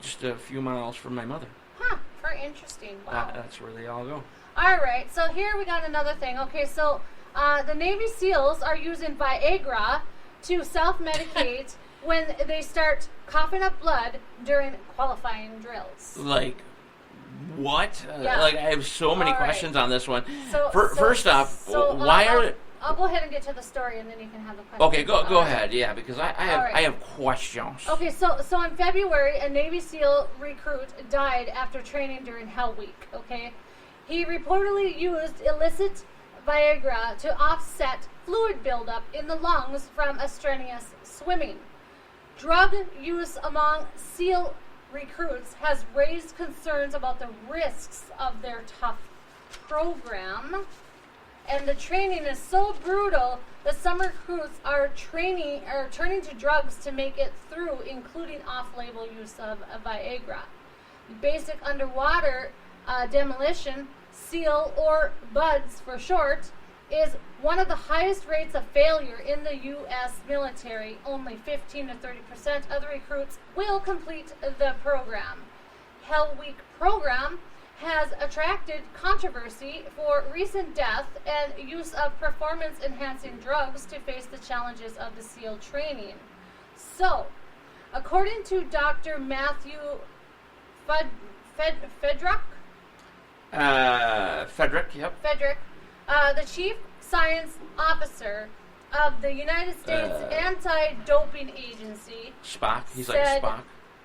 just a few miles from my mother. Huh, very interesting. Wow. That's where they all go. All right, so here we got another thing. Okay, so the Navy SEALs are using Viagra to self-medicate when they start coughing up blood during qualifying drills. Like, what? Yeah. Like, I have so many All right. questions on this one. So, First off, why are... I'll go ahead and get to the story, and then you can have the question. Okay, go ahead. Yeah, because I have questions. Okay, so in February, a Navy SEAL recruit died after training during Hell Week. Okay, he reportedly used illicit Viagra to offset fluid buildup in the lungs from strenuous swimming. Drug use among SEAL recruits has raised concerns about the risks of their tough program. And the training is so brutal that some recruits are turning to drugs to make it through, including off-label use of Viagra. Basic underwater demolition, SEAL, or BUDS for short, is one of the highest rates of failure in the U.S. military. Only 15 to 30% of the recruits will complete the program. Hell Week program has attracted controversy for recent death and use of performance-enhancing drugs to face the challenges of the SEAL training. So, according to Dr. Matthew Fedrick, yep. The chief science officer of the United States Anti-Doping Agency, Spock. He's said, like Spock,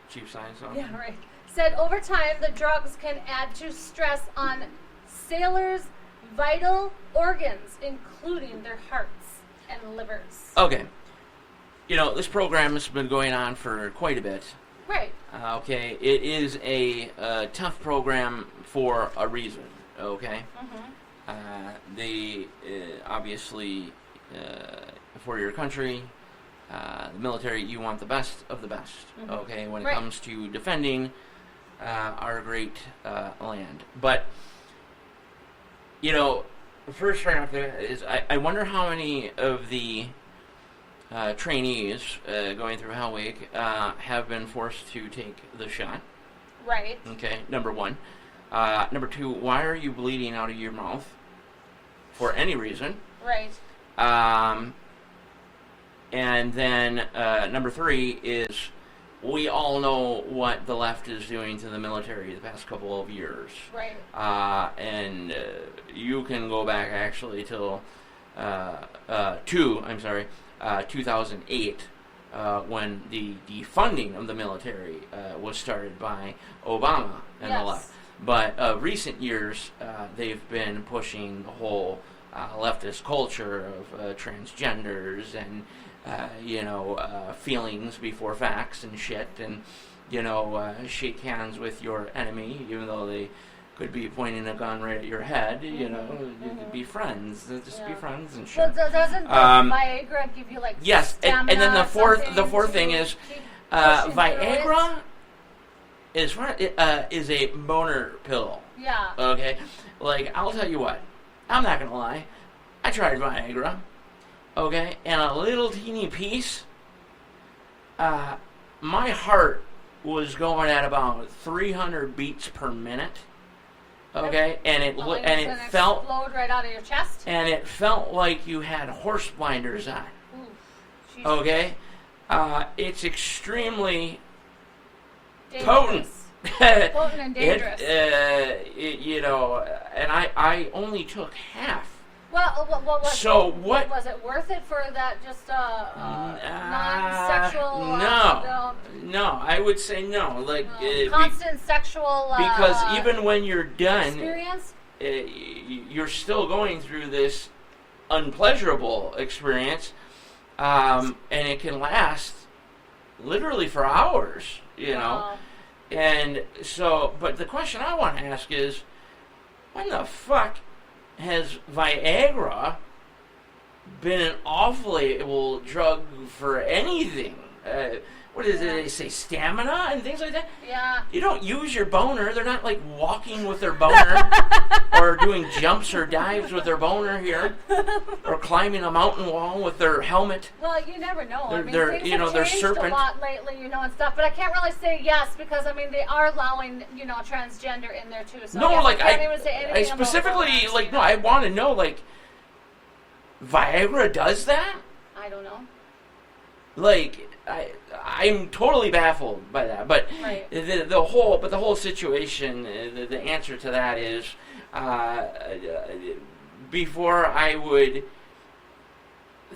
chief science officer. Yeah, right. Said over time the drugs can add to stress on sailors' vital organs, including their hearts and livers. Okay. You know, this program has been going on for quite a bit. Right. Okay. It is a tough program for a reason. Okay. Mm-hmm. They obviously, for your country, the military, you want the best of the best. Mm-hmm. Okay. When it Right. comes to defending our great land. But, you know, first right off there is I wonder how many of the trainees going through Hell Week have been forced to take the shot. Right. Okay, number one. Number two, why are you bleeding out of your mouth? For any reason. Right. And then number three is, we all know what the left is doing to the military the past couple of years. Right. And you can go back actually till 2008 when the defunding of the military was started by Obama and the left. But recent years, they've been pushing the whole leftist culture of transgenders and feelings before facts and shit, and shake hands with your enemy, even though they could be pointing a gun right at your head. You could be friends, just be friends and shit. Well, doesn't Viagra give you like yes, and then the fourth thing is Viagra is a boner pill. Yeah. Okay, like I'll tell you what, I'm not gonna lie, I tried Viagra. Okay, and a little teeny piece, my heart was going at about 300 beats per minute. Okay, and it felt explode right out of your chest. And it felt like you had horse blinders on. Ooh, okay, it's extremely dangerous. potent. Potent and dangerous. And I only took half Well, what was it worth it for that? Just non-sexual? No. I would say no. Like constant sexual. Because even when you're done, experience, you're still going through this unpleasurable experience, and it can last literally for hours. You know, and so. But the question I want to ask is, when the fuck has Viagra been an off-label drug for anything? What is it? They say stamina and things like that? Yeah. You don't use your boner. They're not like walking with their boner or doing jumps or dives with their boner here or climbing a mountain wall with their helmet. Well, you never know. They're things have changed a lot lately, and stuff. But I can't really say yes because, they are allowing, transgender in there too. So no, I like can't even say anything I specifically, about I want to know, Viagra does that? I don't know. I'm totally baffled by that, but right. the whole situation, the answer to that is, before I would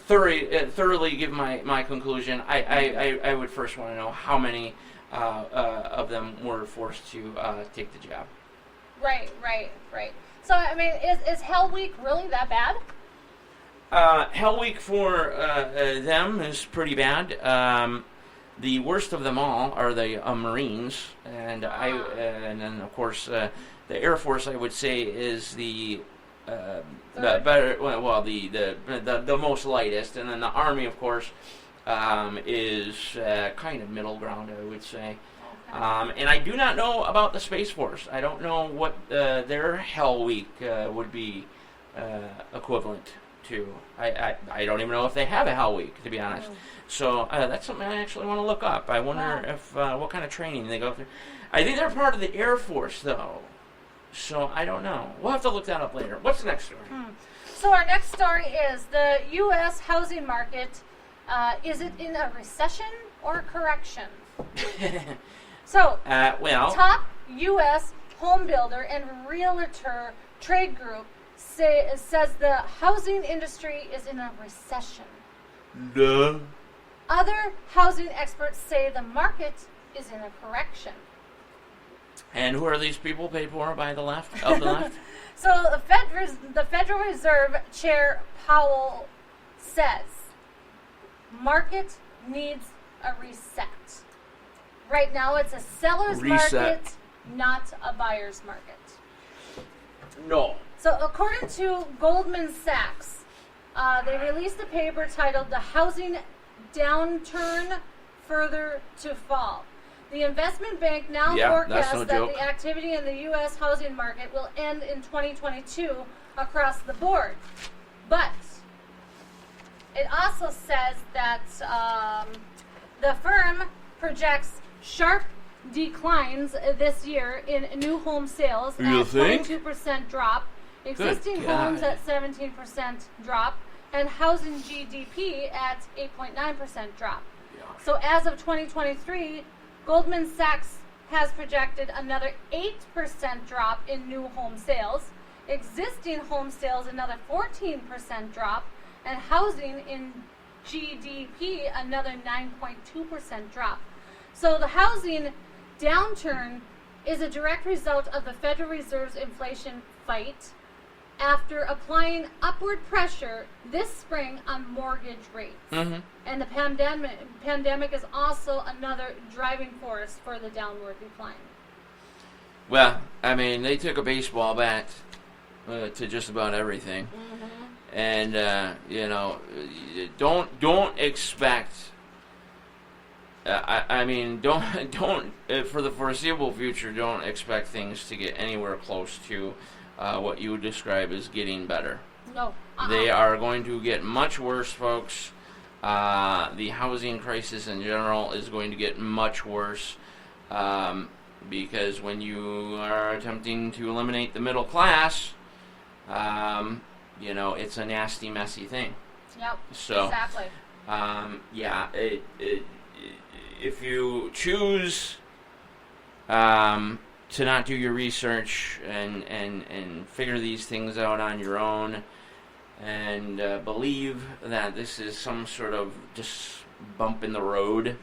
thoroughly give my conclusion, I would first want to know how many of them were forced to take the jab. Right. So is Hell Week really that bad? Hell Week for them is pretty bad. The worst of them all are the Marines, and then of course the Air Force. I would say is the better. Well, the most lightest, and then the Army, of course, is kind of middle ground. I would say. Okay. And I do not know about the Space Force. I don't know what their Hell Week would be equivalent to. I don't even know if they have a Hell Week, to be honest. So that's something I actually want to look up. I wonder if what kind of training they go through. I think they're part of the Air Force, though. So I don't know. We'll have to look that up later. What's the next story? So our next story is the U.S. housing market. Is it in a recession or a correction? So, top U.S. home builder and realtor trade group says the housing industry is in a recession. Duh. Other housing experts say the market is in a correction. And who are these people paid for by the left? Of the left? So the Federal Reserve Chair Powell says market needs a reset. Right now it's a seller's market, not a buyer's market. No. So according to Goldman Sachs, they released a paper titled The Housing Downturn Further to Fall. The investment bank now forecasts that the activity in the U.S. housing market will end in 2022 across the board. But it also says that the firm projects sharp declines this year in new home sales at 22% drop, existing homes at 17% drop, and housing GDP at 8.9% drop. Yeah. So as of 2023, Goldman Sachs has projected another 8% drop in new home sales, existing home sales another 14% drop, and housing in GDP another 9.2% drop. So the housing downturn is a direct result of the Federal Reserve's inflation fight after applying upward pressure this spring on mortgage rates. Mm-hmm. And the pandemic is also another driving force for the downward decline. Well, I mean, they took a baseball bat to just about everything. Mm-hmm. And, don't expect... don't for the foreseeable future, don't expect things to get anywhere close to what you would describe as getting better. No. They are going to get much worse, folks. The housing crisis in general is going to get much worse because when you are attempting to eliminate the middle class, it's a nasty, messy thing. Yep, so, exactly. If you choose to not do your research and figure these things out on your own, and believe that this is some sort of just bump in the road.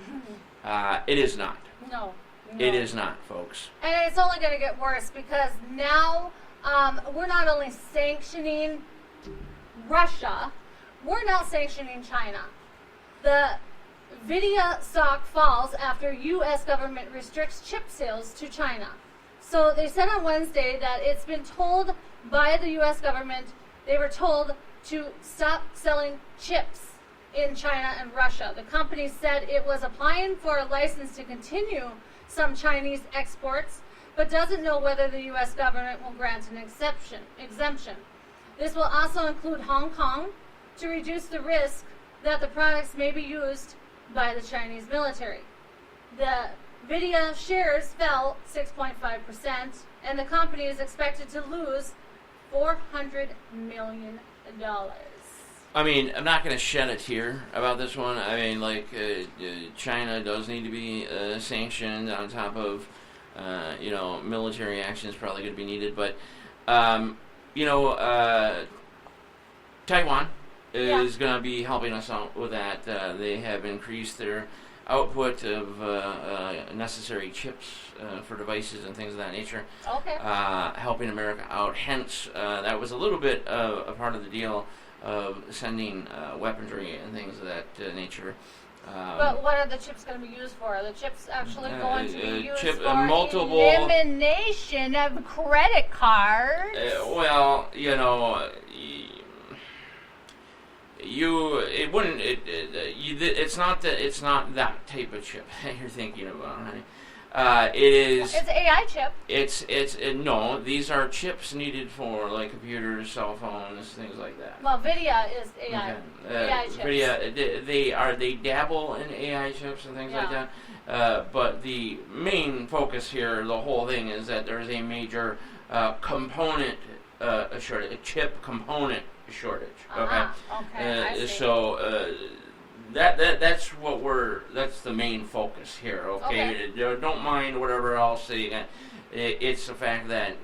It is not. No. It is not, folks. And it's only going to get worse because now we're not only sanctioning Russia, we're now sanctioning China. The Nvidia stock falls after U.S. government restricts chip sales to China. So they said on Wednesday that it's been told by the U.S. government, they were told to stop selling chips in China and Russia. The company said it was applying for a license to continue some Chinese exports, but doesn't know whether the U.S. government will grant an exemption. This will also include Hong Kong to reduce the risk that the products may be used by the Chinese military. The Nvidia shares fell 6.5%, and the company is expected to lose $400 million. I mean, I'm not going to shed a tear about this one. I mean, like, China does need to be sanctioned on top of, military action is probably going to be needed. But, Taiwan is going to be helping us out with that. They have increased their output of necessary chips for devices and things of that nature. Okay. Helping America out. Hence, that was a little bit a part of the deal of sending weaponry and things of that nature. But what are the chips going to be used for? Are the chips actually going to be used for multiple elimination of credit cards? It's not that type of chip that you're thinking about, honey. It is. It's an AI chip. No. These are chips needed for like computers, cell phones, things like that. Well, Nvidia is AI. AI chips. Nvidia, they dabble in AI chips and things like that. But the main focus here, the whole thing, is that there's a major component shortage, a chip component shortage. Okay. Okay. I see. So. That's the main focus here. Okay. Don't mind whatever else. It's the fact that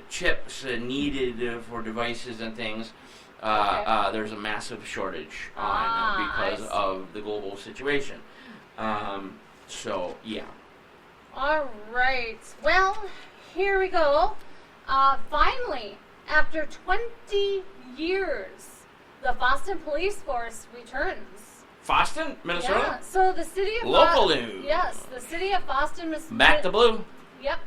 chips needed for devices and things. There's a massive shortage on because of the global situation. So yeah. All right. Well, here we go. Finally, after 20 years. The Boston Police Force returns. Boston, Minnesota? Yeah, so the city of local news. Yes, the city of Boston, Minnesota. Back to blue. Yep.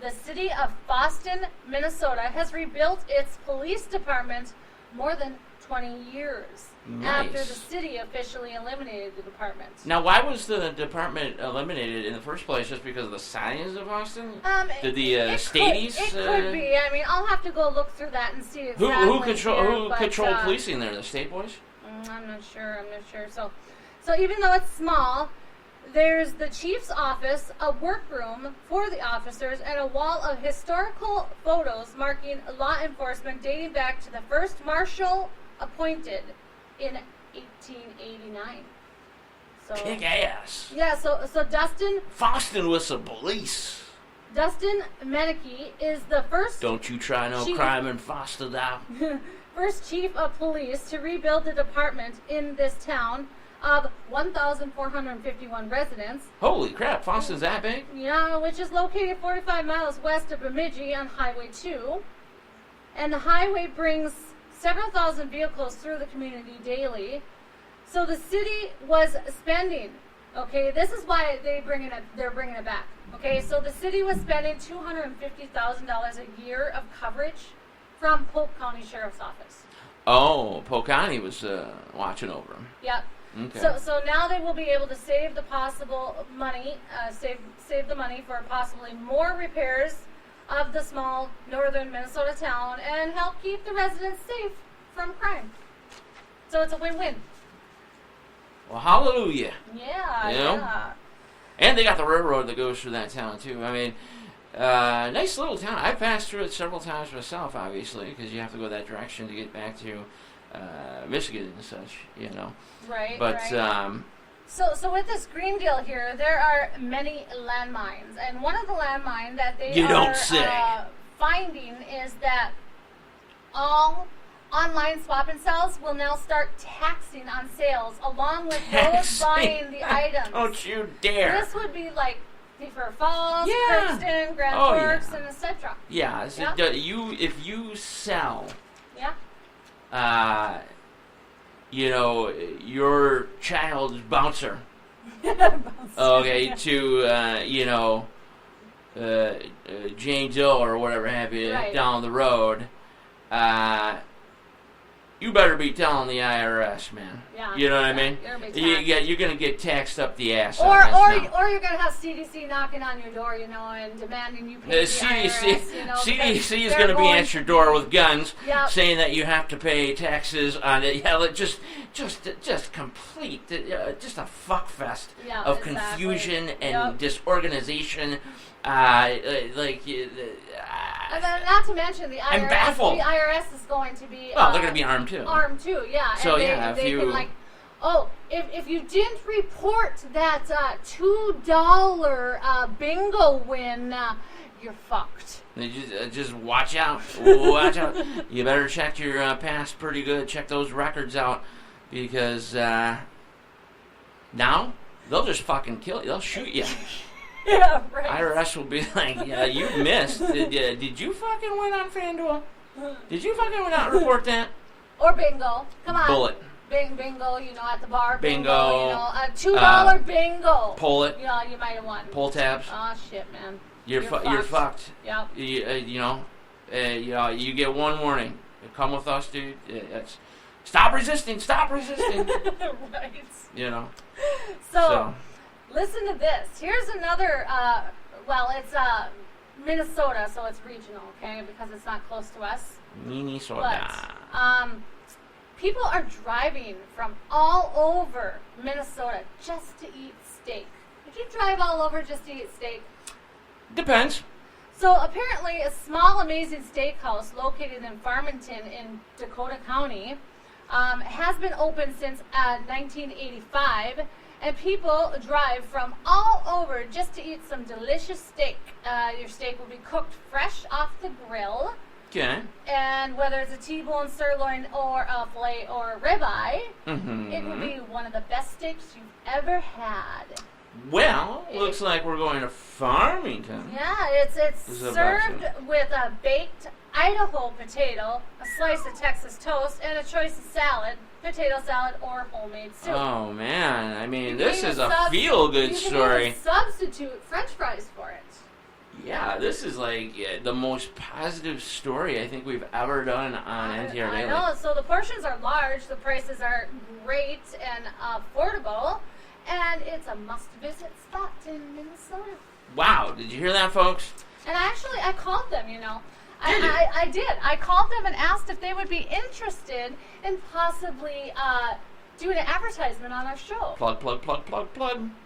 The city of Boston, Minnesota has rebuilt its police department more than 20 years after the city officially eliminated the department. Now, why was the department eliminated in the first place? Just because of the size of Boston? Did the Stadies? It could be. I mean, I'll have to go look through that and see exactly. Who controlled policing there? The state police? I'm not sure. So even though it's small, there's the chief's office, a workroom for the officers, and a wall of historical photos marking law enforcement dating back to the first marshal appointed in 1889. So, kick ass. Yeah, so Dustin... Boston with some police. Dustin Meneke is the first... Don't you try no crime in Boston now. First chief of police to rebuild the department in this town of 1,451 residents. Holy crap, Boston's that big? Yeah, which is located 45 miles west of Bemidji on Highway 2. And the highway brings several thousand vehicles through the community daily. So the city was spending, okay, this is why they're bringing it back. Okay, so the city was spending $250,000 a year of coverage from Polk County Sheriff's Office. Oh, Polk County was watching over them. Yep. Okay. So now they will be able to save the possible money, save the money for possibly more repairs of the small northern Minnesota town and help keep the residents safe from crime. So it's a win-win. Well, hallelujah. Yeah, yeah. And they got the railroad that goes through that town, too. I mean, nice little town. I've passed through it several times myself, obviously, because you have to go that direction to get back to Michigan and such, Right, but, right. So with this Green Deal here, there are many landmines. And one of the landmines that they are finding is that all online swap and sells will now start taxing on sales along with those Taxing? buying the items. Don't you dare. This would be like Thief Falls, Yeah. Kirkston, Grand Oh, Forks, yeah. and etc. Yeah, so Yeah. if you sell, Yeah. your child's bouncer, okay, to, Jane Doe or whatever have you Right. down the road, you better be telling the IRS, man. Yeah. You know what I mean? You're gonna be taxed. You're going to get taxed up the ass. Or on this now. you're gonna have CDC knocking on your door, and demanding you pay the CDC, IRS, CDC is they're going to be going at your door with guns, Yep. saying that you have to pay taxes on it. Yeah, like just complete, just a fuck fest Yeah, of exactly. confusion and Yep. disorganization. And then, not to mention the IRS. I'm baffled. The IRS is going to be. Well, they're going to be armed too. Armed too, yeah. So, and yeah, if they you- can if you didn't report that $2 bingo win, you're fucked. They just watch out. Watch out. You better check your past pretty good. Check those records out, because now they'll just fucking kill you. They'll shoot you. Yeah, right. IRS will be like, yeah, you missed. Did you fucking win on FanDuel? Did you fucking win out and report that? Or bingo. Come on. Bullet. Bingo, at the bar. Bingo. A $2 bingo. Pull it. Yeah, you might have won. Pull tabs. Oh shit, man. You're fucked. Yep. You get one warning. Come with us, dude. Stop resisting. Stop resisting. Right. So. Listen to this. Here's another, it's Minnesota, so it's regional, okay, because it's not close to us. Minnesota. But, people are driving from all over Minnesota just to eat steak. Would you drive all over just to eat steak? Depends. So apparently a small, amazing steakhouse located in Farmington in Dakota County has been open since 1985. And people drive from all over just to eat some delicious steak. Your steak will be cooked fresh off the grill. Okay. And whether it's a T-bone, sirloin, or a filet, or a ribeye, it will be one of the best steaks you've ever had. Well, looks like we're going to Farmington. Yeah, it's served with a baked Idaho potato, a slice of Texas toast, and a choice of salad. Potato salad or homemade soup. Oh man, I mean, You this can is even a feel-good you can story. even substitute French fries for it. Yeah, this is like the most positive story I think we've ever done on NTR Daily. I know. So the portions are large, the prices are great and affordable, and it's a must-visit spot in Minnesota. Wow, did you hear that, folks? And I called them. I did. I called them and asked if they would be interested in possibly doing an advertisement on our show. Plug.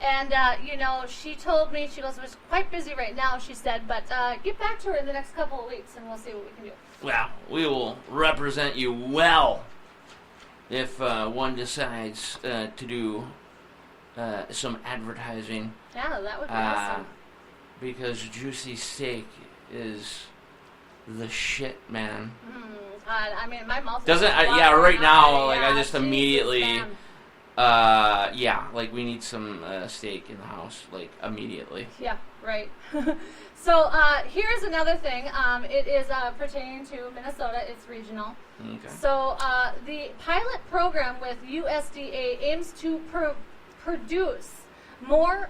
And, she told me, she goes, we're quite busy right now, she said, but get back to her in the next couple of weeks and we'll see what we can do. Well, we will represent you well if one decides to do some advertising. Yeah, that would be awesome. Because juicy steak is the shit, man. God, I mean, my mouth Doesn't right now, like, I just immediately we need some steak in the house, like, immediately. Yeah, right. So here's another thing. It is pertaining to Minnesota. It's regional. Okay. So the pilot program with USDA aims to produce more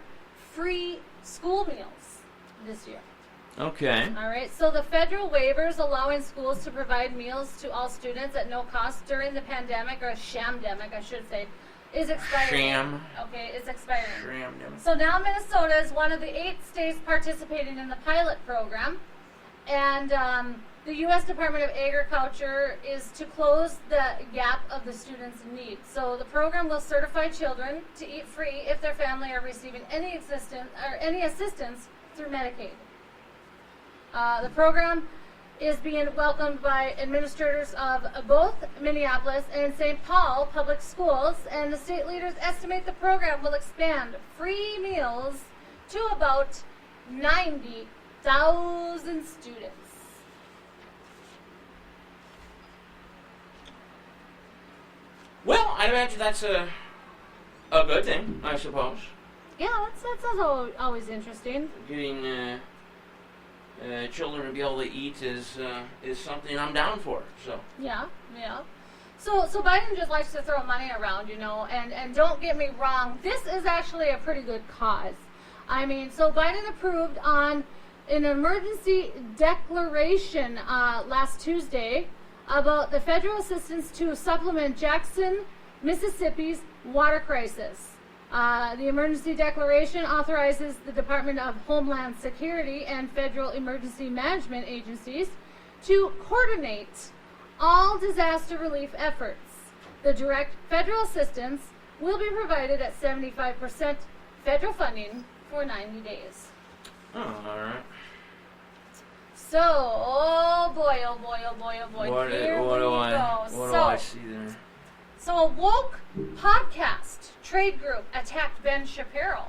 free school meals this year. Okay. All right. So the federal waivers allowing schools to provide meals to all students at no cost during the pandemic, or shamdemic, I should say, is expiring. Okay, is expiring. Shamdemic. So now Minnesota is one of the 8 states participating in the pilot program, and the U.S. Department of Agriculture is to close the gap of the students' needs. So the program will certify children to eat free if their family are receiving any assistance through Medicaid. The program is being welcomed by administrators of both Minneapolis and St. Paul public schools, and the state leaders estimate the program will expand free meals to about 90,000 students. I'd imagine that's a good thing, I suppose. Yeah, that's always interesting. Getting children to be able to eat is something I'm down for. So Yeah. So Biden just likes to throw money around, and don't get me wrong, this is actually a pretty good cause. I mean, so Biden approved on an emergency declaration last Tuesday about the federal assistance to supplement Jackson, Mississippi's water crisis. The emergency declaration authorizes the Department of Homeland Security and federal emergency management agencies to coordinate all disaster relief efforts. The direct federal assistance will be provided at 75% federal funding for 90 days. Oh, all right. So, oh boy. What Here do we go. I see there? So a woke podcast trade group attacked Ben Shapiro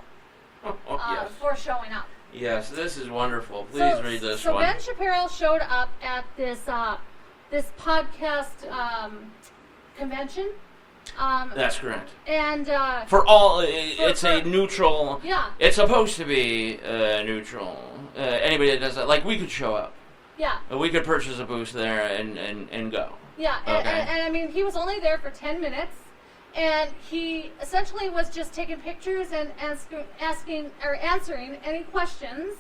Yes. for showing up. Yes, this is wonderful. Please read this one. So Ben Shapiro showed up at this podcast convention. That's correct. And For all, it's a neutral. Yeah. It's supposed to be neutral. Anybody that does that, like we could show up. Yeah. We could purchase a booth there and go. Yeah, Okay. and I mean, he was only there for 10 minutes, and he essentially was just taking pictures and asking or answering any questions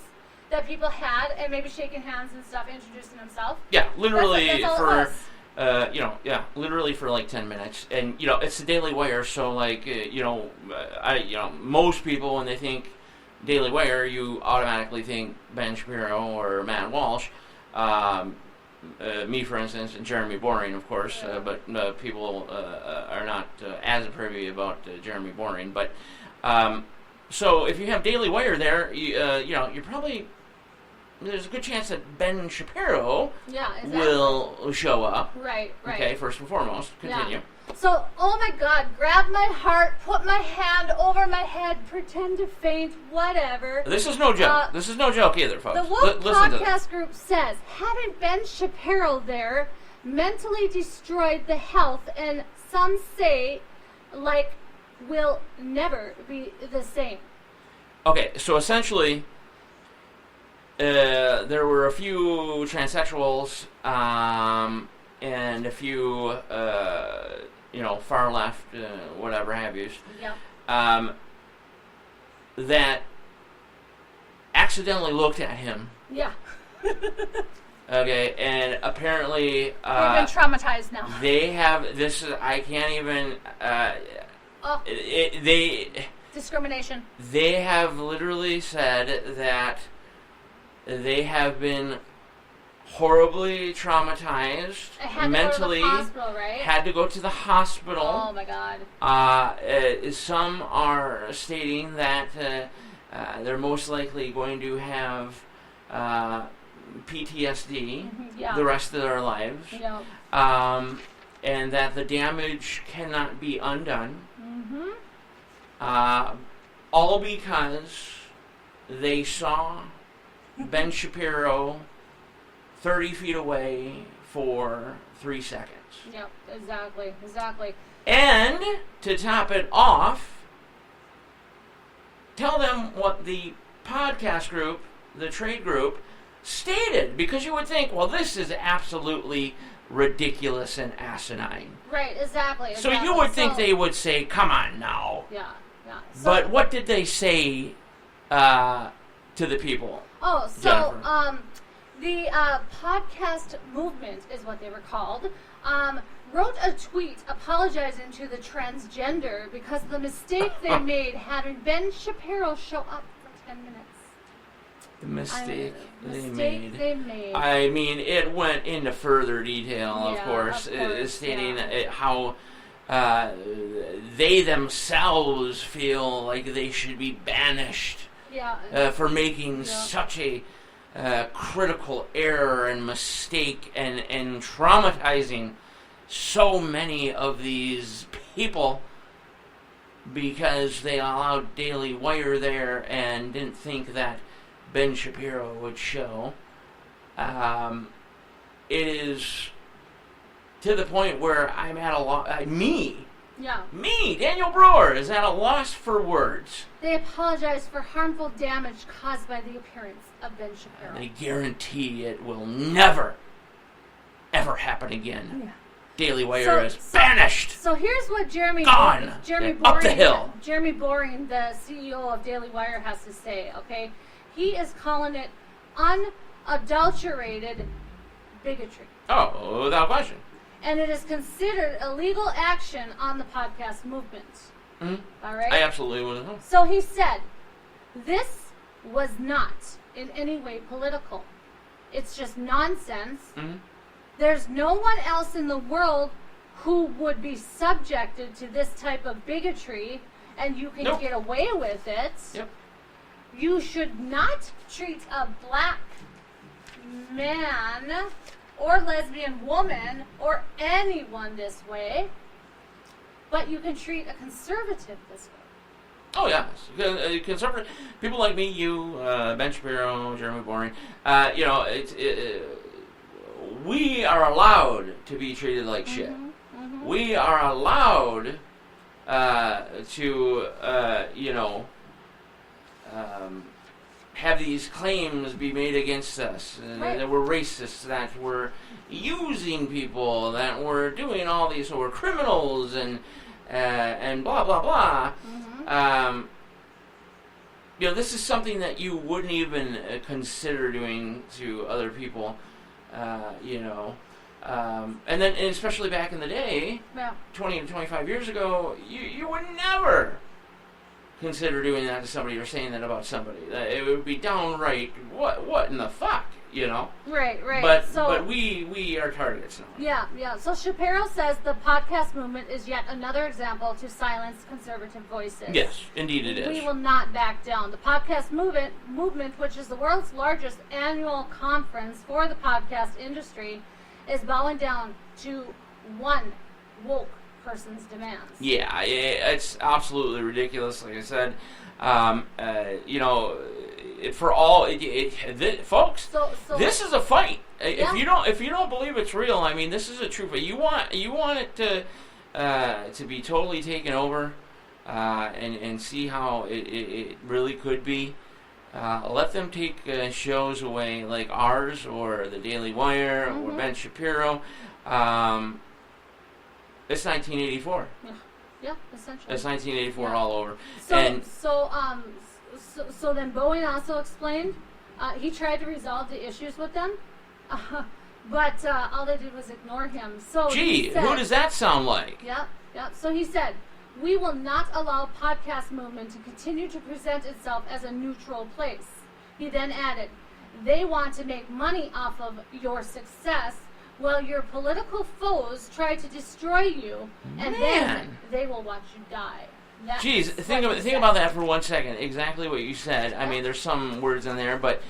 that people had, and maybe shaking hands and stuff, introducing himself. Yeah, literally that's all for it was. literally for like 10 minutes, and it's the Daily Wire, so like most people when they think Daily Wire, you automatically think Ben Shapiro or Matt Walsh. Me, for instance, and Jeremy Boring, of course, but people are not as privy about Jeremy Boring. But so if you have Daily Wire there, you're probably there's a good chance that Ben Shapiro will show up. Right. Okay, first and foremost, continue. Yeah. So, oh my God, grab my heart, put my hand over my head, pretend to faint, whatever. This is no joke. This is no joke either, folks. The Woke Listen to Podcast Group says having Ben Shapiro there mentally destroyed the health, and some say, will never be the same. Okay, so essentially, there were a few transsexuals and a few, far left, whatever have you, that accidentally looked at him. Yeah. Okay, and apparently They've been traumatized now. They have this. I can't even. Discrimination. They have literally said that they have been horribly traumatized, mentally. Had to go to the hospital. Oh my God. Some are stating that they're most likely going to have PTSD the rest of their lives, and that the damage cannot be undone. All because they saw Ben Shapiro 30 feet away for 3 seconds. Yep, exactly. And to top it off, tell them what the podcast group, the trade group, stated. Because you would think, well, this is absolutely ridiculous and asinine. Right, exactly. So you would think they would say, come on now. Yeah. So, but what did they say to the people? Oh, so Jennifer? The podcast movement is what they were called. Wrote a tweet apologizing to the transgender because of the mistake they made having Ben Shapiro show up for 10 minutes. The mistake they made. I mean, it went into further detail, of course, stating how they themselves feel like they should be banished for making such a critical error and mistake and traumatizing so many of these people because they allowed Daily Wire there and didn't think that Ben Shapiro would show. It is to the point where I'm at a loss. Yeah. Me, Daniel Brewer, is at a loss for words. They apologize for harmful damage caused by the appearance of Ben Shapiro. They guarantee it will never, ever happen again. Yeah. Daily Wire is banished. So here's what Jeremy Gone. Boring, Up the hill. Jeremy Boring, the CEO of Daily Wire, has to say. Okay, he is calling it unadulterated bigotry. Oh, without question. And it is considered illegal action on the podcast movement. Mm-hmm. All right? I absolutely would know. So he said, this was not in any way political. It's just nonsense. Mm-hmm. There's no one else in the world who would be subjected to this type of bigotry, and you can get away with it. Yep. You should not treat a black man or lesbian woman or anyone this way, but you can treat a conservative this way. Oh, yes. Conservative people like me, you, Ben Shapiro, Jeremy Boring, we are allowed to be treated like shit. Mm-hmm. We are allowed to have these claims be made against us, Right. that we're racist, that we're using people, that we're doing all these, so we're criminals, and blah blah blah. Mm-hmm. This is something that you wouldn't even consider doing to other people. And especially back in the day, 20 to 25 years ago, you would never consider doing that to somebody or saying that about somebody. It would be downright, what in the fuck, Right. But we are targets now. Yeah. So Shapiro says the podcast movement is yet another example to silence conservative voices. Yes, indeed it is. We will not back down. The podcast movement, which is the world's largest annual conference for the podcast industry, is bowing down to one woke person's demands. Yeah, it's absolutely ridiculous. Like I said, for all folks, so this is a fight. Yeah. If you don't believe it's real, I mean, this is a true fight. You want it to be totally taken over, and see how it really could be. Let them take shows away like ours or the Daily Wire or Ben Shapiro. It's 1984. Yeah, essentially. It's 1984 all over. So then Bowen also explained he tried to resolve the issues with them, but all they did was ignore him. So gee, said, who does that sound like? Yep. So he said, we will not allow podcast movement to continue to present itself as a neutral place. He then added, they want to make money off of your success while your political foes try to destroy you, and then they will watch you die. Jeez, think about that for 1 second. Exactly what you said. I mean, there's some words in there, but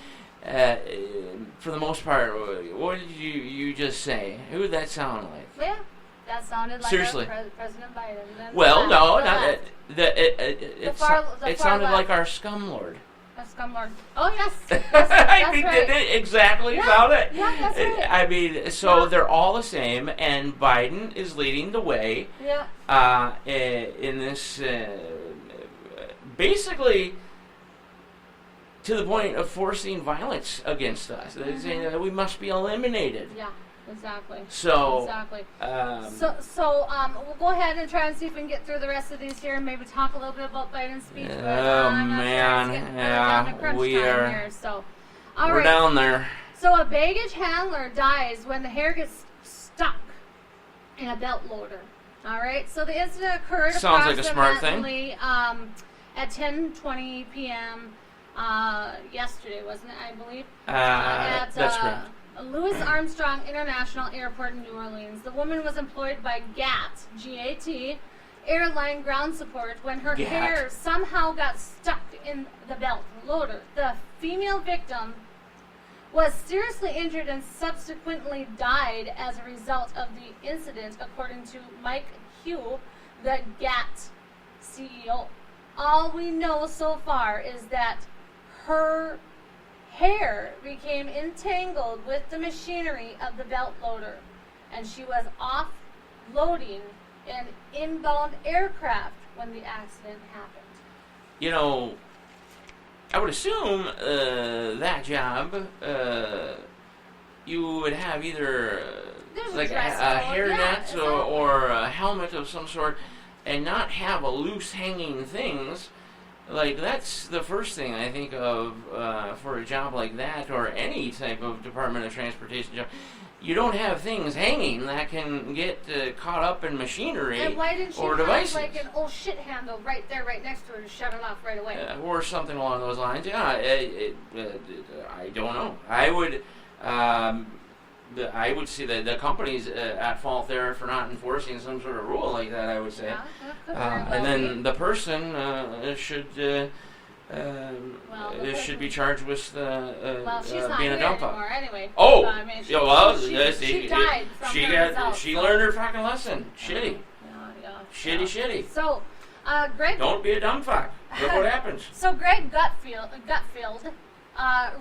for the most part, what did you just say? Who did that sound like? Yeah, that sounded like Seriously. President Biden. Well, no, not it sounded like our scum lord. A scumlord. Oh, yes. That's right. Did exactly about it. Yeah, that's right. I mean, so they're all the same, and Biden is leading the way in this, basically, to the point of forcing violence against us. They're saying that we must be eliminated. Yeah. Exactly. So, we'll go ahead and try and see if we can get through the rest of these here and maybe talk a little bit about Biden's speech. Oh, man. We're down there. So a baggage handler dies when the hair gets stuck in a belt loader. All right. So the incident occurred Sounds like a smart thing. At 10:20 p.m. Yesterday, wasn't it? I believe. That's correct. Louis Armstrong International Airport in New Orleans. The woman was employed by GAT, G-A-T, Airline Ground Support, when her hair somehow got stuck in the belt loader. The female victim was seriously injured and subsequently died as a result of the incident, according to Mike Hugh, the GAT CEO. All we know so far is that her hair became entangled with the machinery of the belt loader, and she was offloading an inbound aircraft when the accident happened. You know, I would assume that job, you would have either like a hairnet or a helmet of some sort, and not have a loose hanging things. Like, that's the first thing I think of for a job like that, or any type of Department of Transportation job. You don't have things hanging that can get caught up in machinery and why didn't or you devices. have like an old shit handle right there, right next to her to shut it off right away? Or something along those lines. Yeah, I don't know. I would see the company's at fault there for not enforcing some sort of rule like that, I would say. Yeah, and then the person should be charged with she's not being a here dump fuck. anymore anyway. Oh, I mean, yeah, well, she died from she learned her fucking lesson. Shitty. Shitty. So, Greg... Don't be a dumb fuck. Look what happens. So Greg Gutfeld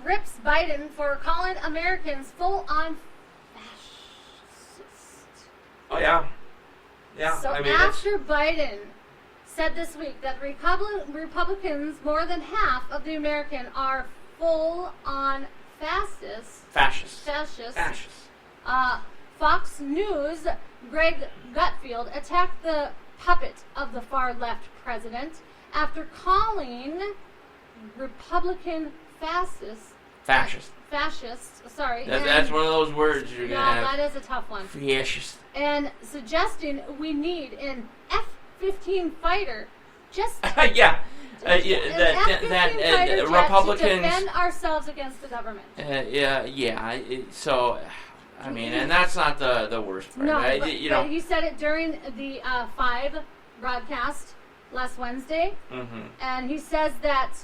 rips Biden for calling Americans full-on fascist. Oh, yeah. Yeah, So I mean, after Biden said this week that Republicans, more than half of the American, are full-on fascists. Fox News, Greg Gutfeld attacked the puppet of the far-left president after calling Republican fascists. Sorry. That's one of those words you're going to have. Yeah, that is a tough one. Fascist. And suggesting we need an F-15 fighter just yeah. F-15 Republicans to defend ourselves against the government. So, I mean, and that's not the worst part. No, but he said it during the 5 broadcast last Wednesday, and he says that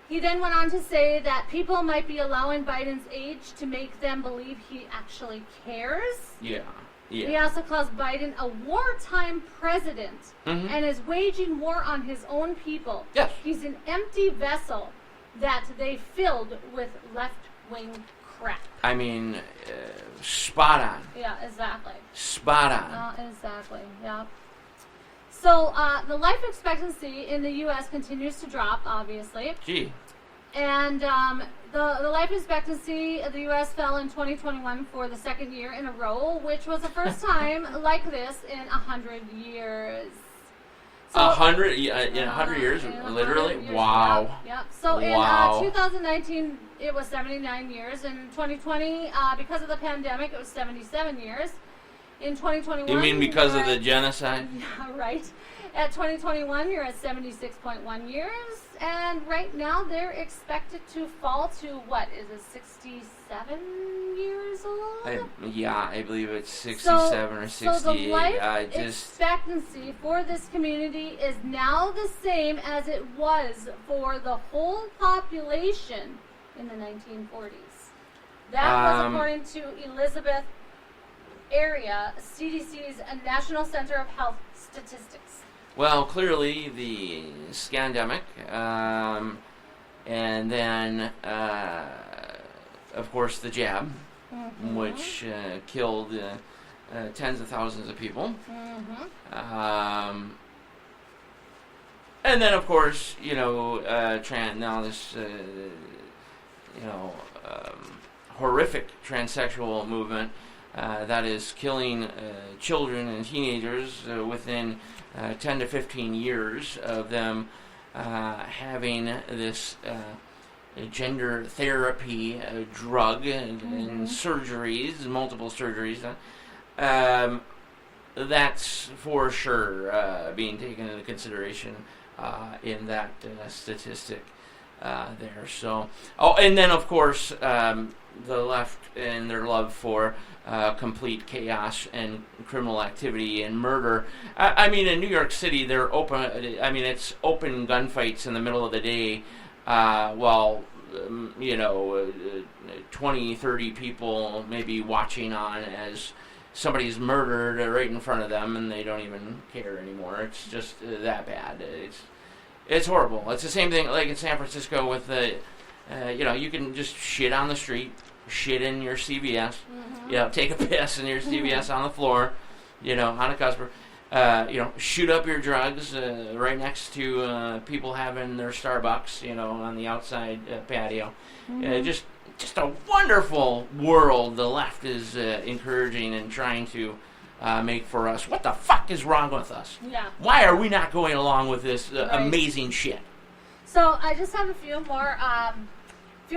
he then went on to say that people might be allowing Biden's age to make them believe he actually cares. Yeah. He also calls Biden a wartime president and is waging war on his own people. Yes. He's an empty vessel that they filled with left-wing crap. I mean, spot on. Yeah, exactly. Spot on. Exactly, yeah. So, the life expectancy in the U.S. continues to drop, obviously. Gee. And the life expectancy of the U.S. fell in 2021 for the second year in a row, which was the first time like this in 100 years. So, 100 years, literally? 100 years, wow. Yep. So in 2019, it was 79 years. In 2020, because of the pandemic, it was 77 years. In 2021... You mean because of the genocide? Yeah, right. At 2021, you're at 76.1 years. And right now, they're expected to fall to, what, is it 67 years old? I believe it's 67 or 68. So the life expectancy for this community is now the same as it was for the whole population in the 1940s. That was according to Elizabeth Area, CDC's National Center of Health Statistics. Well, clearly the scandemic, and then, of course, the jab, which killed tens of thousands of people. And then, of course, now this, horrific transsexual movement that is killing children and teenagers within 10 to 15 years of them having this gender therapy drug and surgeries, multiple surgeries. That's for sure being taken into consideration in that statistic there. So, and then of course the left and their love for complete chaos and criminal activity and murder. I mean, in New York City, they're open. I mean, it's open gunfights in the middle of the day, while 20, 30 people maybe watching on as somebody's murdered right in front of them, and they don't even care anymore. It's just that bad. It's horrible. It's the same thing like in San Francisco with the, you can just shit on the street. Shit in your CVS, take a piss in your CVS on the floor, on a cusp. Shoot up your drugs right next to people having their Starbucks, on the outside patio. Just a wonderful world the left is encouraging and trying to make for us. What the fuck is wrong with us? Yeah. Why are we not going along with this amazing shit? So I just have a few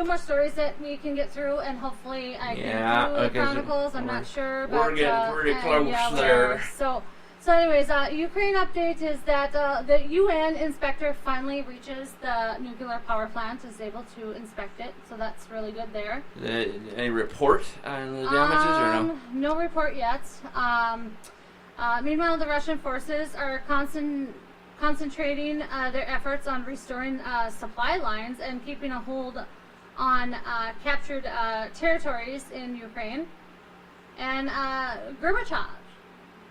more stories that we can get through, and hopefully I can do the Chronicles. I'm not sure, but we're getting pretty close there. So anyways, Ukraine update is that the UN inspector finally reaches the nuclear power plant, is able to inspect it, so that's really good there. Any report on the damages or no? No report yet. Meanwhile, the Russian forces are concentrating their efforts on restoring supply lines and keeping a hold on captured territories in Ukraine. And Gorbachev.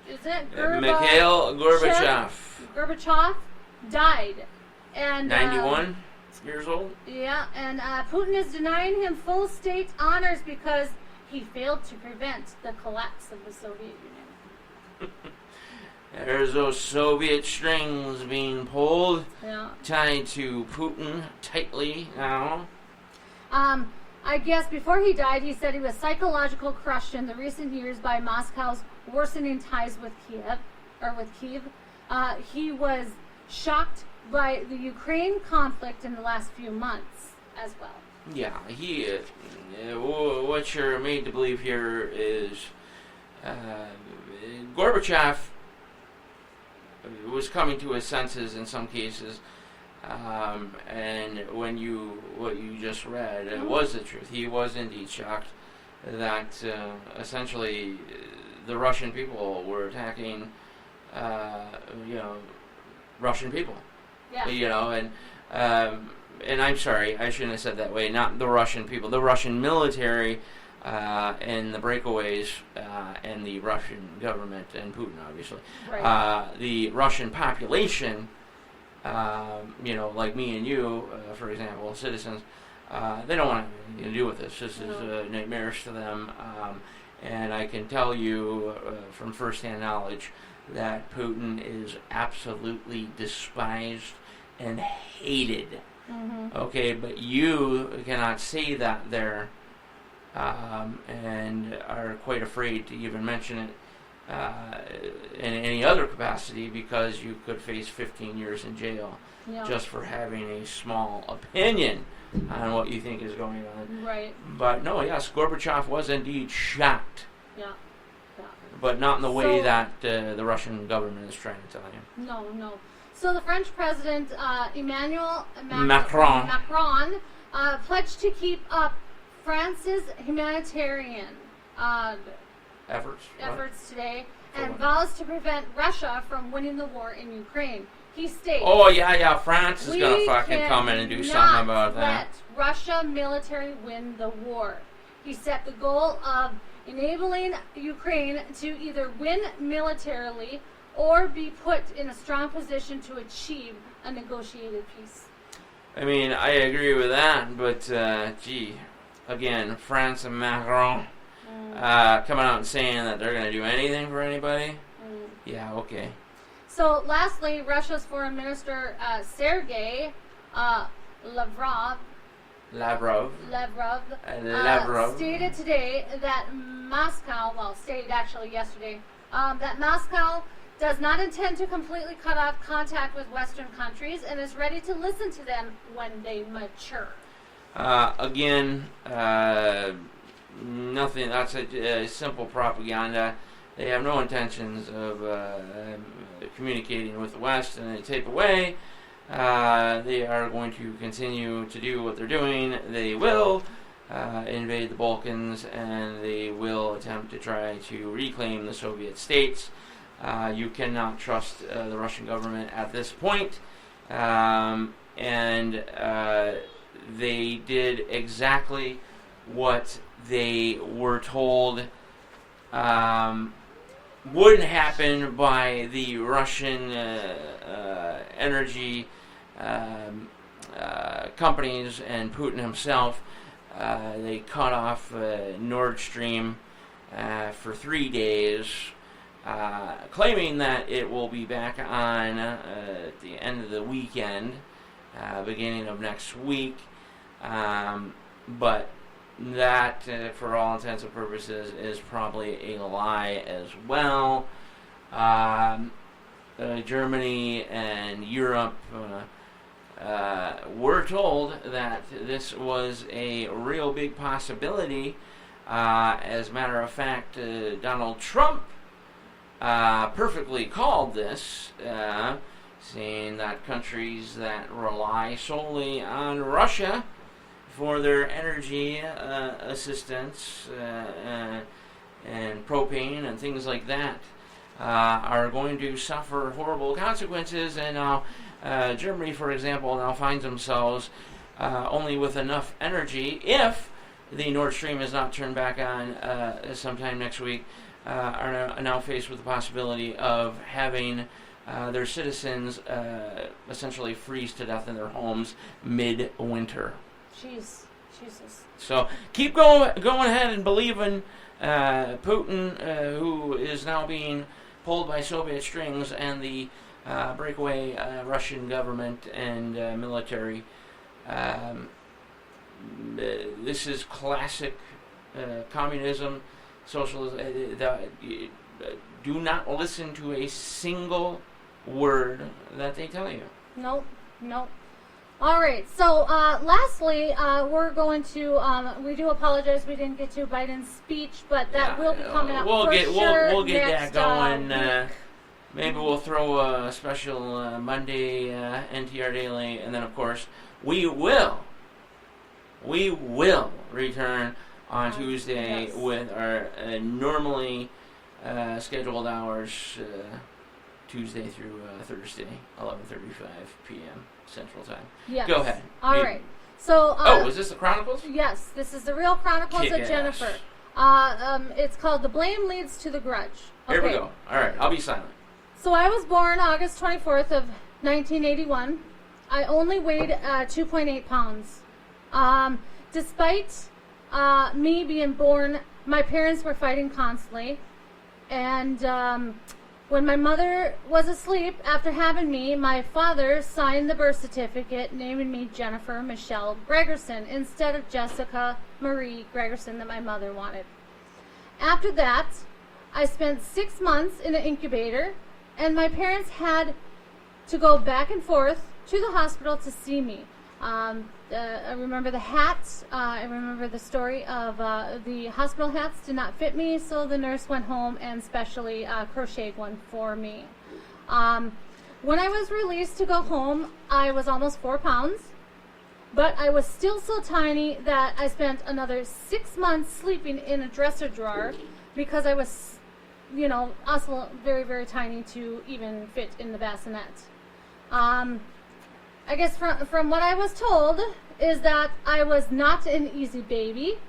Is it Mikhail Gorbachev. Gorbachev died. And 91 years old? Yeah, and Putin is denying him full state honors because he failed to prevent the collapse of the Soviet Union. There's those Soviet strings being pulled, tied to Putin tightly now. I guess before he died, he said he was psychologically crushed in the recent years by Moscow's worsening ties with Kiev. He was shocked by the Ukraine conflict in the last few months as well. Yeah, what you're made to believe here is Gorbachev was coming to his senses in some cases, and what you just read was the truth. He was indeed shocked that essentially the Russian people were attacking, Russian people. Yeah. And I'm sorry, I shouldn't have said that way. Not the Russian people, the Russian military, and the breakaways, and the Russian government and Putin, obviously. Right. The Russian population, like me and you, for example, citizens, they don't want anything to do with this. This is nightmarish to them. And I can tell you from firsthand knowledge that Putin is absolutely despised and hated. Mm-hmm. Okay, but you cannot say that there, and are quite afraid to even mention it in any other capacity because you could face 15 years in jail just for having a small opinion on what you think is going on. Right. But no, yes, Gorbachev was indeed shocked. Yeah. But not in the way that the Russian government is trying to tell you. No. So the French president, Emmanuel Macron pledged to keep up France's humanitarian efforts today and vows to prevent Russia from winning the war in Ukraine. He states, France is going to fucking come in and do something about that. Let Russia military win the war. He set the goal of enabling Ukraine to either win militarily or be put in a strong position to achieve a negotiated peace. I mean, I agree with that, but again, France and Macron coming out and saying that they're going to do anything for anybody. Yeah, okay. So, lastly, Russia's Foreign Minister Sergei Lavrov stated today that stated actually yesterday, that Moscow does not intend to completely cut off contact with Western countries and is ready to listen to them when they mature. Nothing. That's a simple propaganda. They have no intentions of communicating with the West in any type of way. They are going to continue to do what they're doing. They will invade the Balkans, and they will attempt to try to reclaim the Soviet states. You cannot trust the Russian government at this point. And they did exactly what they were told wouldn't happen by the Russian energy companies and Putin himself. They cut off Nord Stream for 3 days claiming that it will be back on at the end of the weekend, beginning of next week. But that, for all intents and purposes, is probably a lie as well. Germany and Europe were told that this was a real big possibility. As a matter of fact, Donald Trump perfectly called this, saying that countries that rely solely on Russia for their energy assistance and propane and things like that are going to suffer horrible consequences. And now Germany, for example, now finds themselves only with enough energy, if the Nord Stream is not turned back on sometime next week, are now faced with the possibility of having their citizens essentially freeze to death in their homes mid-winter. Jeez, Jesus. So keep going ahead and believe in Putin, who is now being pulled by Soviet strings, and the breakaway Russian government and military. This is classic communism, socialism. Do not listen to a single word that they tell you. Nope. All right. So, lastly, we're going to. We do apologize we didn't get to Biden's speech, but that will be coming up. We'll get next, that going. Maybe we'll throw a special Monday NTR Daily, and then of course we will return on Tuesday, yes, with our normally scheduled hours, Tuesday through Thursday, 11:35 p.m. Central Time. Yes. Go ahead. All right. So. Is this the Chronicles? Yes, this is the Real Chronicles of Jennifer. It's called "The Blame Leads to the Grudge." Okay. Here we go. All right, I'll be silent. So I was born August 24th of 1981. I only weighed 2.8 pounds. Despite me being born, my parents were fighting constantly. And when my mother was asleep after having me, my father signed the birth certificate naming me Jennifer Michelle Gregerson instead of Jessica Marie Gregerson that my mother wanted. After that, I spent 6 months in an incubator, and my parents had to go back and forth to the hospital to see me. I remember the hats. I remember the story of the hospital hats did not fit me, so the nurse went home and specially crocheted one for me. When I was released to go home, I was almost 4 pounds, but I was still so tiny that I spent another 6 months sleeping in a dresser drawer because I was, also very, very tiny to even fit in the bassinet. I guess from what I was told is that I was not an easy baby.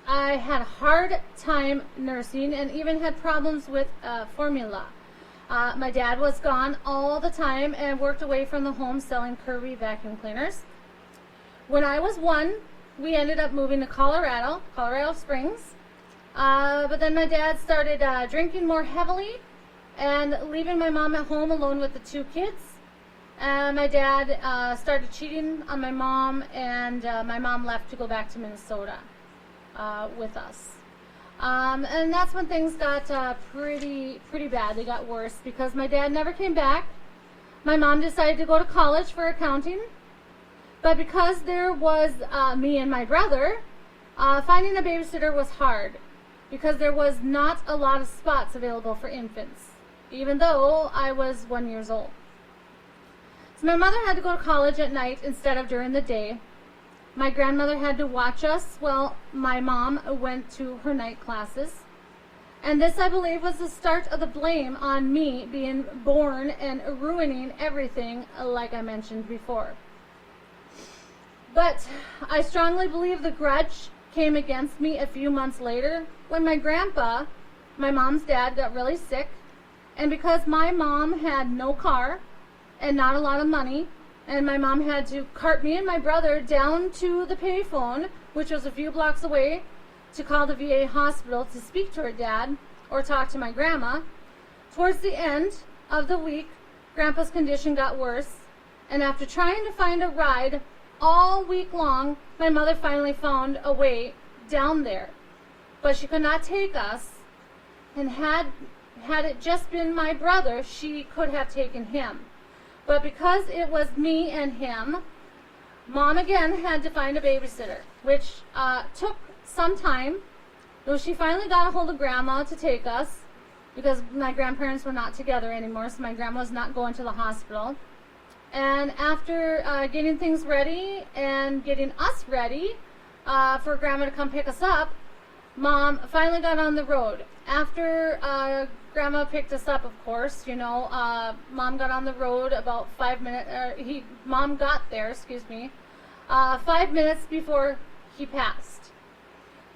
I had a hard time nursing and even had problems with formula. My dad was gone all the time and worked away from the home selling Kirby vacuum cleaners. When I was 1, we ended up moving to Colorado Springs. But then my dad started drinking more heavily and leaving my mom at home alone with the 2 kids. My dad started cheating on my mom, and my mom left to go back to Minnesota with us. And that's when things got pretty bad. They got worse because my dad never came back. My mom decided to go to college for accounting. But because there was me and my brother, finding a babysitter was hard because there was not a lot of spots available for infants, even though I was 1 year old. So my mother had to go to college at night instead of during the day. My grandmother had to watch us while my mom went to her night classes. And this, I believe, was the start of the blame on me being born and ruining everything, like I mentioned before. But I strongly believe the grudge came against me a few months later when my grandpa, my mom's dad, got really sick. And because my mom had no car and not a lot of money, and my mom had to cart me and my brother down to the payphone, which was a few blocks away, to call the VA hospital to speak to her dad or talk to my grandma, Towards the end of the week, Grandpa's condition got worse, and after trying to find a ride all week long, my mother finally found a way down there. But she could not take us, and had it just been my brother, she could have taken him. But because it was me and him, Mom again had to find a babysitter, which took some time. Though she finally got a hold of Grandma to take us, because my grandparents were not together anymore, so my grandma was not going to the hospital. And after getting things ready and getting us ready for Grandma to come pick us up, Mom finally got on the road. After Grandma picked us up, of course, Mom got on the road about 5 minutes, Mom got there, 5 minutes before he passed.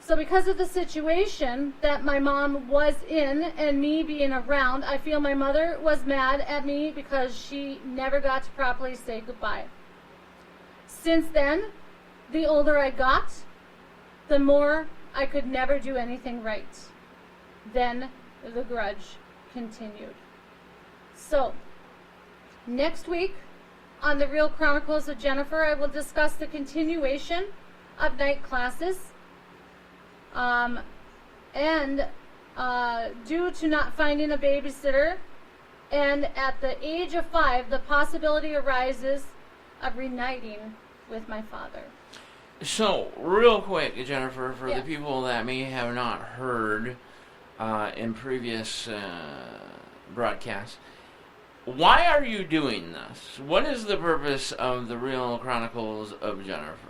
So because of the situation that my mom was in and me being around, I feel my mother was mad at me because she never got to properly say goodbye. Since then, the older I got, the more I could never do anything right. Then the grudge continued. So, next week on the Real Chronicles of Jennifer, I will discuss the continuation of night classes. Due to not finding a babysitter, and at the age of 5, the possibility arises of reuniting with my father. So, real quick, Jennifer, for the people that may have not heard in previous broadcasts, why are you doing this? What is the purpose of the Real Chronicles of Jennifer?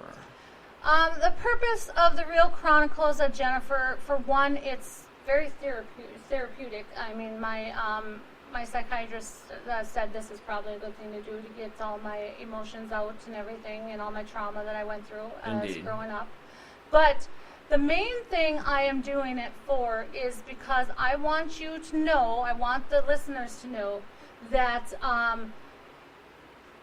The purpose of the Real Chronicles of Jennifer, for one, it's very therapeutic. I mean, my psychiatrist said this is probably a good thing to do to get all my emotions out and everything and all my trauma that I went through as growing up. But the main thing I am doing it for is because I want you to know, I want the listeners to know that,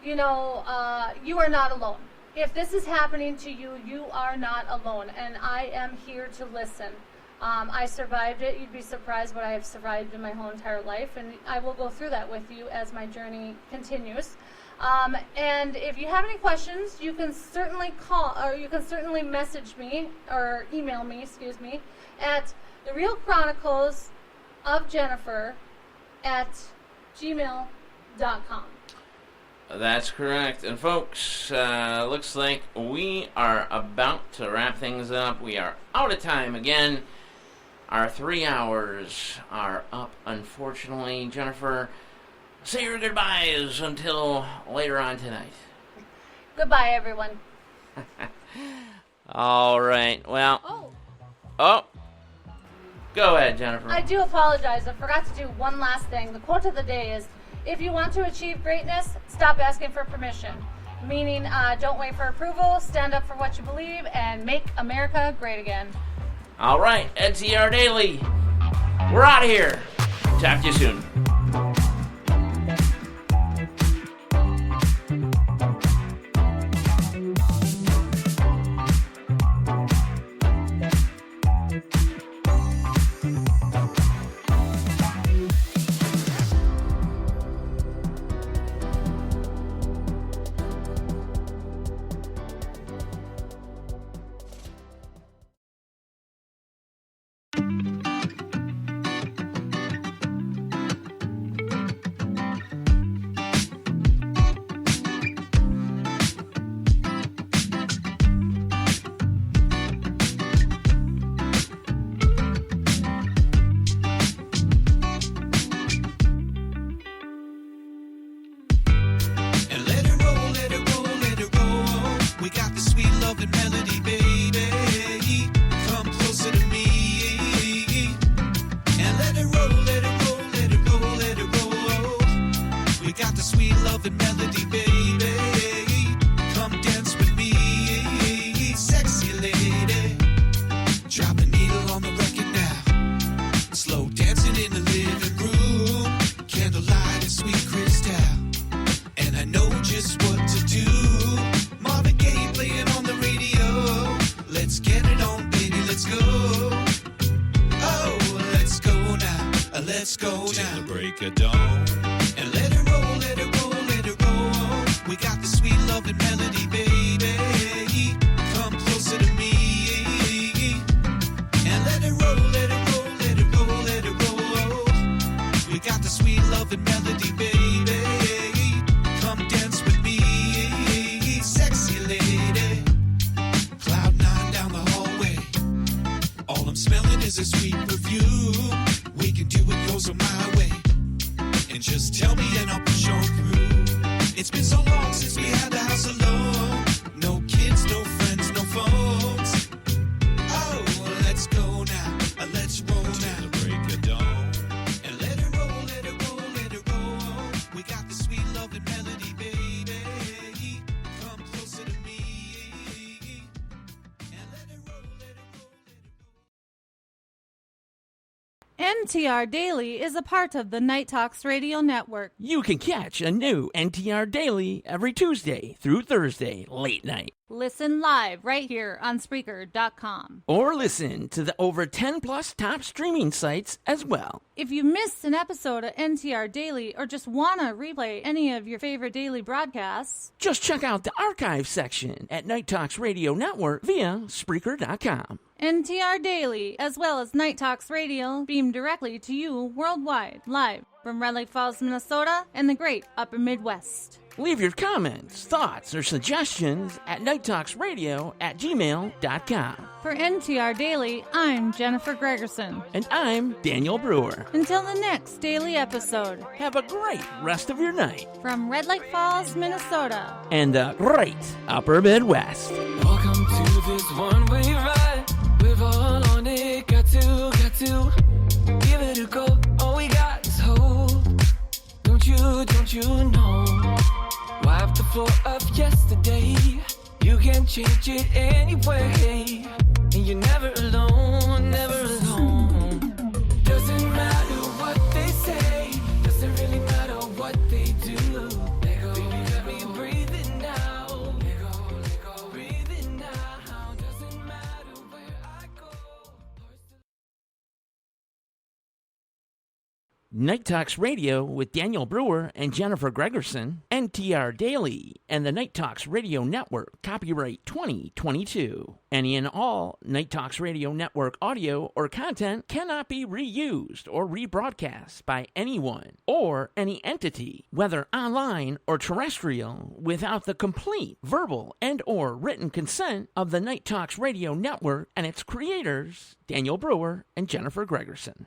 you are not alone. If this is happening to you, you are not alone, and I am here to listen. I survived it. You'd be surprised what I have survived in my whole entire life, and I will go through that with you as my journey continues. And if you have any questions, you can certainly call, or you can certainly message me, or email me, at therealchroniclesofjennifer@gmail.com. That's correct. And folks, looks like we are about to wrap things up. We are out of time again. Our 3 hours are up, unfortunately. Jennifer, say your goodbyes until later on tonight. Goodbye, everyone. All right. Well. Oh. Go ahead, Jennifer. I do apologize. I forgot to do one last thing. The quote of the day is, if you want to achieve greatness, stop asking for permission. Meaning, don't wait for approval, stand up for what you believe, and make America great again. All right, NTR Daily. We're out of here. Talk to you soon. Just what to do. Marvin Gaye playing on the radio. let's go now. Till the break of dawn. And let it roll, let it roll, let it roll. We got the sweet loving melody, baby. Come closer to me. And let it roll, let it roll, let it roll, let it roll. We got the sweet loving melody, baby. Come dance with me, sexy lady. Cloud 9 down the hallway. All I'm smelling is a sweet perfume. We can do it, yours or my way. And just tell me and I'll push on through. It's been so long since we had the house alone. No kids, no friends, no phones. Oh, let's go now. Let's roll now. Till the break of dawn. And let it roll, let it roll, let it roll. We got the sweet loving melody, baby. Come closer to me. And let it roll, let it roll, let it roll. NTR Daily is a part of the Night Talks Radio Network. You can catch a new NTR Daily every Tuesday through Thursday late night. Listen live right here on Spreaker.com. Or listen to the over 10 plus top streaming sites as well. If you missed an episode of NTR Daily or just want to replay any of your favorite daily broadcasts, just check out the archive section at Night Talks Radio Network via Spreaker.com. NTR Daily, as well as Night Talks Radio, beamed directly to you worldwide, live from Red Lake Falls, Minnesota, and the great Upper Midwest. Leave your comments, thoughts, or suggestions at nighttalksradio@gmail.com. For NTR Daily, I'm Jennifer Gregerson. And I'm Daniel Brewer. Until the next daily episode, have a great rest of your night. From Red Lake Falls, Minnesota. And the great Upper Midwest. Welcome to this one-way ride. We're all on it. Got to give it a go. All we got is hope. Don't you know? Wipe the floor of yesterday. You can change it anyway. And you're never alone, never alone. Doesn't matter what they say. Doesn't really matter what they do. Let go, baby, let me breathe it now. Let go, breathe it now. Doesn't matter where I go. Night Talks Radio with Daniel Brewer and Jennifer Gregerson, NTR Daily, and the Night Talks Radio Network, copyright 2022. Any and all Night Talks Radio Network audio or content cannot be reused or rebroadcast by anyone or any entity, whether online or terrestrial, without the complete verbal and or written consent of the Night Talks Radio Network and its creators, Daniel Brewer and Jennifer Gregerson.